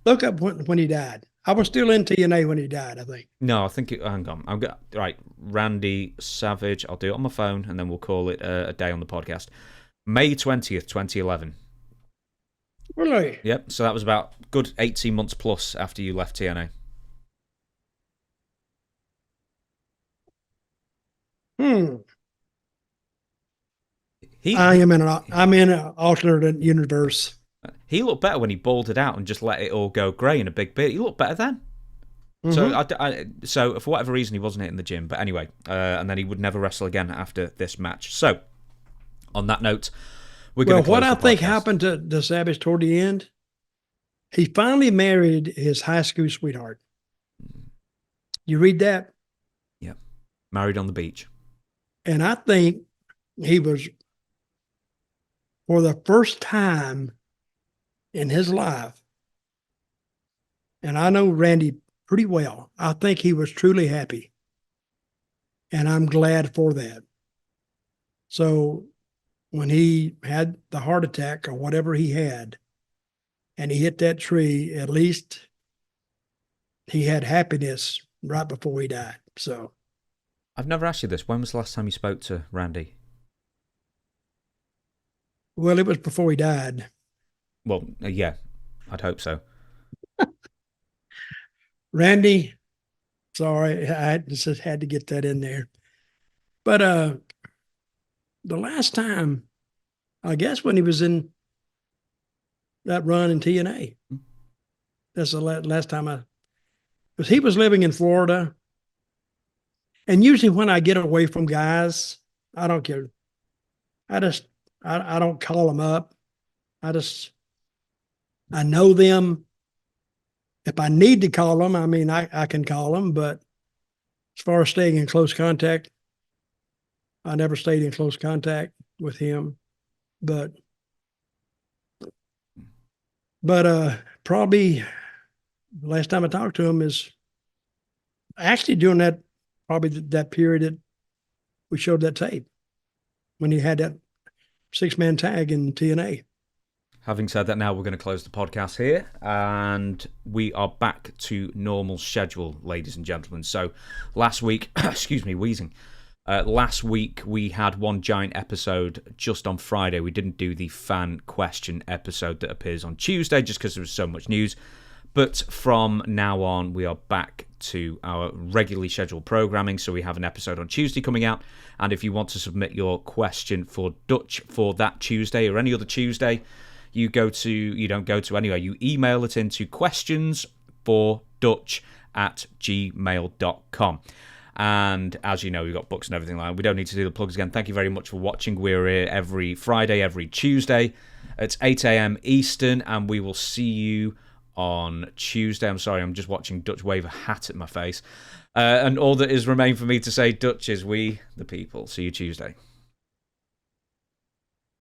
Look up when he died. I was still in TNA when he died, I think. No, I think hang on. Right, Randy Savage. I'll do it on my phone and then we'll call it a day on the podcast. May 20th, 2011. Really? Yep, so that was about good 18 months plus after you left TNA. I'm in an alternate universe. He looked better when he balded out and just let it all go grey in a big beard. He looked better then. Mm-hmm. So for whatever reason, he wasn't hitting the gym. But anyway, and then he would never wrestle again after this match. So, on that note, we're going to close the podcast. What I think happened to Savage toward the end, he finally married his high school sweetheart. You read that? Yeah. Married on the beach. And I think he was, for the first time in his life, and I know Randy pretty well, I think he was truly happy. And I'm glad for that. So when he had the heart attack or whatever he had, and he hit that tree, at least he had happiness right before he died. So I've never asked you this. When was the last time you spoke to Randy? Well, it was before he died. Well, yeah, I'd hope so. Randy, sorry, I just had to get that in there. But the last time, I guess when he was in that run in TNA, that's the last time because he was living in Florida. And usually when I get away from guys, I don't care. I don't call them up. I know them. If I need to call them, I mean, I can call them. But as far as staying in close contact, I never stayed in close contact with him. But probably the last time I talked to him is actually during that period that we showed that tape when he had that 6-man tag in TNA. Having said that, now we're going to close the podcast here, and we are back to normal schedule, ladies and gentlemen. So last week, excuse me, wheezing. Last week we had one giant episode just on Friday. We didn't do the fan question episode that appears on Tuesday just because there was so much news. But from now on, we are back to our regularly scheduled programming. So we have an episode on Tuesday coming out. And if you want to submit your question for Dutch for that Tuesday or any other Tuesday, you don't go to anywhere. You email it into questionsfordutch@gmail.com. And as you know, we've got books and everything like that. We don't need to do the plugs again. Thank you very much for watching. We're here every Friday, every Tuesday. It's 8 a.m. Eastern, and we will see you on Tuesday. I'm sorry, I'm just watching Dutch wave a hat at my face. And all that is remain for me to say, Dutch, is we the people. See you Tuesday.